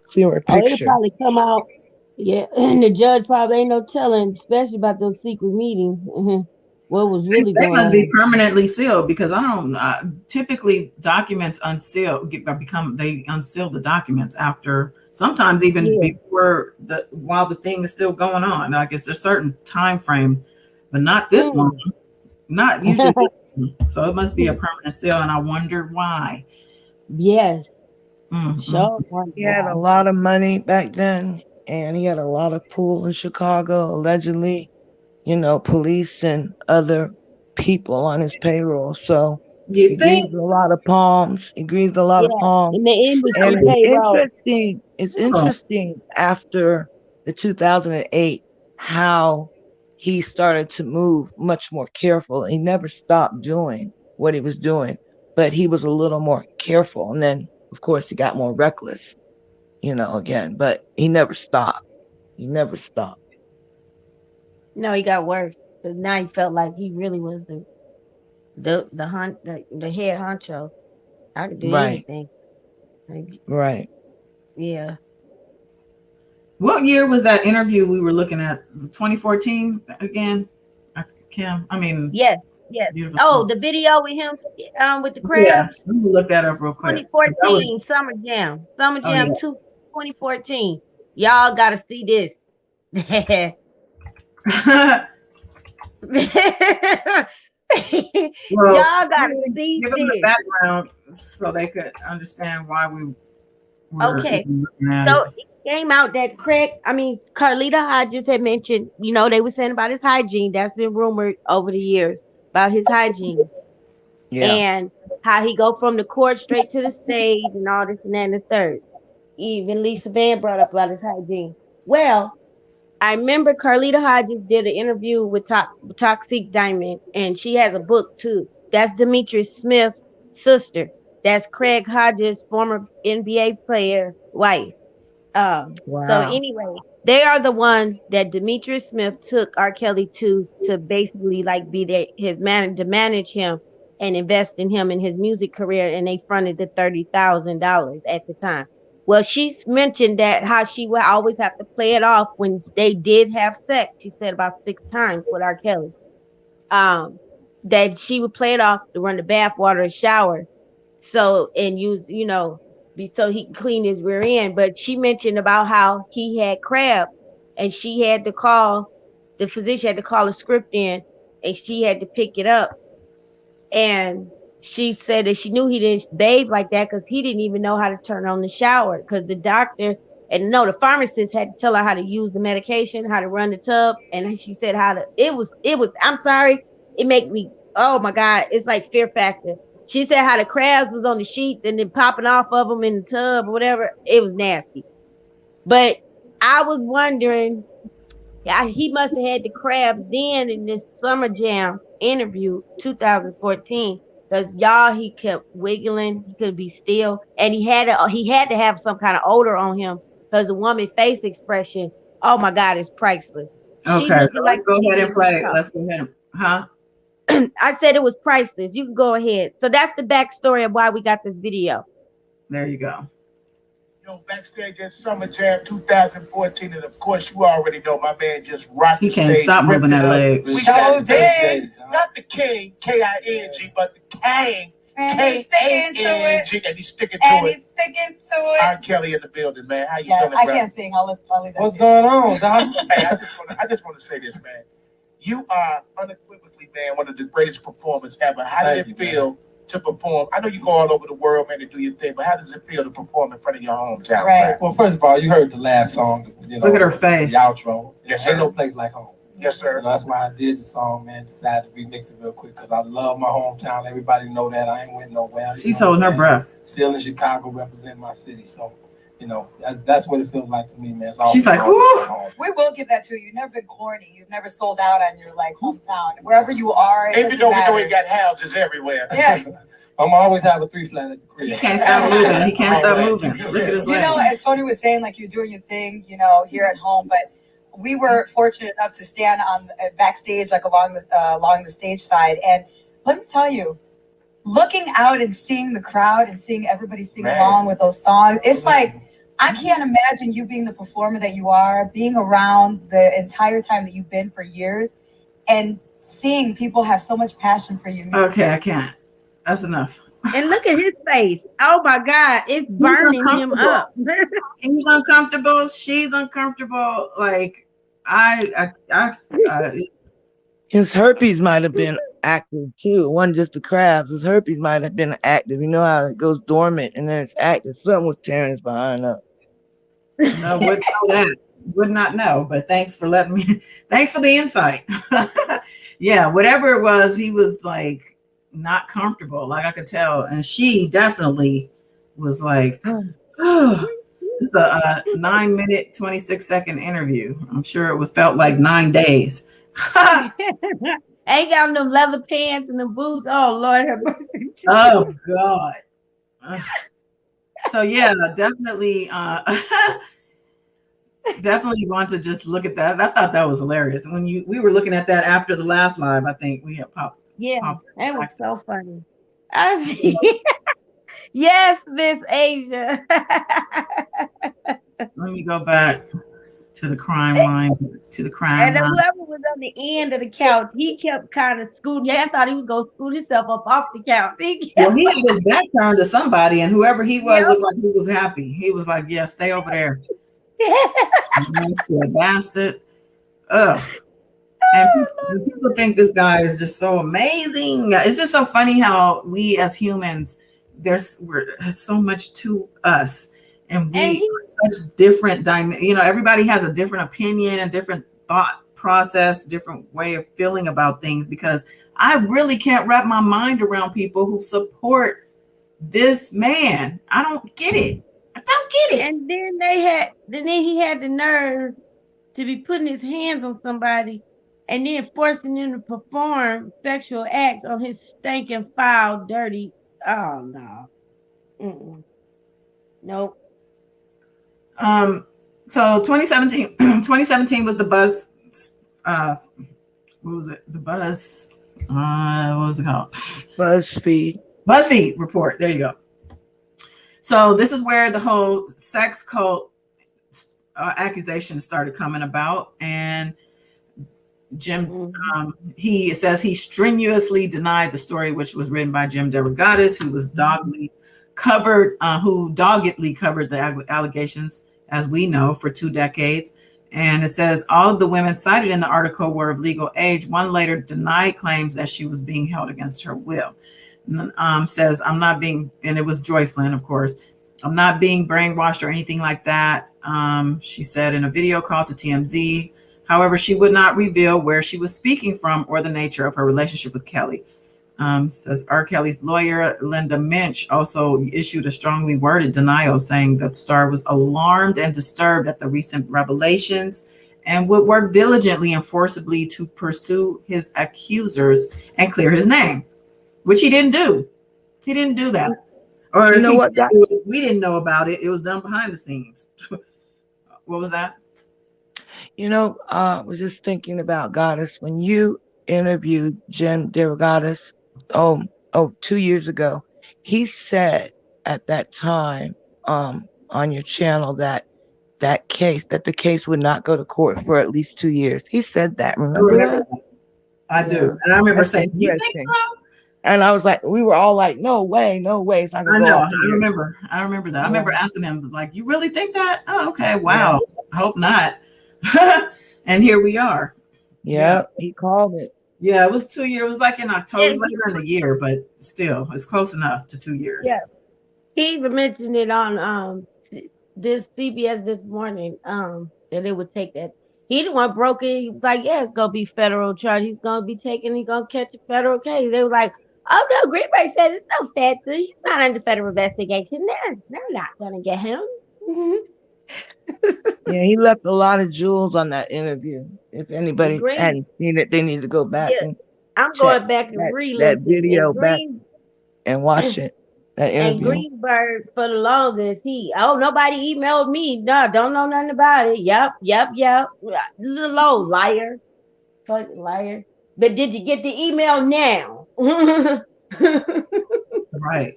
clearer Oh, it'll picture. probably come out. Yeah, and the judge probably ain't no telling, especially about those secret meetings. What was really they going must be on? permanently sealed, because I don't typically documents unseal they unseal the documents after, sometimes even before while the thing is still going on. Like, it's a certain time frame, but not this long. Not usually. So it must be a permanent seal, and I wonder why. Yes. Sure. He had a lot of money back then, and he had a lot of pull in Chicago, allegedly. Police and other people on his payroll. So he greased a lot of palms. In the industry And payroll. it's interesting after the 2008 how he started to move much more careful. He never stopped doing what he was doing, but he was a little more careful. And then, of course, he got more reckless, again, but he never stopped. He never stopped. No, he got worse. Because now he felt like he really was the head honcho. I could do anything. Right. Yeah. What year was that interview we were looking at? 2014 again? Kim? I mean, yes. Oh, the video with him with the crabs? Yeah, let me look that up real quick. 2014 Summer Jam. Summer Jam 2014. Y'all gotta see this. Well, y'all gotta see give them the this. background so they could understand why we were Okay. looking at So it. came out that Carlita Hodges had mentioned, they were saying about his hygiene. That's been rumored over the years about his hygiene Yeah. and how he go from the court straight to the stage and all this and that and the third. Even Lisa Vann brought up about his hygiene. Well, I remember Carlita Hodges did an interview with Toxic Diamond, and she has a book too. That's Demetrius Smith's sister. That's Craig Hodges, former NBA player, wife. So Wow. anyway, they are the ones that Demetrius Smith took R. Kelly to basically like be his man to manage him and invest in him in his music career, and they fronted the $30,000 at the time. Well, she's mentioned that how she would always have to play it off when they did have sex. She said about 6 times with R. Kelly. Um, that she would play it off to run the bath water and shower so and use so he can clean his rear end. But she mentioned about how he had crabs and she had to call the physician had to call a script in and she had to pick it up, and she said that she knew he didn't bathe like that because he didn't even know how to turn on the shower because the doctor and no the pharmacist had to tell her how to use the medication, how to run the tub, and she said how to it was I'm sorry, it make me, oh my god, it's like Fear Factor. She said how the crabs was on the sheets and then popping off of them in the tub or whatever. It was nasty. But I was wondering, he must have had the crabs then in this Summer Jam interview 2014 because y'all he kept wiggling, he could be still, and he had to have some kind of odor on him because the woman face expression, oh my god, is priceless. She Okay, looking so like let's go she ahead and didn't even play. talk. Let's go ahead and, huh? I said it was priceless. You can go ahead. So that's the backstory of why we got this video. There you go. Backstage at Summer Jam 2014, and of course, you already know my man just rocked He the can't stage, stop moving that leg. We got not the king, K-I-N-G, but the King, K-A-N-G, and he's sticking to it. R. Kelly in the building, man. How you feeling, I bro? can't sing. I'll leave that. What's going on, Doc? Hey, I just want to say this, man. You are unequivocally, man, one of the greatest performers ever. How did it feel to perform? I know you go all over the world, man, to do your thing, but how does it feel to perform in front of your hometown? Right. Well, first of all, you heard the last song. Look at her face. The outro. Yes, Ain't sir. no place like home. Yes, sir. That's why I did the song, man. Decided to remix it real quick because I love my hometown. Everybody know that. I ain't went nowhere. She's holding her breath. Still in Chicago, representing my city. So, that's what it feels like to me, man. It's She's like, whoo. We will give that to you. You've never been corny. You've never sold out on your hometown. Wherever you are, Even though we know we got houses everywhere. Yeah. I'm always have a 3 flat at the crib. He can't stop moving. He can't stop moving. Look at his legs. As Tony was saying, you're doing your thing, here at home, but we were fortunate enough to stand on backstage, along the stage side. And let me tell you, looking out and seeing the crowd and seeing everybody sing along with those songs, it's like, I can't imagine you being the performer that you are, being around the entire time that you've been for years, and seeing people have so much passion for you. Okay, I can't. That's enough. And look at his face. Oh my God, it's burning him up. He's uncomfortable. She's uncomfortable. Like his herpes might have been active too. It wasn't just the crabs. His herpes might have been active. You know how it goes dormant and then it's active. Something was tearing his behind up. No, wouldn't know that. Would not know. But thanks for letting me. Thanks for the insight. Yeah, whatever it was, he was like not comfortable. Like I could tell, and she definitely was like, "Oh, it's a 9-minute, 26-second interview." I'm sure it was felt like 9 days. Ain't got them leather pants and the boots. Oh Lord, have mercy. Oh God. So yeah, definitely definitely want to just look at that. I thought that was hilarious. When we were looking at that after the last live, I think we had popped. Yeah, that was so funny. Yes, Miss Asia. Let me go back to the crime line. And whoever was on the end of the couch, he kept kind of scooting. Yeah, I thought he was gonna scoot himself up off the couch. Well, he had his back turned to somebody, and whoever he was looked like he was happy. He was like, "Yeah, stay over there." Nasty bastard. Ugh. And people think this guy is just so amazing. It's just so funny how we as humans, there's so much to us, and we are such different everybody has a different opinion and different thought process, different way of feeling about things, because I really can't wrap my mind around people who support this man. I don't get it. I don't get it. And then he had the nerve to be putting his hands on somebody and then forcing them to perform sexual acts on his stinking, foul, dirty. Oh no. Mm-mm. Nope. So 2017 was the Buzz. What was it? The Buzz. What was it called? BuzzFeed report. There you go. So this is where the whole sex cult accusations started coming about, and Jim, he says he strenuously denied the story, which was written by Jim DeRogatis, who doggedly covered the allegations, as we know, for 2 decades. And it says all of the women cited in the article were of legal age. One later denied claims that she was being held against her will. Says, I'm not being, and it was Joycelyn, of course, I'm not being brainwashed or anything like that. She said in a video call to TMZ. However, she would not reveal where she was speaking from or the nature of her relationship with Kelly. Says R. Kelly's lawyer, Linda Minch, also issued a strongly worded denial, saying that Starr was alarmed and disturbed at the recent revelations and would work diligently and forcibly to pursue his accusers and clear his name, which he didn't do. He didn't do that. Or you know what? We didn't know about it. It was done behind the scenes. What was that? I was just thinking about Goddess when you interviewed Jim DeRogatis 2 years ago. He said at that time on your channel that the case would not go to court for at least 2 years. He said that. Remember that? I do. And I remember saying, you think so? And I was like, we were all like, no way, no way. It's not gonna go off the air. I remember that. Yeah. I remember asking him, like, you really think that? Oh, okay. Wow. Yeah. I hope not. And here we are. Yeah, he called it. Yeah, it was 2 years. It was like in October, later in the year, but still, it's close enough to 2 years. Yeah. He even mentioned it on this CBS this morning, that it would take that. He the one broke it. He was like, yeah, it's gonna be federal charge. He's gonna catch a federal case. They were like, oh no, Greenberg said it's no federal. He's not under federal investigation. They're not gonna get him. Yeah, he left a lot of jewels on that interview. If anybody hadn't seen it, they need to go back and I'm going back and read that video back and watch it. That interview. And Greenberg, for the longest, nobody emailed me. No, don't know nothing about it. Yep. Little old liar. Fucking liar. But did you get the email now? Right.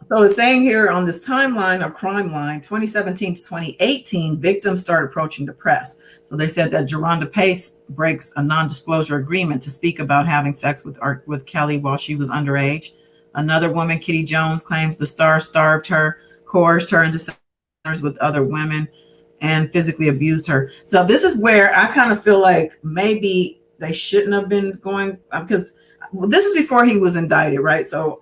So it's saying here on this timeline or crime line, 2017 to 2018, victims started approaching the press. So they said that Geronda Pace breaks a non-disclosure agreement to speak about having sex with Kelly while she was underage. Another woman, Kitty Jones, claims the star starved her, coerced her into sex with other women, and physically abused her. So this is where I kind of feel like maybe they shouldn't have been going, because this is before he was indicted, right? So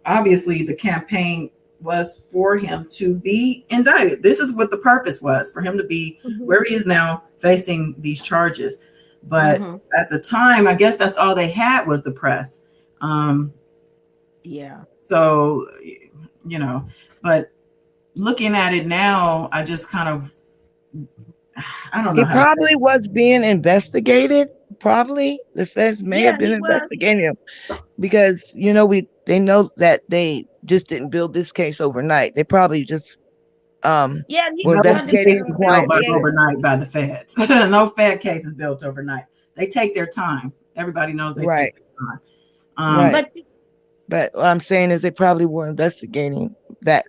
obviously the campaign was for him to be indicted. This is what the purpose was, for him to be where he is now, facing these charges. But at the time, I guess that's all they had was the press. Yeah. So, but looking at it now, I just kind of, I don't know. He probably was being investigated. Probably the feds may have been investigating him because they know that they just didn't build this case overnight. They probably just were investigating overnight by the feds. No Fed case is built overnight. They take their time. Everybody knows they take their time. Right. But what I'm saying is they probably were investigating that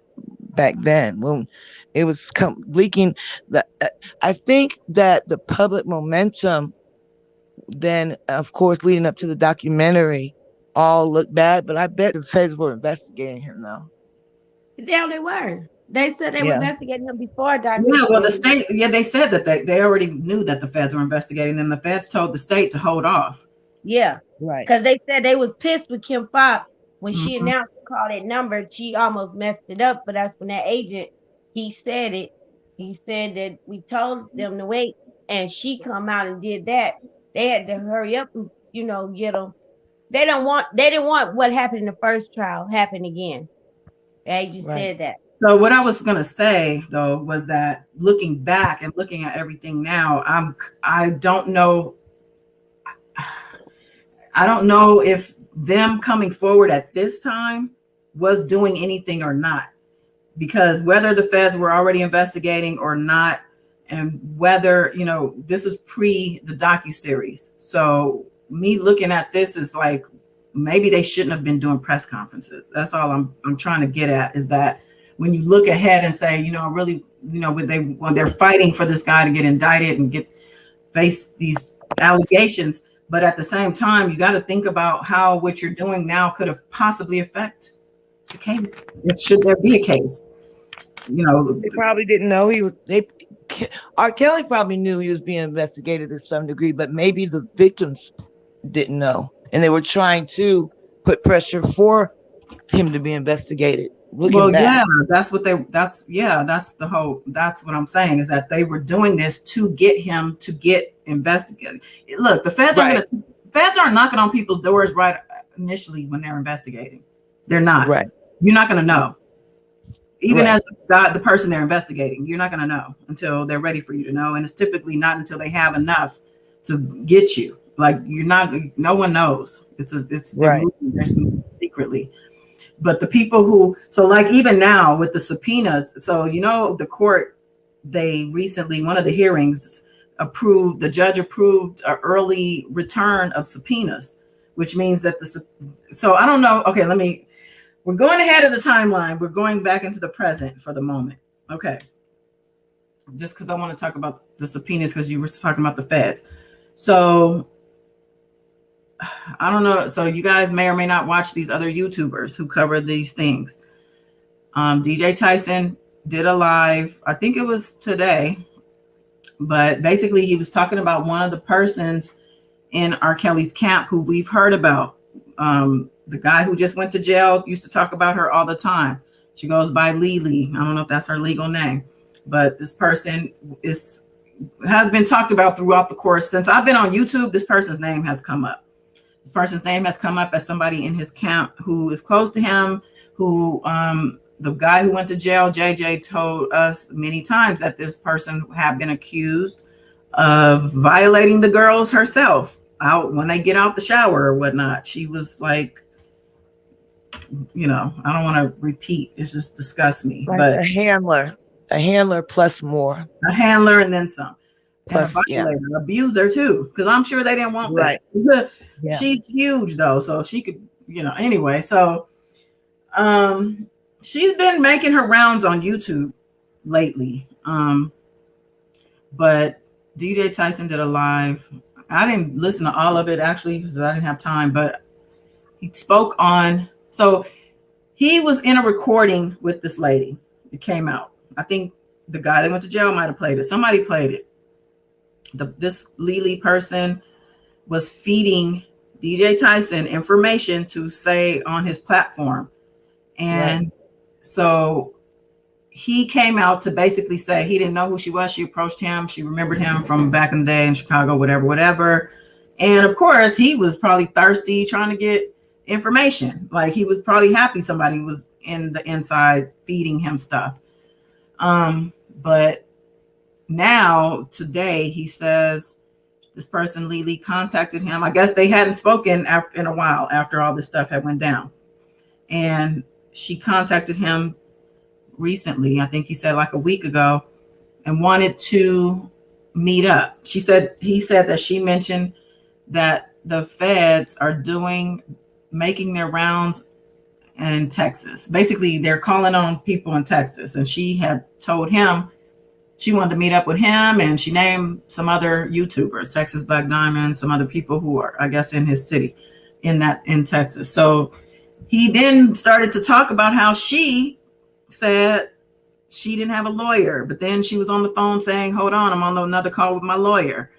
back then when it was leaking. I think that the public momentum then, of course, leading up to the documentary, all looked bad. But I bet the feds were investigating him though. Yeah, they were. They said they were investigating him before documentary. Yeah, well, the state, they said that they already knew that the feds were investigating them. The feds told the state to hold off. Yeah, right. Because they said they was pissed with Kim Foxx when she announced to call that number. She almost messed it up, but that's when that agent He said it. He said that we told them to wait, and she come out and did that. They had to hurry up and get them. They didn't want what happened in the first trial happen again. They just said that. So what I was gonna say though was that looking back and looking at everything now, I don't know. I don't know if them coming forward at this time was doing anything or not, because whether the feds were already investigating or not, and whether this is pre the docuseries. So me looking at this is like maybe they shouldn't have been doing press conferences. That's all I'm trying to get at, is that when you look ahead and say, really, when they're fighting for this guy to get indicted and face these allegations, but at the same time, you got to think about how what you're doing now could have possibly affect the case. Should there be a case? They probably didn't know R. Kelly probably knew he was being investigated to some degree, but maybe the victims didn't know, and they were trying to put pressure for him to be investigated. Yeah, that's what that's what I'm saying, is that they were doing this to get him to get investigated. Look, the feds aren't knocking on people's doors right initially when they're investigating. They're not. Right. You're not going to know. Even as the person they're investigating, you're not going to know until they're ready for you to know. And it's typically not until they have enough to get you. Like no one knows. They're moving secretly. But the people like even now with the subpoenas, so the court, they recently, one of the hearings the judge approved an early return of subpoenas, which means that so I don't know. Okay, we're going ahead of the timeline. We're going back into the present for the moment. Okay. Just because I want to talk about the subpoenas, because you were talking about the feds. So I don't know. So you guys may or may not watch these other YouTubers who cover these things. DJ Tyson did a live, I think it was today, but basically he was talking about one of the persons in R. Kelly's camp who we've heard about. The guy who just went to jail used to talk about her all the time. She goes by Lily. I don't know if that's her legal name, but this person has been talked about throughout the course. Since I've been on YouTube, this person's name has come up. This person's name has come up as somebody in his camp who is close to him, who the guy who went to jail, JJ, told us many times that this person had been accused of violating the girls herself out when they get out the shower or whatnot. She was like, I don't want to repeat. It just disgusts me. Like but a handler plus more. A handler and then some. Plus, and a violator, abuser too, because I'm sure they didn't want that. Yeah. She's huge though, so she could, anyway. So she's been making her rounds on YouTube lately. But DJ Tyson did a live. I didn't listen to all of it actually because I didn't have time, but he spoke on, so he was in a recording with this lady. It came out. I think the guy that went to jail might have played it. Somebody played it. This Lily person was feeding DJ Tyson information to say on his platform. And so he came out to basically say he didn't know who she was. She approached him. She remembered him from back in the day in Chicago, whatever. And of course, he was probably thirsty trying to get information. Like he was probably happy somebody was in the inside feeding him stuff. But now, today, he says this person, Lily, contacted him. I guess they hadn't spoken in a while after all this stuff had went down. And she contacted him recently, I think he said like a week ago, and wanted to meet up. He said that she mentioned that the feds are making their rounds in Texas. Basically, they're calling on people in Texas. And she had told him she wanted to meet up with him, and she named some other YouTubers, Texas Black Diamond, some other people who are, I guess, in his city in Texas. So he then started to talk about how she said she didn't have a lawyer, but then she was on the phone saying, hold on, I'm on another call with my lawyer.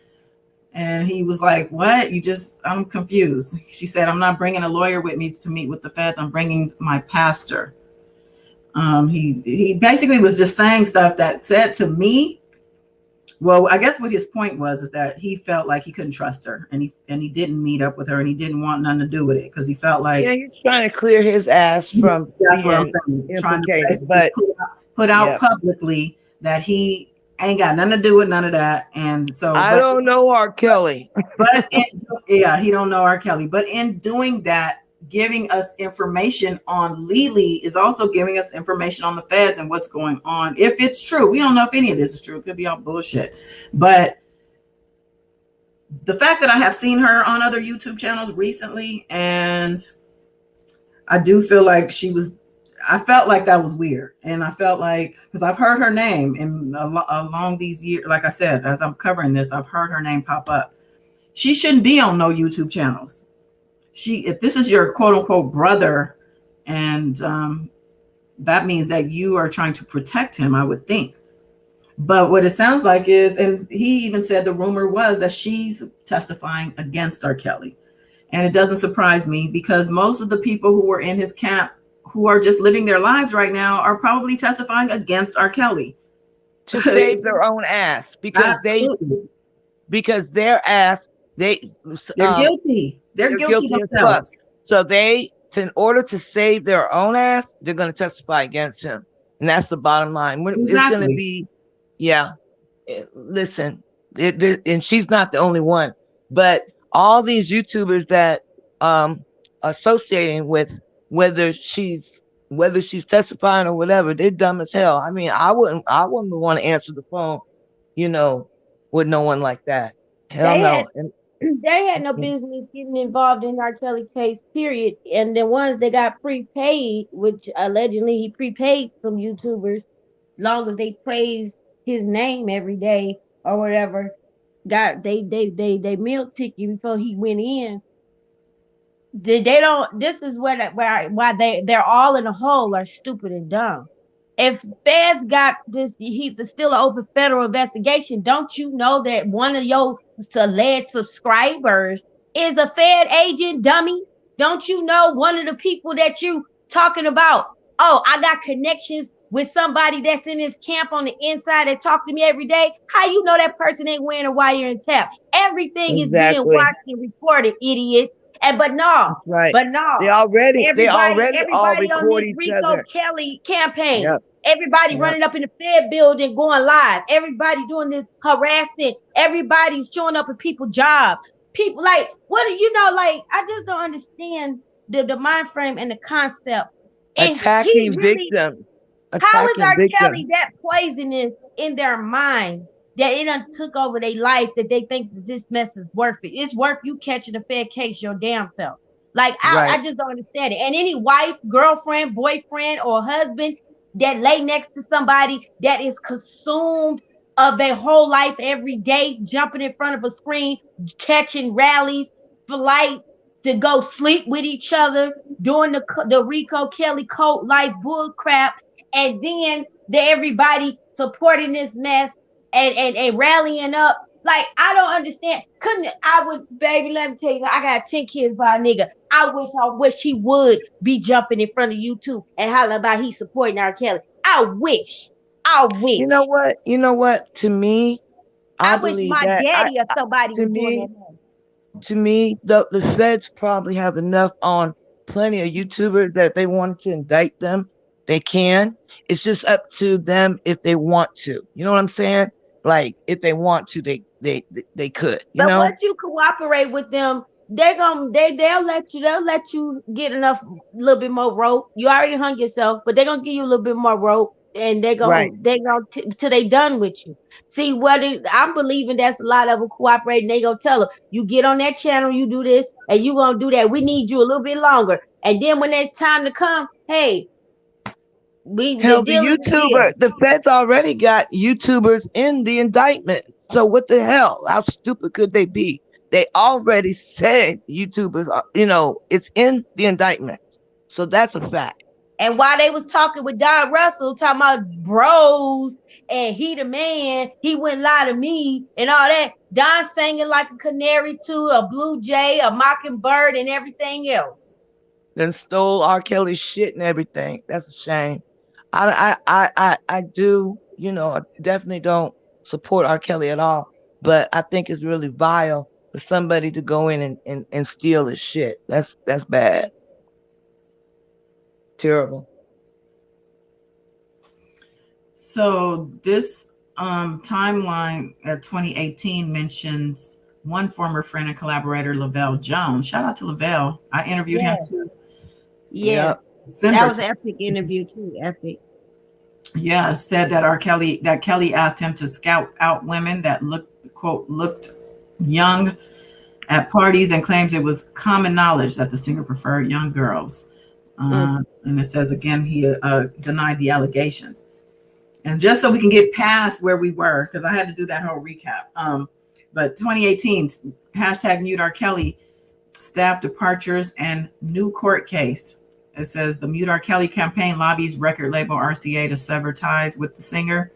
And he was like, what? I'm confused. She said, I'm not bringing a lawyer with me to meet with the feds. I'm bringing my pastor. He basically was just saying stuff that said to me, well, I guess what his point was is that he felt like he couldn't trust her, and he didn't meet up with her, and he didn't want nothing to do with it because he felt like, Yeah, he's trying to clear his ass from that's what I'm being saying, trying to implicated. basically But put out yeah, publicly that he ain't got nothing to do with none of that, and so, I don't know R. Kelly. but yeah, he don't know R. Kelly, but in doing that, giving us information on Lily is also giving us information on the feds and what's going on. If it's true, we don't know if any of this is true. It could be all bullshit, but the fact that I have seen her on other YouTube channels recently, and I do feel like I felt like that was weird. And I felt like, because I've heard her name along these years, like I said, as I'm covering this, I've heard her name pop up. She shouldn't be on no YouTube channels. If this is your quote unquote brother, and that means that you are trying to protect him, I would think. But what it sounds like is, and he even said the rumor was that she's testifying against R. Kelly. And it doesn't surprise me because most of the people who were in his camp who are just living their lives right now are probably testifying against R. Kelly. To save their own ass because their ass, they're guilty. They're guilty themselves. So in order to save their own ass, they're going to testify against him. And that's the bottom line. Exactly. It's going to be, yeah, listen, and she's not the only one, but all these YouTubers that associating with whether she's testifying or whatever, they're dumb as hell. I mean, I wouldn't want to answer the phone, with no one like that. Hell no. They had no business getting involved in R. Kelly case, period. And the ones that got prepaid, which allegedly he prepaid some YouTubers, long as they praised his name every day or whatever, got they meal ticket before he went in. They don't. This is why they're all in a hole are stupid and dumb. If feds got this, he's still an open federal investigation. Don't you know that one of your alleged subscribers is a Fed agent, dummy? Don't you know one of the people that you talking about? Oh, I got connections with somebody that's in his camp on the inside that talk to me every day. How you know that person ain't wearing a wire and tap? Everything is being watched and recorded, idiots. But no, right. But no, they already all on record this each Rico other. Kelly campaign. Yep. Everybody running up in the Fed building, going live. Everybody doing this harassing. Everybody's showing up at people's jobs. People like, what do you know? Like, I just don't understand the mind frame and the concept. And attacking victims. How is R. Kelly that poisonous in their mind that it done took over their life that they think that this mess is worth it? It's worth you catching a Fed case your damn self. Like, I just don't understand it. And any wife, girlfriend, boyfriend, or husband that lay next to somebody that is consumed of their whole life every day, jumping in front of a screen, catching rallies, flights to go sleep with each other, doing the Rico Kelly cult life bull crap, and then everybody supporting this mess and rallying up. Like, I don't understand. Baby, let me tell you, I got 10 kids by a nigga. I wish he would be jumping in front of YouTube and hollering about he supporting R. Kelly. I wish. You know what? To me, I wish believe my that daddy or somebody was doing that. To me, the feds probably have enough on plenty of YouTubers that if they wanted to indict them, they can. It's just up to them if they want to. You know what I'm saying? Like, if they want to, they could. But once you cooperate with them, they'll let you get enough, little bit more rope. You already hung yourself, but they're gonna give you a little bit more rope, and they're gonna till they done with you. See, I'm believing that's a lot of them cooperating. They gonna tell them, you get on that channel, you do this, and you gonna do that. We need you a little bit longer, and then when it's time to come, hey. The feds already got YouTubers in the indictment. So what the hell? How stupid could they be? They already said YouTubers are, it's in the indictment. So that's a fact. And while they was talking with Don Russell, talking about bros and he the man, he wouldn't lie to me and all that. Don singing like a canary too, a blue jay, a mockingbird, and everything else. Then stole R. Kelly's shit and everything. That's a shame. I do, I definitely don't support R. Kelly at all, but I think it's really vile for somebody to go in and steal his shit. That's bad. Terrible. So this timeline at 2018 mentions one former friend and collaborator, Lavelle Jones. Shout out to Lavelle. I interviewed him too. Yeah. That was an epic interview too. Epic. Yeah, said that Kelly asked him to scout out women that looked young at parties, and claims it was common knowledge that the singer preferred young girls. And it says again he denied the allegations. And just so we can get past where we were, because I had to do that whole recap. But 2018 hashtag Mute R. Kelly, staff departures and new court case. It says the Mute R. Kelly campaign lobbies record label RCA to sever ties with the singer.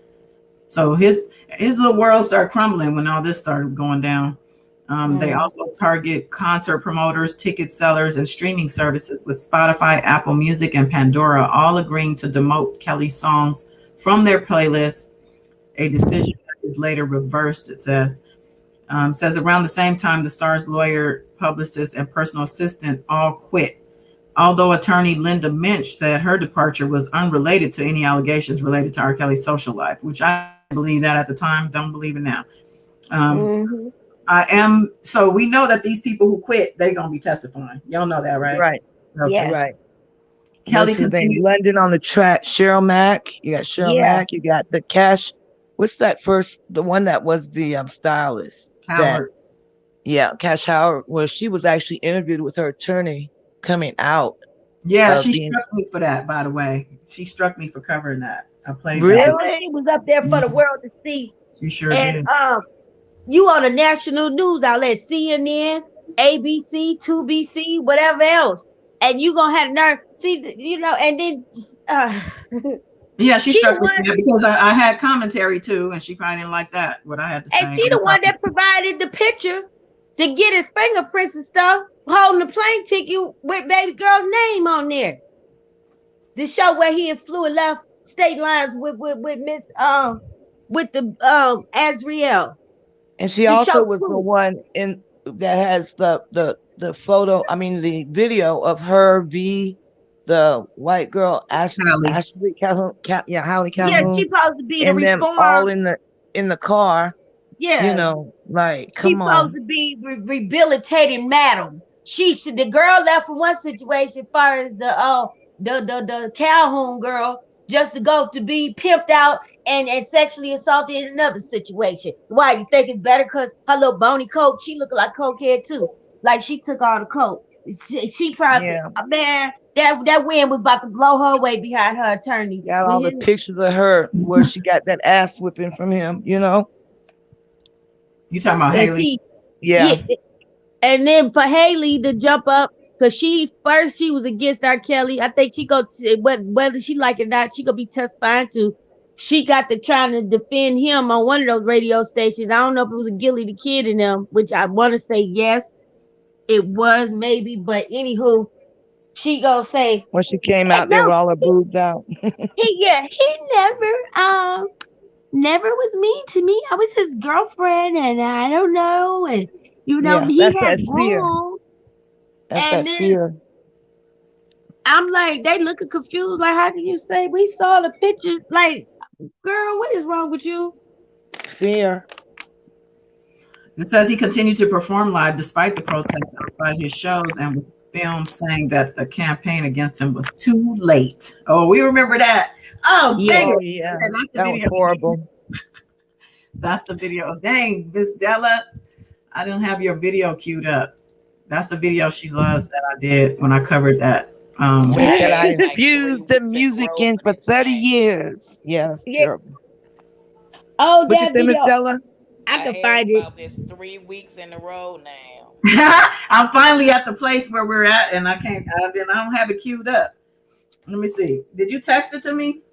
So his little world started crumbling when all this started going down. They also target concert promoters, ticket sellers, and streaming services, with Spotify, Apple Music, and Pandora all agreeing to demote Kelly's songs from their playlists, a decision that is later reversed, it says. Says around the same time, the star's lawyer, publicist, and personal assistant all quit. Although attorney Linda Minch said her departure was unrelated to any allegations related to R. Kelly's social life, which I believe that at the time, don't believe it now. So we know that these people who quit, they're going to be testifying. Y'all know that, right? Right. Okay. Yeah. Right. Kelly continued. London on the track, Cheryl Mack. You got Cheryl Mack. You got the Cash. What's that first? The one that was the stylist. Howard. Cash Howard. Well, she was actually interviewed with her attorney coming out. Yeah, she struck me for that, by the way. She struck me for covering that. I played really? That. She was up there for the world to see. She sure did. You on the national news outlet, CNN, ABC, 2BC, whatever else. And you gonna have nerve, and then yeah, she struck me because I had commentary too, and she probably didn't like that, what I had to say. And she the one that provided the picture to get his fingerprints and stuff, holding the plane ticket with baby girl's name on there. To show where he had flew and left state lines with Miss with the Azriel. And she also was the one that has the photo, the video of her the white girl Ashley Calhoun. Holly Calhoun. Yeah, she supposed to be the and them all in the car. Yeah, come on. Supposed to be rehabilitating madam. The girl left from one situation, as far as the Calhoun girl, just to go to be pimped out and sexually assaulted in another situation. Why you think it's better? Because her little bony coat, she looked like cokehead too. Like she took all the coke. She probably man, that wind was about to blow her away behind her attorney. Got all the pictures of her where she got that ass whipping from him. You talking about Haley? Yeah. And then for Haley to jump up, because she was against R. Kelly. I think she whether she like it or not, she gonna be testifying to. She got to trying to defend him on one of those radio stations. I don't know if it was a Gilly the Kid in them, which I want to say yes, it was maybe. But anywho, she gonna say when she came out there with all her boobs out. he never was mean to me. I was his girlfriend, and I don't know, and he that's had that fear. That's that fear. I'm like, they looking confused. Like, how can you say we saw the pictures? Like, girl, what is wrong with you? Fear. It says he continued to perform live despite the protests outside his shows, and was filmed saying that the campaign against him was too late. Oh, we remember that. Oh, dang. Yeah. That's the that video. Was horrible. That's the video. Dang, Miss Della, I didn't have your video queued up. That's the video she loves that I did when I covered that. I infused the music in for 30 years. Yes, terrible. Oh, what you say, Miss Della? I can find it. About this 3 weeks in a row now. I'm finally at the place where we're at, and I don't have it queued up. Let me see. Did you text it to me?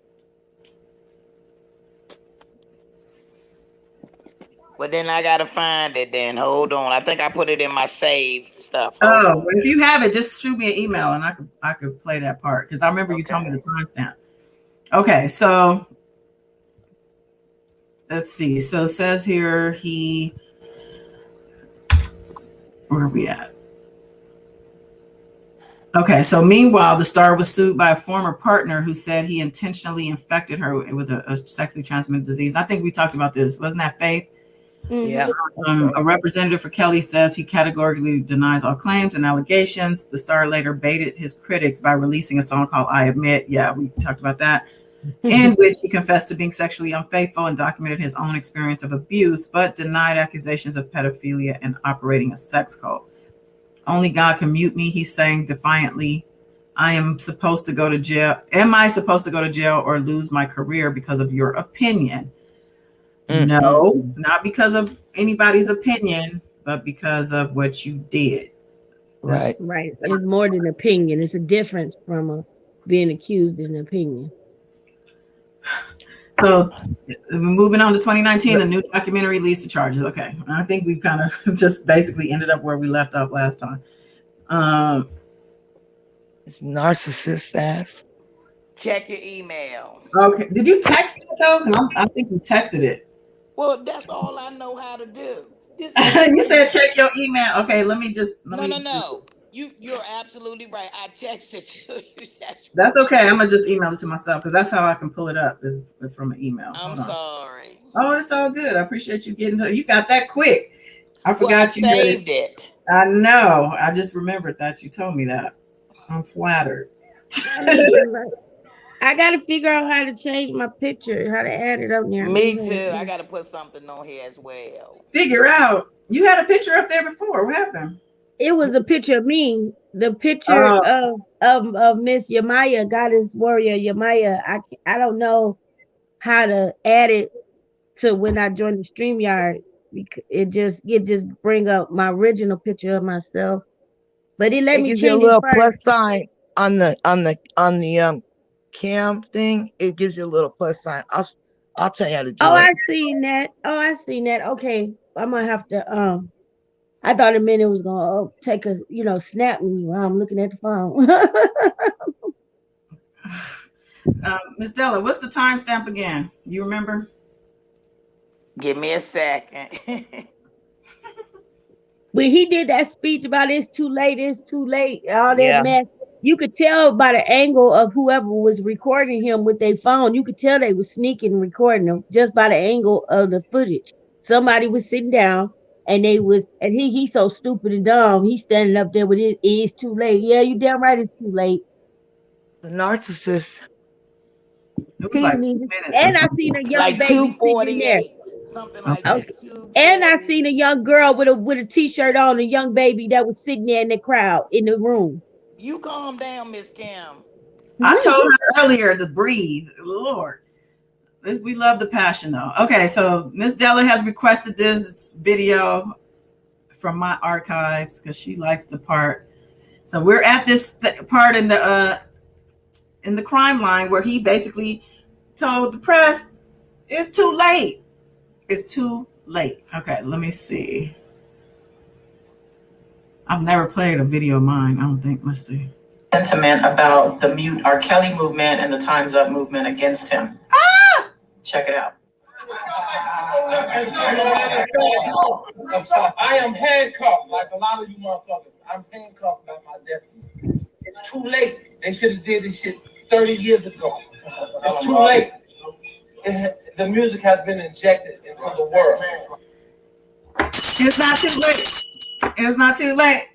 But then I gotta find it. Then hold on. I think I put it in my save stuff. If you have it, just shoot me an email and I could play that part, because I remember you told me the timestamp. Okay, so let's see. So it says here where are we at? Okay, so meanwhile, the star was sued by a former partner who said he intentionally infected her with a sexually transmitted disease. I think we talked about this. Wasn't that Faith? Yeah. A representative for Kelly says he categorically denies all claims and allegations. The star later baited his critics by releasing a song called I Admit. Yeah, we talked about that. In which he confessed to being sexually unfaithful and documented his own experience of abuse, but denied accusations of pedophilia and operating a sex cult. Only God can mute me, he's saying defiantly. I am supposed to go to jail. Am I supposed to go to jail or lose my career because of your opinion? No, not because of anybody's opinion, but because of what you did. Right. Right. It's more than opinion. It's a difference from being accused in opinion. So moving on to 2019, the new documentary leads to charges. Okay. I think we've kind of just basically ended up where we left off last time. It's narcissist ass. Check your email. Okay. Did you text it though? I think you texted it. Well, that's all I know how to do. You said check your email. Okay, let me just. No. You're absolutely right. I texted to you. That's okay. I'm gonna just email it to myself because that's how I can pull it up is from an email. I'm sorry. Oh, it's all good. I appreciate you getting to. You got that quick. I forgot you saved it. I know. I just remembered that you told me that. I'm flattered. I gotta figure out how to change my picture, how to add it up there. Me too. I gotta put something on here as well. Figure out. You had a picture up there before. What happened? It was a picture of me. The picture of Miss Yamaya, Goddess Warrior Yamaya. I don't know how to add it to when I joined the StreamYard. It just bring up my original picture of myself. But it let me gives change you a little it plus sign on the cam thing. It gives you a little plus sign. I'll tell you how to do it. I seen that. Okay, I'm gonna have to I thought it meant it was gonna take a snap me while I'm looking at the phone. Miss Della, what's the timestamp again? You remember? Give me a second. When he did that speech about it's too late, all that mess, you could tell by the angle of whoever was recording him with their phone. You could tell they was sneaking recording him just by the angle of the footage. Somebody was sitting down and he's so stupid and dumb. He's standing up there with it's too late. Yeah, you damn right it's too late. The narcissist. It was like 2 minutes. And I seen a young baby sitting there. Something like that. And I seen a young girl with a t-shirt on, a young baby that was sitting there in the crowd in the room. You calm down, Miss Kim. I told her earlier to breathe. Lord. We love the passion though. Okay, so Miss Della has requested this video from my archives because she likes the part. So we're at this part in the crime line where he basically told the press it's too late. It's too late. Okay, let me see. I've never played a video of mine, I don't think. Let's see. Sentiment about the Mute R. Kelly movement and the Time's Up movement against him. Check it out. I am handcuffed like a lot of you motherfuckers. I'm handcuffed by my destiny. It's too late. They should have did this shit 30 years ago. It's too late. The music has been injected into the world. It's not too late. It's not too late.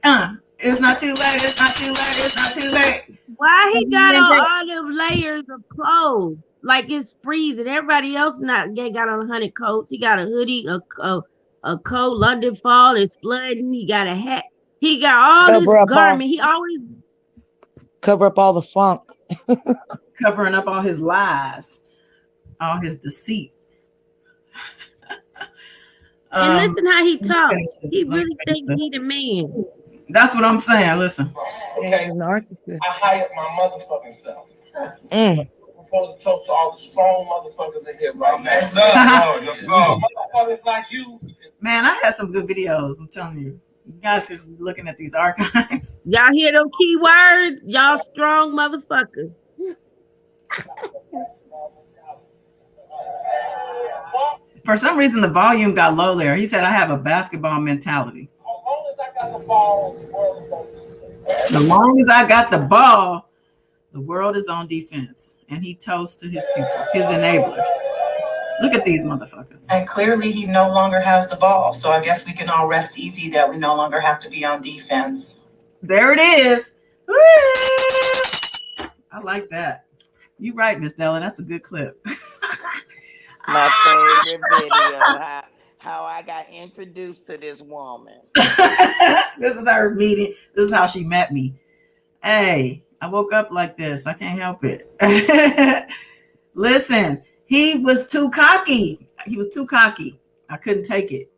It's not too late. It's not too late. It's not too late. Why he got on all them layers of clothes? Like it's freezing. Everybody else got on 100 coats. He got a hoodie, a coat. London fall. It's flooding. He got a hat. He got all this garment. He always cover up all the funk. Covering up all his lies, all his deceit. And listen how he talks. He really thinks he the man. That's what I'm saying. Listen. Okay. I hired my motherfucking self. I'm supposed to talk to all the strong motherfuckers in here right now. Yes, sir. Motherfuckers like you. Man, I had some good videos. I'm telling you. You guys should be looking at these archives. Y'all hear those keywords? Y'all strong motherfuckers. For some reason, the volume got low there. He said, I have a basketball mentality. As long as I got the ball, the world is on defense. As long as I got the ball, the world is on defense. And he toasts to his people, his enablers. Look at these motherfuckers. And clearly he no longer has the ball. So I guess we can all rest easy that we no longer have to be on defense. There it is. Woo! I like that. You're right, Miss Della. That's a good clip. My favorite video, how I got introduced to this woman. This is her meeting. This is how she met me. Hey, I woke up like this. I can't help it. Listen, he was too cocky. He was too cocky. I couldn't take it.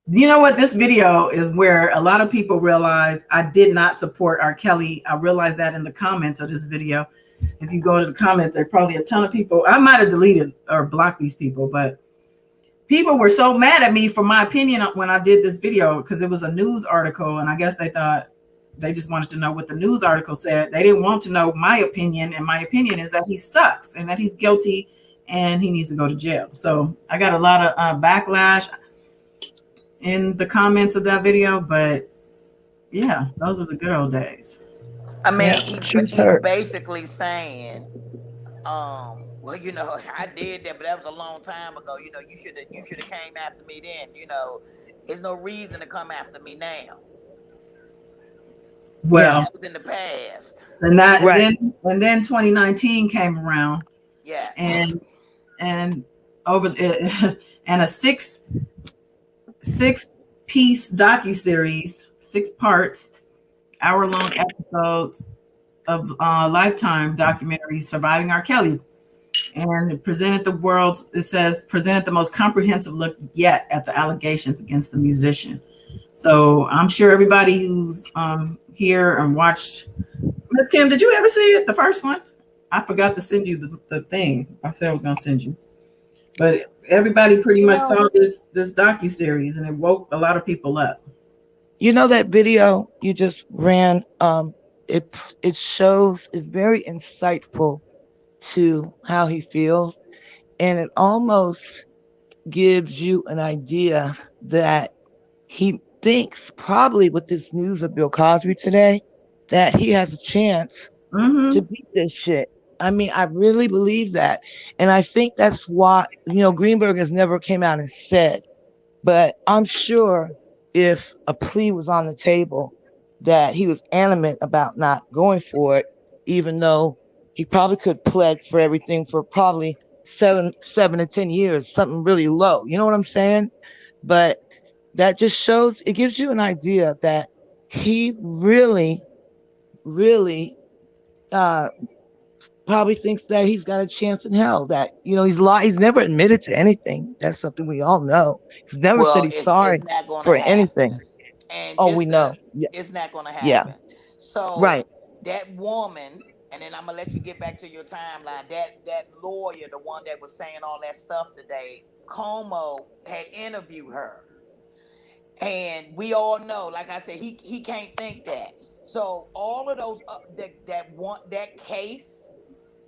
You know what? This video is where a lot of people realize I did not support R. Kelly. I realized that in the comments of this video. If you go to the comments, there are probably a ton of people. I might have deleted or blocked these people, but people were so mad at me for my opinion when I did this video because it was a news article. And I guess they thought they just wanted to know what the news article said. They didn't want to know my opinion. And my opinion is that he sucks and that he's guilty and he needs to go to jail. So I got a lot of backlash in the comments of that video, but yeah, those were the good old days. I mean, he's basically saying, well, you know, I did that, but that was a long time ago. You know, you should have came after me then. You know, there's no reason to come after me now. Well, that was in the past. And that, right. and then 2019 came around. Yeah. And over and a six piece docuseries, 6 parts, hour-long episodes of Lifetime documentary Surviving R. Kelly, and it presented the world. It says presented the most comprehensive look yet at the allegations against the musician. So I'm sure everybody who's here and watched. Ms. Kim, did you ever see it? The first one? I forgot to send you the thing. I said I was gonna send you, but everybody pretty much saw this docuseries, and it woke a lot of people up. You know that video you just ran? It shows, it's very insightful to how he feels, and it almost gives you an idea that he thinks probably with this news of Bill Cosby today that he has a chance to beat this shit. I mean, I really believe that. And I think that's why, you know, Greenberg has never came out and said, but I'm sure if a plea was on the table that he was adamant about not going for it, even though he probably could plead for everything for probably 7 to 10 years, something really low. You know what I'm saying? But that just shows, it gives you an idea that he really probably thinks that he's got a chance in hell, that, you know, he's never admitted to anything. That's something we all know. He's never said he's sorry for anything. And we know. Yeah. It's not going to happen. Yeah. So right. That woman, and then I'm going to let you get back to your timeline, that lawyer, the one that was saying all that stuff today, Como had interviewed her. And we all know, like I said, he can't think that. So all of those that case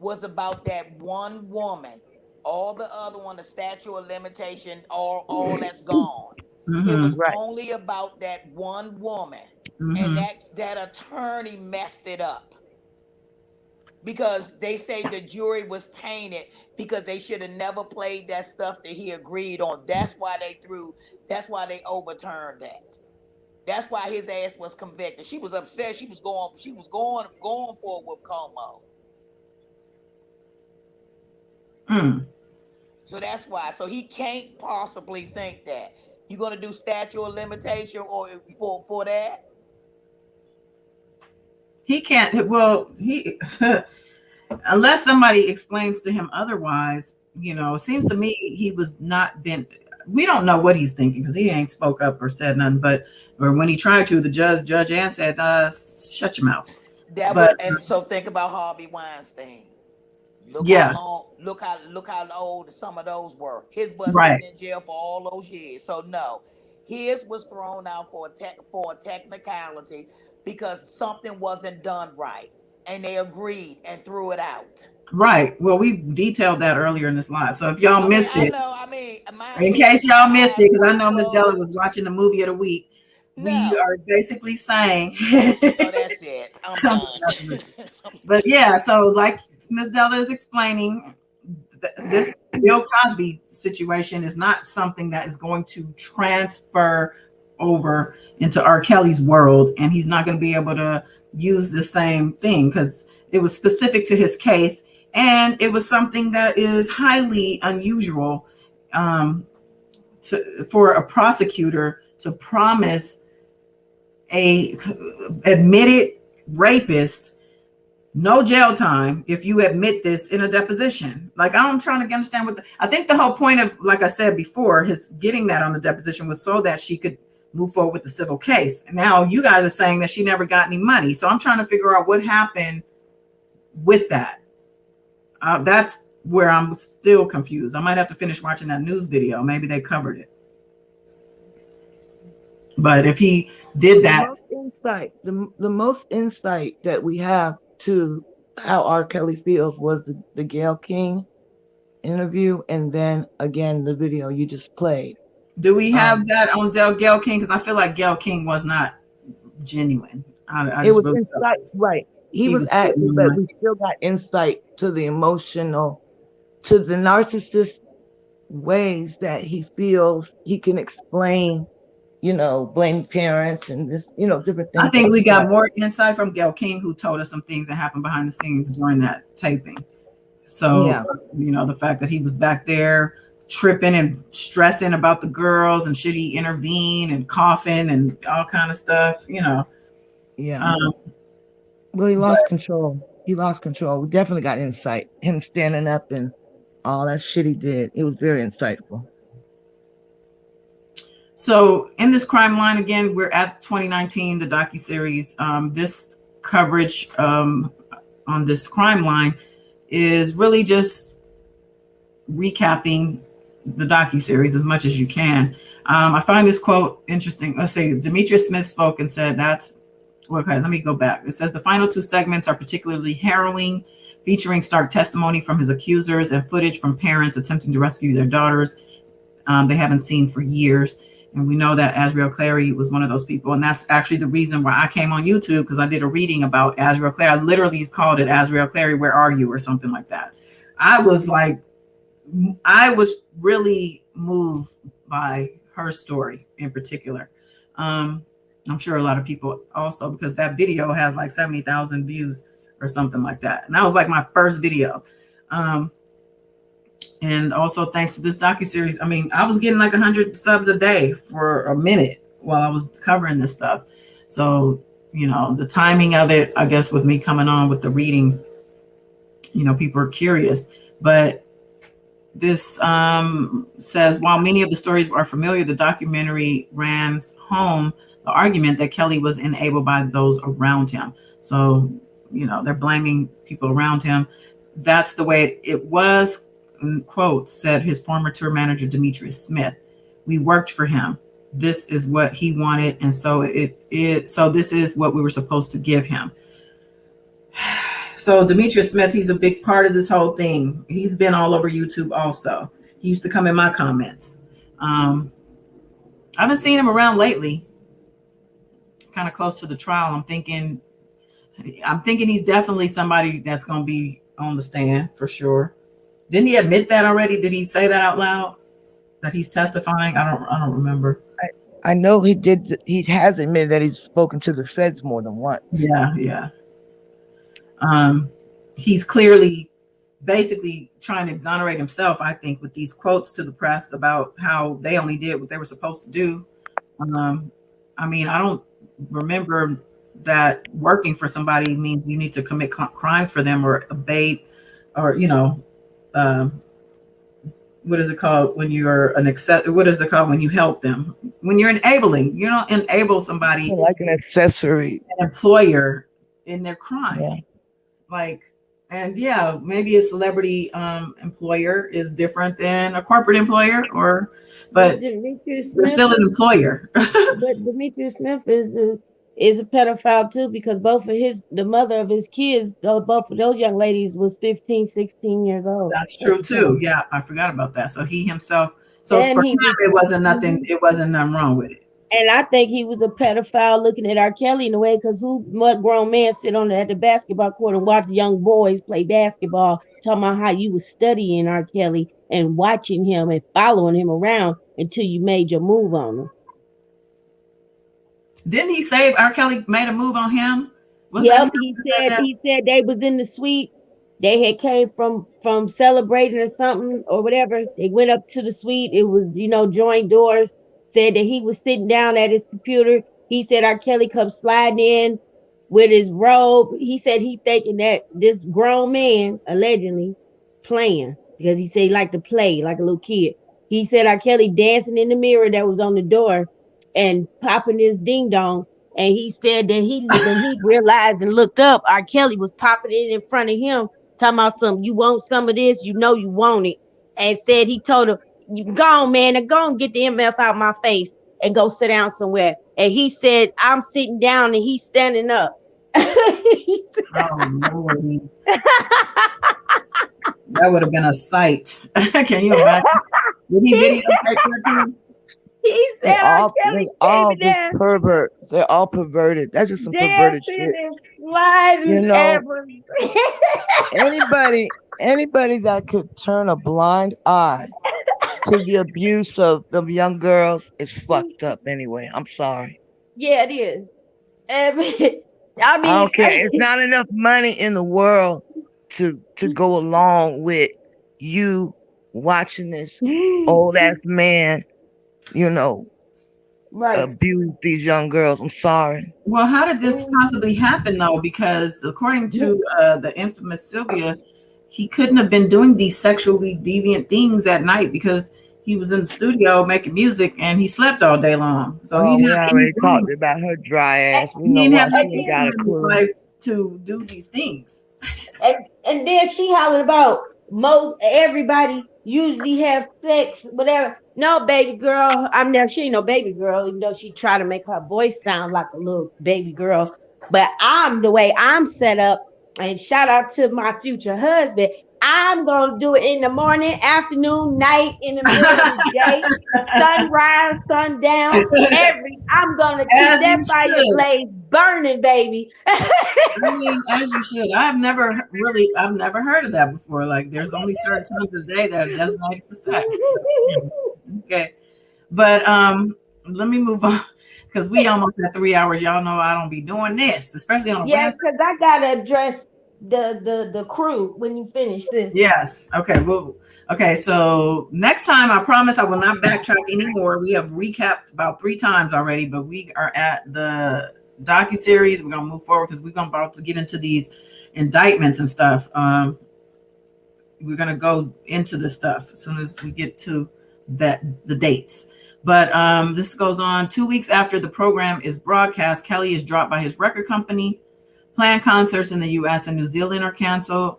was about that one woman. All the other one, the statute of limitation, all that's gone. It was only about that one woman, and that attorney messed it up because they say the jury was tainted because they should have never played that stuff that he agreed on. That's why they overturned that. That's why his ass was convicted. She was upset. She was going for it with Como. So that's why. So he can't possibly think that. You're gonna do statute of limitation or for that? He can't. Well, he unless somebody explains to him otherwise. You know, it seems to me he was not been. We don't know what he's thinking because he ain't spoke up or said nothing. But or when he tried to, the judge Ann said, "Shut your mouth." And so think about Harvey Weinstein. Look how old some of those were. His was sitting in jail for all those years. So no, his was thrown out for a technicality because something wasn't done right, and they agreed and threw it out. Right. Well, we detailed that earlier in this live. So if y'all missed it, I know. I mean, In case y'all missed it, because I know Miss Della was watching the movie of the week. We are basically saying. Oh, that's it. I'm done. But yeah, so like Miss Della is explaining, this Bill Cosby situation is not something that is going to transfer over into R. Kelly's world, and he's not going to be able to use the same thing because it was specific to his case, and it was something that is highly unusual for a prosecutor to promise a admitted rapist no jail time if you admit this in a deposition. Like, I'm trying to understand I think the whole point of, like I said before, his getting that on the deposition was so that she could move forward with the civil case. And now you guys are saying that she never got any money. So I'm trying to figure out what happened with that. That's where I'm still confused. I might have to finish watching that news video. Maybe they covered it. But if he did that, the most insight that we have to how R. Kelly feels was the Gayle King interview, and then again the video you just played. Do we have that on Gayle King? Because I feel like GayleKing was not genuine. It was insight, right? He was acting, but we still got insight to the emotional, to the narcissist ways that he feels he can explain, blame parents and this, different things. I think we got more insight from Gayle King, who told us some things that happened behind the scenes during that taping. So, yeah. The fact that he was back there tripping and stressing about the girls and should he intervene and coughing and all kind of stuff, Yeah. Well, he lost control. We definitely got insight. Him standing up and all that shit he did. It was very insightful. So in this crime line, again, we're at 2019, the docuseries. This coverage on this crime line is really just recapping the docuseries as much as you can. I find this quote interesting. Let's say Demetrius Smith spoke and said okay, let me go back. It says the final two segments are particularly harrowing, featuring stark testimony from his accusers and footage from parents attempting to rescue their daughters they haven't seen for years. And we know that Azriel Clary was one of those people. And that's actually the reason why I came on YouTube, because I did a reading about Azriel Clary. I literally called it Azriel Clary, Where Are You? Or something like that. I was really moved by her story in particular. I'm sure a lot of people also, because that video has like 70,000 views or something like that. And that was like my first video. And also thanks to this docuseries, I was getting like 100 subs a day for a minute while I was covering this stuff. So, the timing of it, I guess with me coming on with the readings, people are curious. But this says, while many of the stories are familiar, the documentary rams home the argument that Kelly was enabled by those around him. So, they're blaming people around him. That's the way it was. In quotes, said his former tour manager, Demetrius Smith. We worked for him. This is what he wanted. And so so this is what we were supposed to give him. So Demetrius Smith, he's a big part of this whole thing. He's been all over YouTube also. He used to come in my comments. I haven't seen him around lately. Kind of close to the trial. I'm thinking he's definitely somebody that's going to be on the stand for sure. Didn't he admit that already? Did he say that out loud? That he's testifying? I don't remember. I know he did. He has admitted that he's spoken to the feds more than once. Yeah. He's clearly basically trying to exonerate himself, I think, with these quotes to the press about how they only did what they were supposed to do. I don't remember that working for somebody means you need to commit crimes for them or abate or, what is it called when you're what is it called when you help them? When you're enabling, you don't enable somebody like an accessory, an employer in their crimes. Yeah. Maybe a celebrity employer is different than a corporate employer, but Demetrius they're still an employer. But Demetrius Smith is a pedophile too, because the mother of his kids, both of those young ladies was 15, 16 years old. That's true too. Yeah, I forgot about that. So he himself So And for he him, was, it wasn't nothing. It wasn't nothing wrong with it. and I think he was a pedophile looking at R. Kelly in a way, because what grown man sit on at the basketball court and watch young boys play basketball, talking about how you was studying R. Kelly and watching him and following him around until you made your move on him. Didn't he say R. Kelly made a move on him? Was that Yep, him he who said that? said they was in the suite. They had came from celebrating or something or whatever. They went up to the suite. It was, joint doors. Said that he was sitting down at his computer. He said R. Kelly come sliding in with his robe. He said he thinking that this grown man allegedly playing, because he said he liked to play like a little kid. He said R. Kelly dancing in the mirror that was on the door and popping his ding dong. And he said that when he realized and looked up, R. Kelly was popping it in front of him, talking about something. You want some of this? You know you want it. And said he told him, "You go on, man, and go and get the MF out my face and go sit down somewhere." And he said, "I'm sitting down," and he's standing up. Oh Lordy. That would have been a sight. Can you imagine? Did he videotape that too? He said R. Kelly all came in just there pervert. They're all perverted. That's just some perverted dancing shit. and sliding You know, everything. anybody that could turn a blind eye to the abuse of the young girls is fucked up anyway. I'm sorry. Yeah, it is. I mean, I don't care. It's not enough money in the world to go along with you watching this old ass man, right. abuse these young girls. I'm sorry. Well, how did this possibly happen though? Because according to the infamous Sylvia, he couldn't have been doing these sexually deviant things at night because he was in the studio making music and he slept all day long. So he we didn't have already any talked about her dry ass. We he know didn't why have she any ain't got a time in his clue. life to do these things. And then she hollering about most everybody usually have sex, whatever. No, baby girl. She ain't no baby girl, even though she try to make her voice sound like a little baby girl. But the way I'm set up, and shout out to my future husband, I'm gonna do it in the morning, afternoon, night, in the middle of the day, sunrise, sundown, I'm gonna keep As that you fire should. blaze burning, baby. I mean, as you should. I've never heard of that before. Like, there's only certain times of the day that are designated for sex. Okay, but let me move on because we almost at 3 hours. Y'all know I don't be doing this, especially on a Yeah, Wednesday. because I gotta address the crew when you finish this. Yes. Okay. Well. Okay. So next time, I promise I will not backtrack anymore. We have recapped about 3 times already, but we are at the docuseries. We're gonna move forward because we're about to get into these indictments and stuff. We're gonna go into this stuff as soon as we get to the dates. But this goes on 2 weeks after the program is broadcast. Kelly is dropped by his record company. Planned concerts in the U.S. and New Zealand are canceled.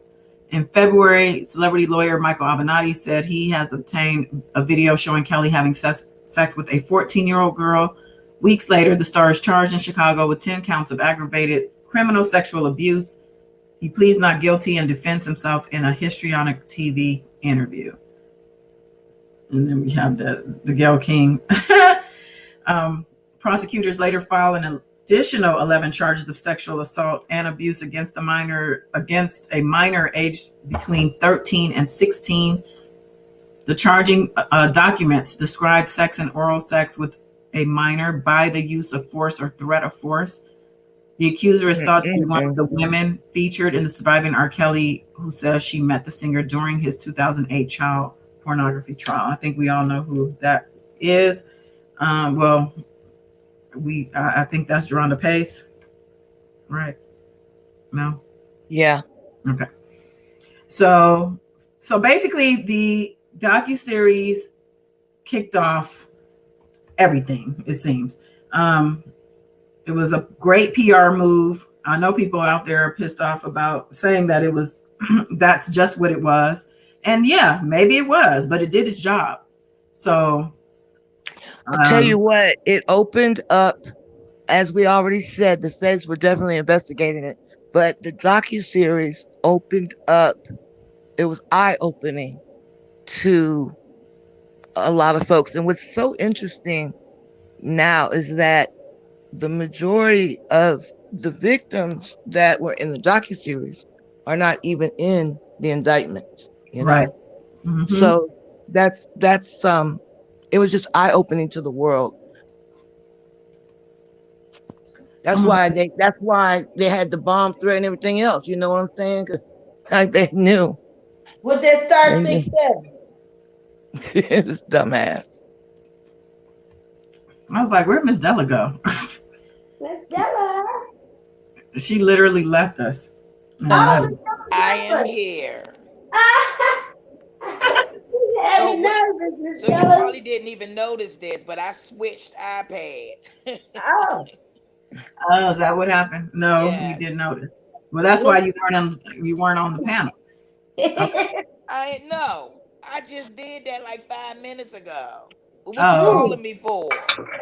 In February, celebrity lawyer Michael Avenatti said he has obtained a video showing Kelly having sex with a 14-year-old girl. Weeks later, the star is charged in Chicago with 10 counts of aggravated criminal sexual abuse. He pleads not guilty and defends himself in a histrionic TV interview. And then we have the Gayle King. Prosecutors later filed an additional 11 charges of sexual assault and abuse against a minor aged between 13 and 16. The charging documents describe sex and oral sex with a minor by the use of force or threat of force. The accuser is thought to be one of the women featured in the surviving R. Kelly, who says she met the singer during his 2008 child pornography trial. I think we all know who that is. I think that's Geronda Pace, right? No? Yeah. Okay. So basically the docuseries kicked off everything, it seems. It was a great PR move. I know people out there are pissed off about saying that it was, that's just what it was. And yeah, maybe it was, but it did its job. So I'll tell you what, it opened up, as we already said, the feds were definitely investigating it, but the docuseries opened up, it was eye-opening to a lot of folks. And what's so interesting now is that the majority of the victims that were in the docuseries are not even in the indictments, you know? Right. Mm-hmm. So that's it was just eye-opening to the world. That's why they had the bomb threat and everything else. You know what I'm saying? 'Cause, like, they knew. What that star They knew. 6-7? This dumbass. I was like, where'd Miss Della go? Miss Della. She literally left us. I am here. So you probably didn't even notice this, but I switched iPads. Oh. Oh, is that what happened? No, Yes. we didn't notice. Well, that's why you weren't on the panel. Okay. I know. I just did that like 5 minutes ago. But what you calling me for?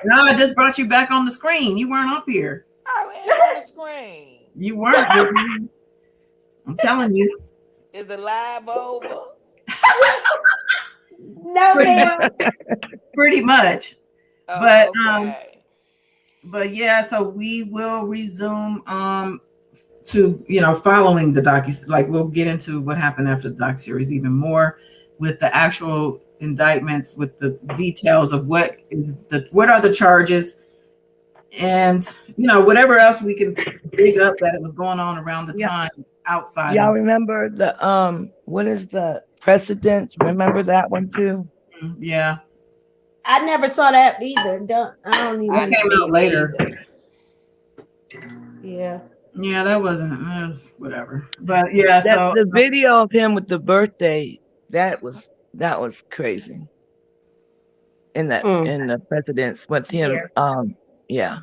No, I just brought you back on the screen. You weren't up here. I ain't on the screen. You weren't. I'm telling you. Is the live over? No, ma'am. Pretty much. Oh, But okay. But yeah, so we will resume to following the docu, like we'll get into what happened after the docuseries even more with the actual indictments, with the details of what are the charges, and whatever else we can dig up that was going on around the time outside. Y'all remember the what is the precedence? Remember that one too? Yeah. I never saw that either. I don't even. That came out later. Yeah. Yeah, that wasn't. It was whatever. But yeah, so the video of him with the birthday, that was crazy. In the precedence with him, yeah.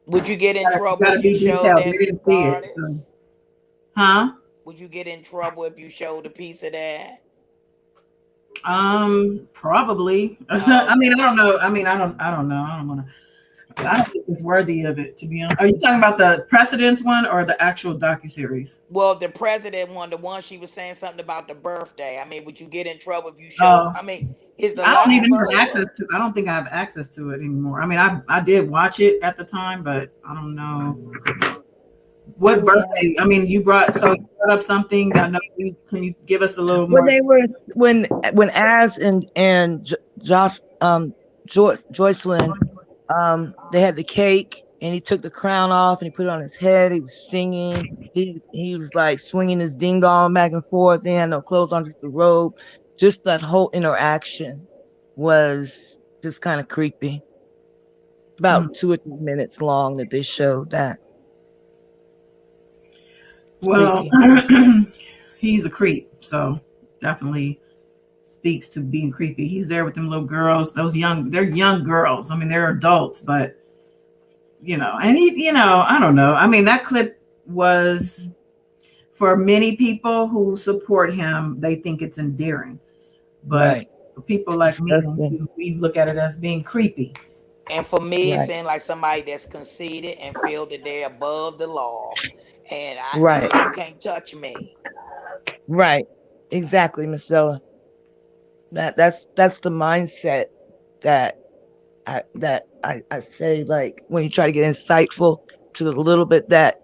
Would you get in trouble if you showed that? We didn't see it. So. Huh? Would you get in trouble if you showed a piece of that? Probably. I mean, I don't know. I don't know. I don't think it's worthy of it, to be honest. Are you talking about the precedence one or the actual docuseries? Well, the president one, the one she was saying something about the birthday. I mean, would you get in trouble if you showed? I mean, is the I don't even live have access to. I don't think I have access to it anymore. I mean, I did watch it at the time, but I don't know what birthday. I mean, you brought up something. I know. Can you give us a little more? When Az and Joycelyn, they had the cake and he took the crown off and he put it on his head. He was singing. He was like swinging his ding dong back and forth. He had no clothes on, just the robe. Just that whole interaction was just kind of creepy. About 2 or 3 minutes long that they showed that. Well, he's a creep, so definitely speaks to being creepy. He's there with them little girls. They're young girls. I mean, they're adults, but and he, I don't know. I mean, that clip was, for many people who support him, they think it's endearing, but for people like me, we look at it as being creepy. And for me, it seems like somebody that's conceited and feel that they're above the law, and you can't touch me. Right. Exactly, Miss Della. That's the mindset that I say, like, when you try to get insightful to the little bit that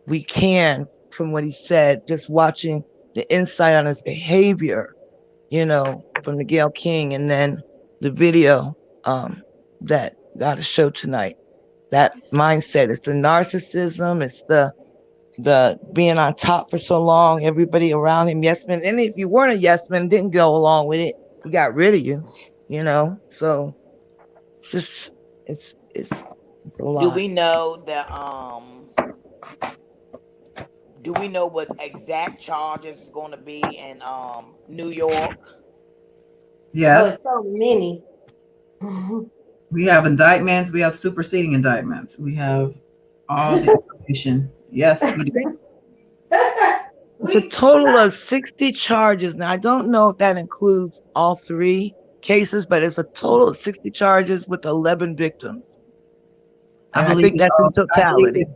we can from what he said, just watching the insight on his behavior, from the Gayle King, and then the video that got a show tonight. That mindset, it's the narcissism, it's the being on top for so long, everybody around him, yes men. And if you weren't a yes man, didn't go along with it, he got rid of you, so it's a lot. Do we know do we know what exact charges is going to be in New York? Yes. Oh, so many. We have indictments. We have superseding indictments. We have all the information. Yes, we do. It's a total of 60 charges. Now, I don't know if that includes all 3 cases, but it's a total of 60 charges with 11 victims. I think that's in totality.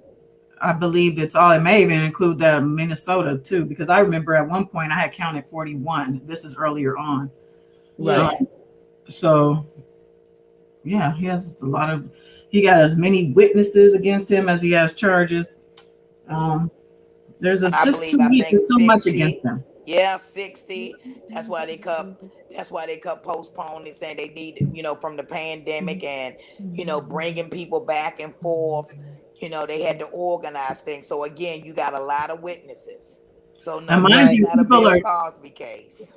I believe it's all. It may even include that Minnesota too, because I remember at one point I had counted 41. This is earlier on. Right. So yeah, he got as many witnesses against him as he has charges. There's I just believe, I think so much against 60. him. Yeah, 60. That's why they kept postponing, saying they need, from the pandemic and, bringing people back and forth. They had to organize things. So again, you got a lot of witnesses. So no, And this mind is you, not a people Bill are Cosby case.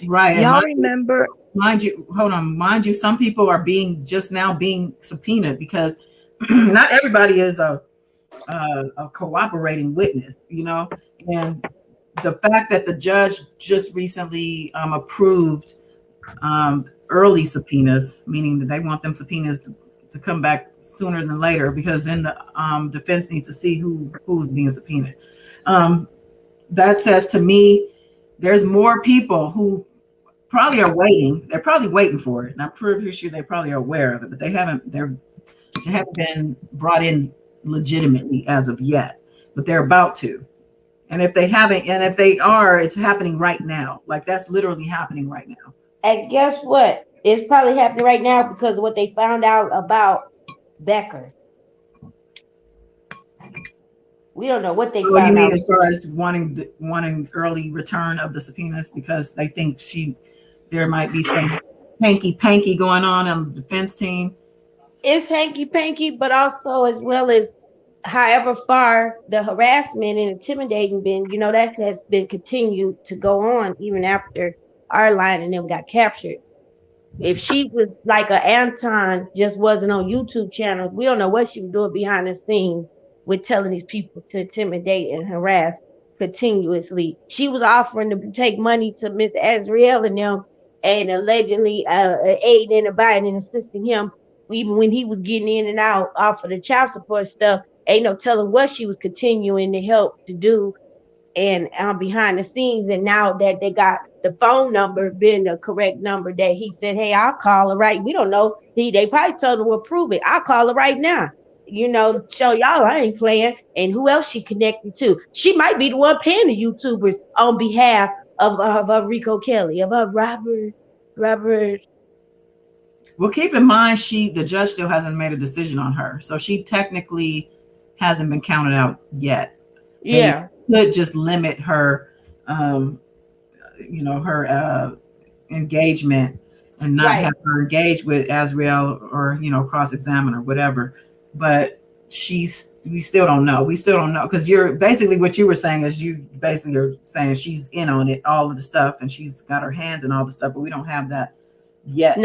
right. And Y'all remember? mind you, some people are just now being subpoenaed because not everybody is a cooperating witness, and the fact that the judge just recently approved early subpoenas, meaning that they want them subpoenas to come back sooner than later, because then the defense needs to see who's being subpoenaed. That says to me, there's more people who probably are waiting. They're probably waiting for it, and I'm pretty sure they probably are aware of it, but they haven't been brought in legitimately as of yet, but they're about to. And if they haven't, and if they are, it's happening right now. Like that's literally happening right now. And guess what? It's probably happening right now because of what they found out about Becker. We don't know what they Oh, you found mean out. as far as wanting early return of the subpoenas because they think there might be some hanky panky going on the defense team? It's hanky panky, but also as well as however far the harassment and intimidating been, that has been continued to go on even after our line and them got captured. If she was like a Anton, just wasn't on YouTube channels, we don't know what she was doing behind the scenes with telling these people to intimidate and harass continuously. She was offering to take money to Miss Azriel and them, and allegedly aiding and abetting and assisting him, even when he was getting in and out off of the child support stuff. Ain't no telling what she was continuing to help to do and behind the scenes. And now that they got the phone number being the correct number that he said, hey, I'll call her right. We don't know. They probably told him, well, prove it. I'll call her right now. Show y'all I ain't playing. And who else she connected to? She might be the one paying the YouTubers on behalf of Rico Kelly, of Robert. Well, keep in mind, the judge still hasn't made a decision on her, so she technically hasn't been counted out yet. Yeah. They could just limit her, her engagement and not have her engage with Azriel or cross-examine or whatever. But we still don't know. We still don't know because what you were saying is you basically are saying she's in on it, all of the stuff, and she's got her hands in all the stuff, but we don't have that yet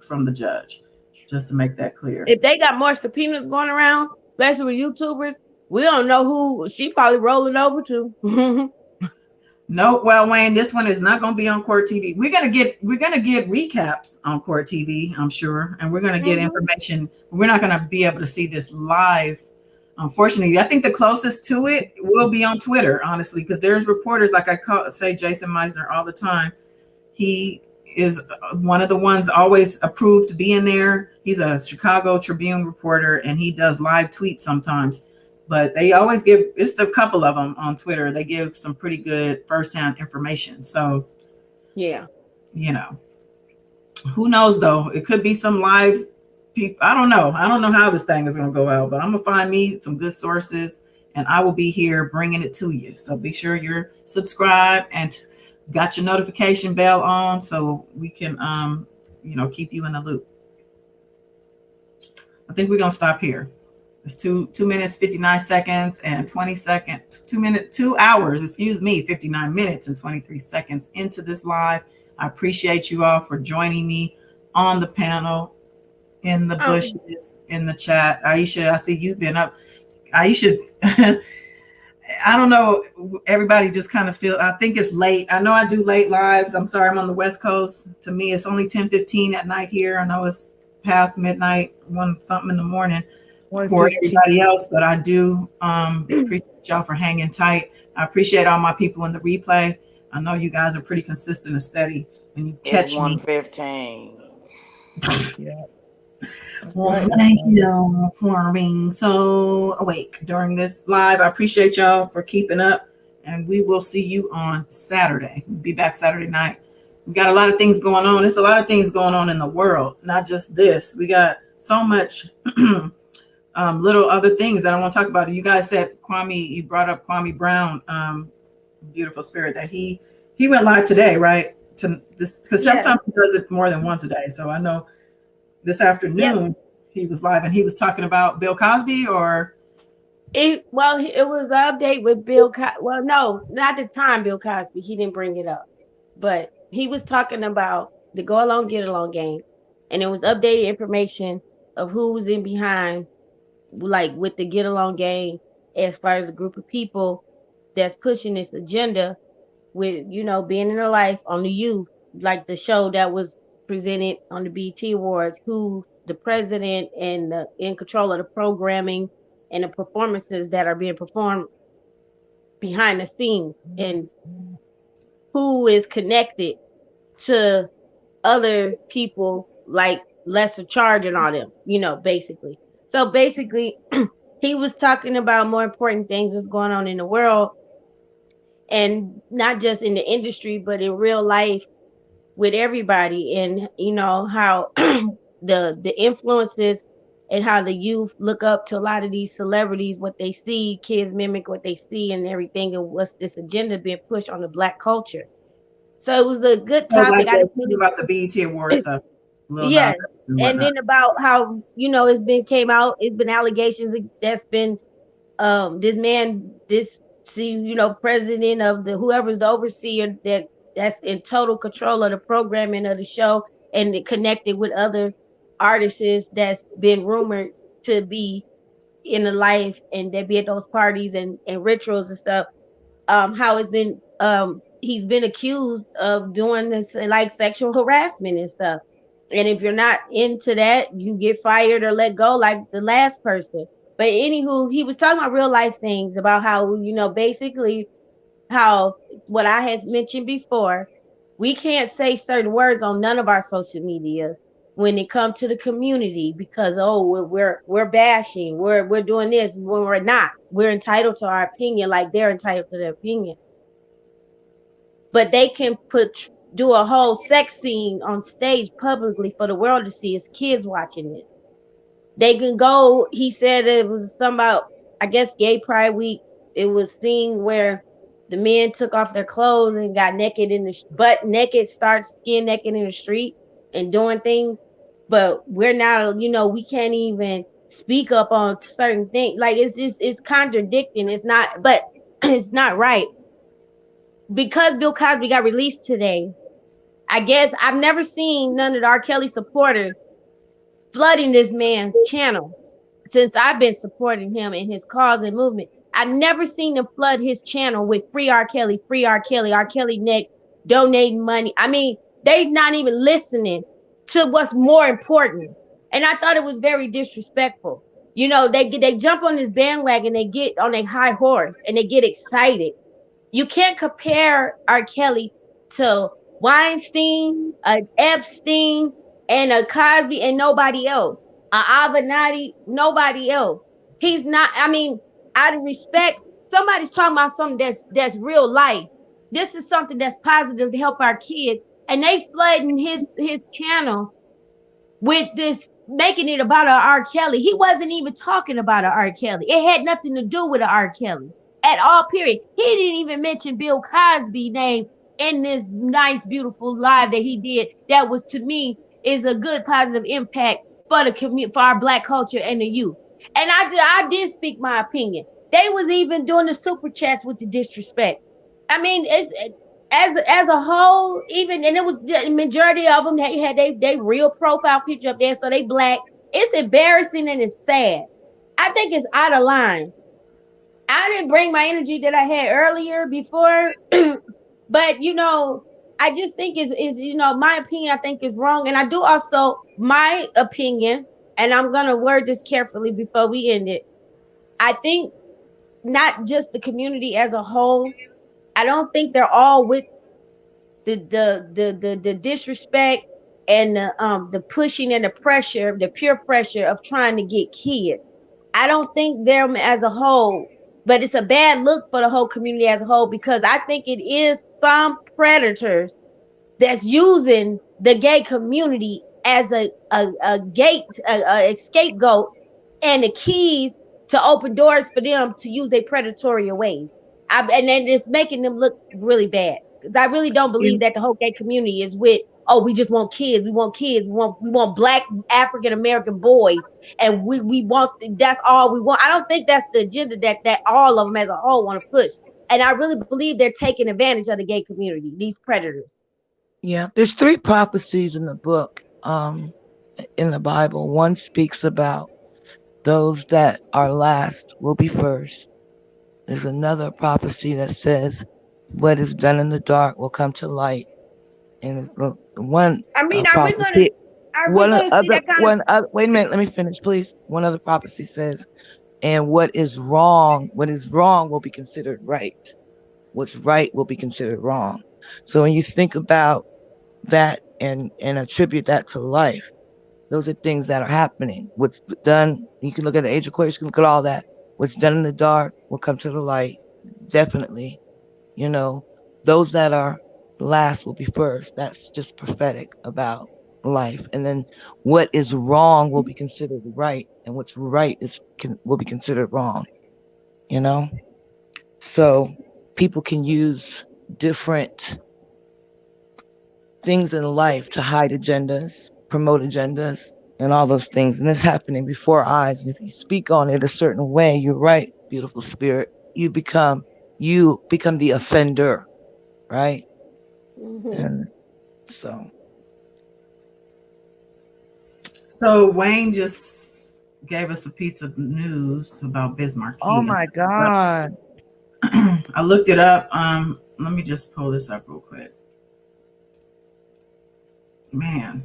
from the judge, just to make that clear. If they got more subpoenas going around, especially with YouTubers, we don't know who she probably rolling over to. No, well, Wayne, this one is not going to be on Court TV. We're gonna get recaps on Court TV, I'm sure, and we're gonna get information. We're not gonna be able to see this live, unfortunately. I think the closest to it will be on Twitter, honestly, because there's reporters like say Jason Meisner all the time. He is one of the ones always approved to be in there. He's a Chicago Tribune reporter, and he does live tweets sometimes. But they always it's a couple of them on Twitter. They give some pretty good firsthand information. So, yeah, who knows though? It could be some live people. I don't know. I don't know how this thing is going to go out, but I'm going to find me some good sources and I will be here bringing it to you. So be sure you're subscribed and got your notification bell on so we can, keep you in the loop. I think we're going to stop here. It's 2 minutes, 59 seconds and 20 seconds, 2 hours, 59 minutes and 23 seconds into this live. I appreciate you all for joining me on the panel, in the bushes, in the chat. Aisha, I see you've been up. Aisha, I don't know. Everybody just kind of I think it's late. I know I do late lives. I'm sorry, I'm on the West Coast. To me, it's only 10:15 at night here. I know it's past midnight, something in the morning for everybody else, but I do appreciate y'all for hanging tight. I appreciate all my people in the replay. I know you guys are pretty consistent and steady when you catch me. 1:15. Yeah. Well, thank you for being so awake during this live. I appreciate y'all for keeping up, and we will see you on Saturday. We'll be back Saturday night We got a lot of things going on. There's a lot of things going on in the world, not just this. We got so much little other things that I want to talk about. You guys said Kwame, you brought up Kwame Brown, beautiful spirit, that he went live today, right? To this, because Yes. sometimes he does it more than once a day. So I know this afternoon he was live and he was talking about Bill Cosby or It was an update with Bill Cosby. Well, no, not the time Bill Cosby. He didn't bring it up, but he was talking about the go along get along game, and it was updated information of who was in behind, like with the get along game, as far as a group of people that's pushing this agenda with being in their life on the youth, like the show that was presented on the BT Awards, who the president and the in control of the programming and the performances that are being performed behind the scenes, and who is connected to other people like lesser charge and all them, basically. So basically he was talking about more important things that's going on in the world, and not just in the industry but in real life with everybody, and how the influences and how the youth look up to a lot of these celebrities, what they see, kids mimic what they see and everything, and what's this agenda being pushed on the Black culture. So it was a good so topic. like I just talking about the BET Award stuff, Lil Nas yes, X and and whatnot. then about how it's been allegations that's been this man, this president of the whoever's the overseer that's in total control of the programming of the show, and it connected with other artists that's been rumored to be in the life and they be at those parties and rituals and stuff. How it's been he's been accused of doing this like sexual harassment and stuff. And if you're not into that, you get fired or let go like the last person. But anywho, he was talking about real life things, about how, basically how what I had mentioned before, we can't say certain words on none of our social medias when it comes to the community, because we're bashing, we're doing this when we're not. We're entitled to our opinion like they're entitled to their opinion. But they can do a whole sex scene on stage publicly for the world to see as kids watching it. They can go. He said it was something about, I guess, Gay Pride Week. It was seen where the men took off their clothes and got naked in the butt naked, start skin naked in the street and doing things. But we're not, we can't even speak up on certain things. Like it's contradicting. It's not, but it's not right. Because Bill Cosby got released today, I guess I've never seen none of the R. Kelly supporters flooding this man's channel since I've been supporting him in his cause and movement. I've never seen them flood his channel with free R. Kelly next, donating money. I mean, they not even listening to what's more important. And I thought it was very disrespectful. They jump on this bandwagon, they get on a high horse and they get excited. You can't compare R. Kelly to Weinstein, a Epstein, and a Cosby, and nobody else. A Avenatti, nobody else. He's not. I mean, out of respect, somebody's talking about something that's real life. This is something that's positive to help our kids, and they flooding his channel with this, making it about a R. Kelly. He wasn't even talking about a R. Kelly. It had nothing to do with a R. Kelly at all, period. He didn't even mention Bill Cosby name in this nice, beautiful live that he did. That was, to me, is a good positive impact for the community, for our Black culture and the youth. And I did speak my opinion. They was even doing the super chats with the disrespect. I mean, as a whole, even, and it was the majority of them, they had they real profile picture up there, so they Black. It's embarrassing and it's sad. I think it's out of line. I didn't bring my energy that I had earlier before, but I just think is my opinion. I think is wrong, and I do also my opinion, and I'm gonna word this carefully before we end it. I think not just the community as a whole. I don't think they're all with the disrespect and the pushing and the pressure, the peer pressure of trying to get kids. I don't think them as a whole, but it's a bad look for the whole community as a whole, because I think it is some predators that's using the gay community as a gate, a scapegoat, and the keys to open doors for them to use their predatory ways. And then it's making them look really bad. Because I really don't believe that the whole gay community is with, oh, we just want kids, we want black African American boys, and we want, that's all we want. I don't think that's the agenda that all of them as a whole want to push. And I really believe they're taking advantage of the gay community, these predators. Yeah, there's 3 prophecies in the book, in the Bible. One speaks about those that are last will be first. There's another prophecy that says what is done in the dark will come to light. And one I mean, prophecy, are we gonna see that kind of? wait a minute, let me finish, please. One other prophecy says, and what is wrong will be considered right. What's right will be considered wrong. So when you think about that and attribute that to life, those are things that are happening. What's done, you can look at the age of Aquarius, you can look at all that. What's done in the dark will come to the light. Definitely. Those that are last will be first. That's just prophetic about life. And then what is wrong will be considered right, and what's right will be considered wrong. So people can use different things in life to hide agendas, promote agendas, and all those things. And it's happening before our eyes. And if you speak on it a certain way, you're right, beautiful spirit. You become the offender, right? Mm-hmm. And so Wayne just gave us a piece of news about Biz Markie. Oh my God. I looked it up. Let me just pull this up real quick. Man.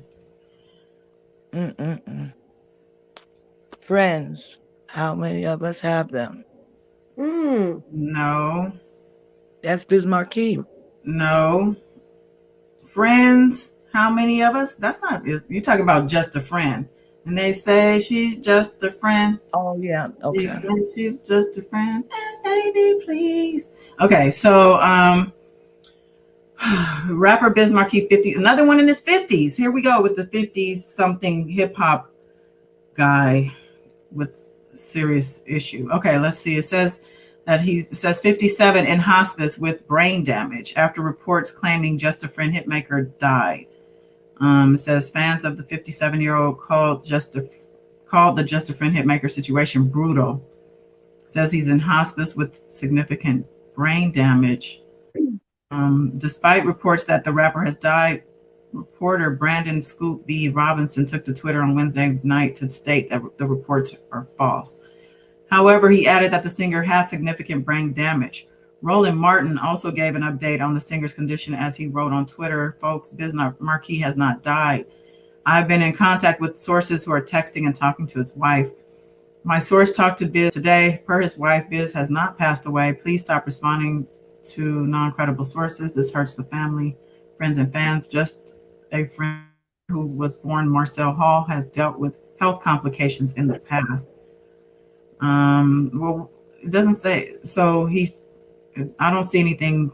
Friends, how many of us have them? No. That's Biz Markie. No. Friends, how many of us? That's not, you're talking about just a friend. And they say she's just a friend. Oh, yeah. Okay. She's just a friend. Baby, please. Okay, so rapper Biz Markie, 50, another one in his 50s. Here we go with the 50s something hip hop guy with a serious issue. Okay, let's see. It says 57 in hospice with brain damage after reports claiming Just a Friend hitmaker died. It says fans of the 57-year-old called the Just a Friend hitmaker situation brutal. It says he's in hospice with significant brain damage. Despite reports that the rapper has died, reporter Brandon Scoop B. Robinson took to Twitter on Wednesday night to state that the reports are false. However, he added that the singer has significant brain damage. Roland Martin also gave an update on the singer's condition as he wrote on Twitter, folks, Biz Markie has not died. I've been in contact with sources who are texting and talking to his wife. My source talked to Biz today. Per his wife, Biz has not passed away. Please stop responding to non-credible sources. This hurts the family, friends, and fans. Just a friend who was born Marcel Hall has dealt with health complications in the past. Well, it doesn't say, so I don't see anything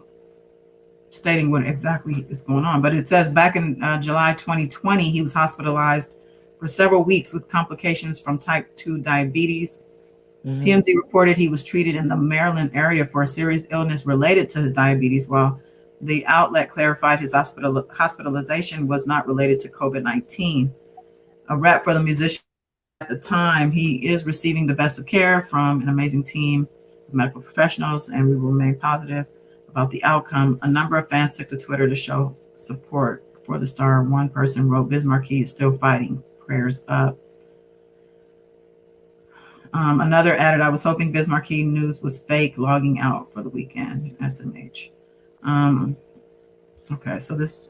stating what exactly is going on, but it says back in July 2020, he was hospitalized for several weeks with complications from type 2 diabetes. TMZ reported he was treated in the Maryland area for a serious illness related to his diabetes, while the outlet clarified his hospitalization was not related to COVID-19. A rep for the musician at the time, he is receiving the best of care from an amazing team of medical professionals, and we will remain positive about the outcome. A number of fans took to Twitter to show support for the star. One person wrote, Biz Markie is still fighting. Prayers up. Another added, I was hoping Biz Markie news was fake, logging out for the weekend. SMH. Okay, so this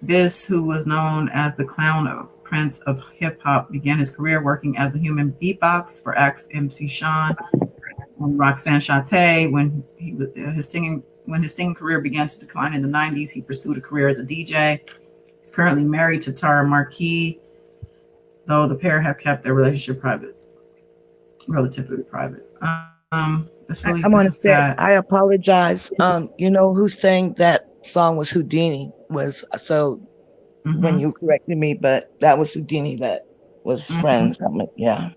Biz, who was known as the clown prince of hip hop, began his career working as a human beatbox for acts MC Sean and Roxanne Shante. When his singing career began to decline in the 90s, he pursued a career as a DJ. He's currently married to Tara Markie, though the pair have kept their relationship relatively private. It's really, I want to say, sad. I apologize. You know who sang that song was Houdini. was so Mm-hmm. when you corrected me, but that was Houdini that was friends. I mean, yeah.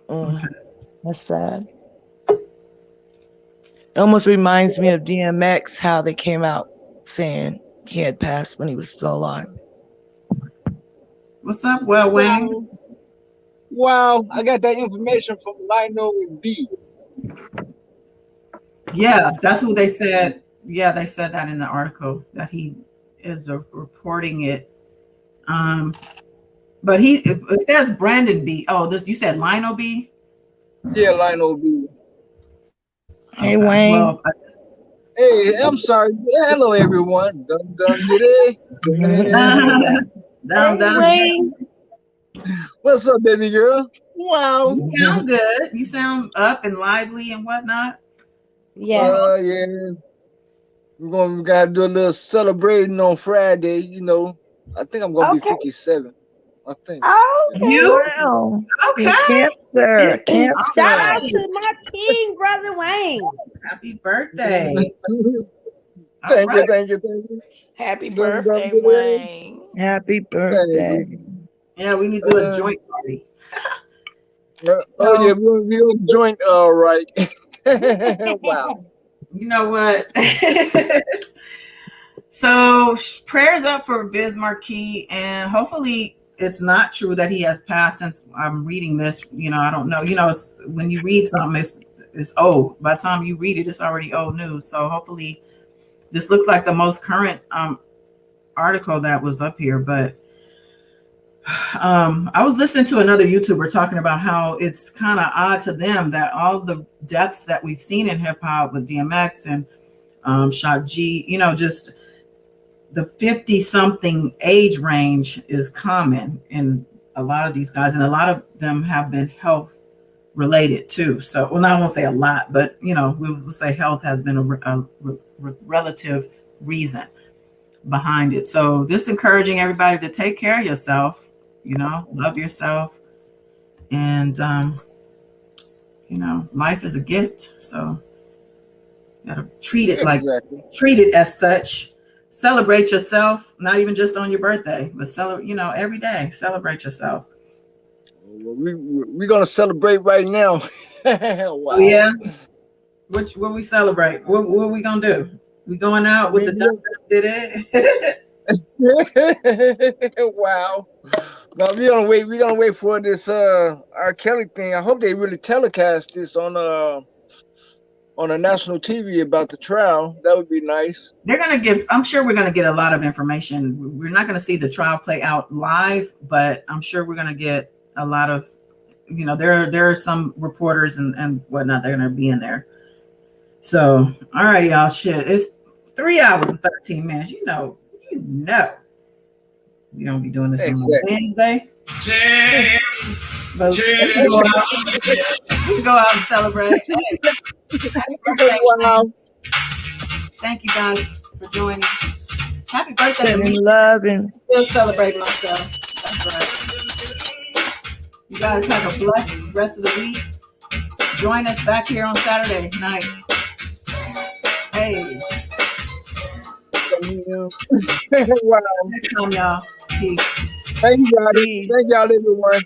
Okay. That's sad. It almost reminds me of DMX, how they came out saying he had passed when he was still alive. What's up, Well Wayne? Wow, I got that information from Lionel B. Yeah, that's who they said. Yeah, they said that in the article that he is reporting it. But it says Brandon B. Oh, this you said Lionel B. Yeah, Lionel B. Hey, Wayne. Well, hey, I'm sorry. Hello, everyone. Dum dum diddy. Wayne. What's up, baby girl? Wow. You sound good. You sound up and lively and whatnot. Yeah. Yeah. We gotta do a little celebrating on Friday. You know, I think I'm gonna be 57. I think. Okay. You? Wow. Okay. Cancer. Shout out to my king, brother Wayne. Happy birthday. Thank you. Happy birthday, Wayne. Happy birthday. Yeah, we need to do a joint party. Oh yeah, we'll joint. All right. Wow. You know what? So prayers up for Biz Markie, and hopefully it's not true that he has passed. Since I'm reading this, I don't know. It's when you read something, it's old. By the time you read it, it's already old news. So hopefully this looks like the most current article that was up here. But I was listening to another YouTuber talking about how it's kind of odd to them that all the deaths that we've seen in hip hop with DMX and Shock G, just the 50-something age range is common in a lot of these guys, and a lot of them have been health related too. So, well, I won't say a lot, but we will say health has been a relative reason behind it. So, this encouraging everybody to take care of yourself, love yourself, and life is a gift. So, you gotta treat it treat it as such. Celebrate yourself, not even just on your birthday, but celebrate, every day. Celebrate yourself. Well, we're gonna celebrate right now. Wow. Oh yeah. What we celebrate? What we gonna do? We going out with the dum did it? Wow. Now we're gonna wait for this R. Kelly thing. I hope they really telecast this on a national TV about the trial. That would be nice. I'm sure we're gonna get a lot of information. We're not gonna see the trial play out live, but I'm sure we're gonna get a lot of, there are some reporters and whatnot. They're gonna be in there. So, all right, y'all. Shit, it's 3 hours and 13 minutes. We don't be doing this on Wednesday. But we can go out and celebrate. Wow. Thank you guys for joining. Happy birthday to me. Loving. Still celebrate myself. That's right. You guys have a blessed rest of the week. Join us back here on Saturday night. Hey. Wow. Next time, y'all. Peace. Thank y'all, everyone.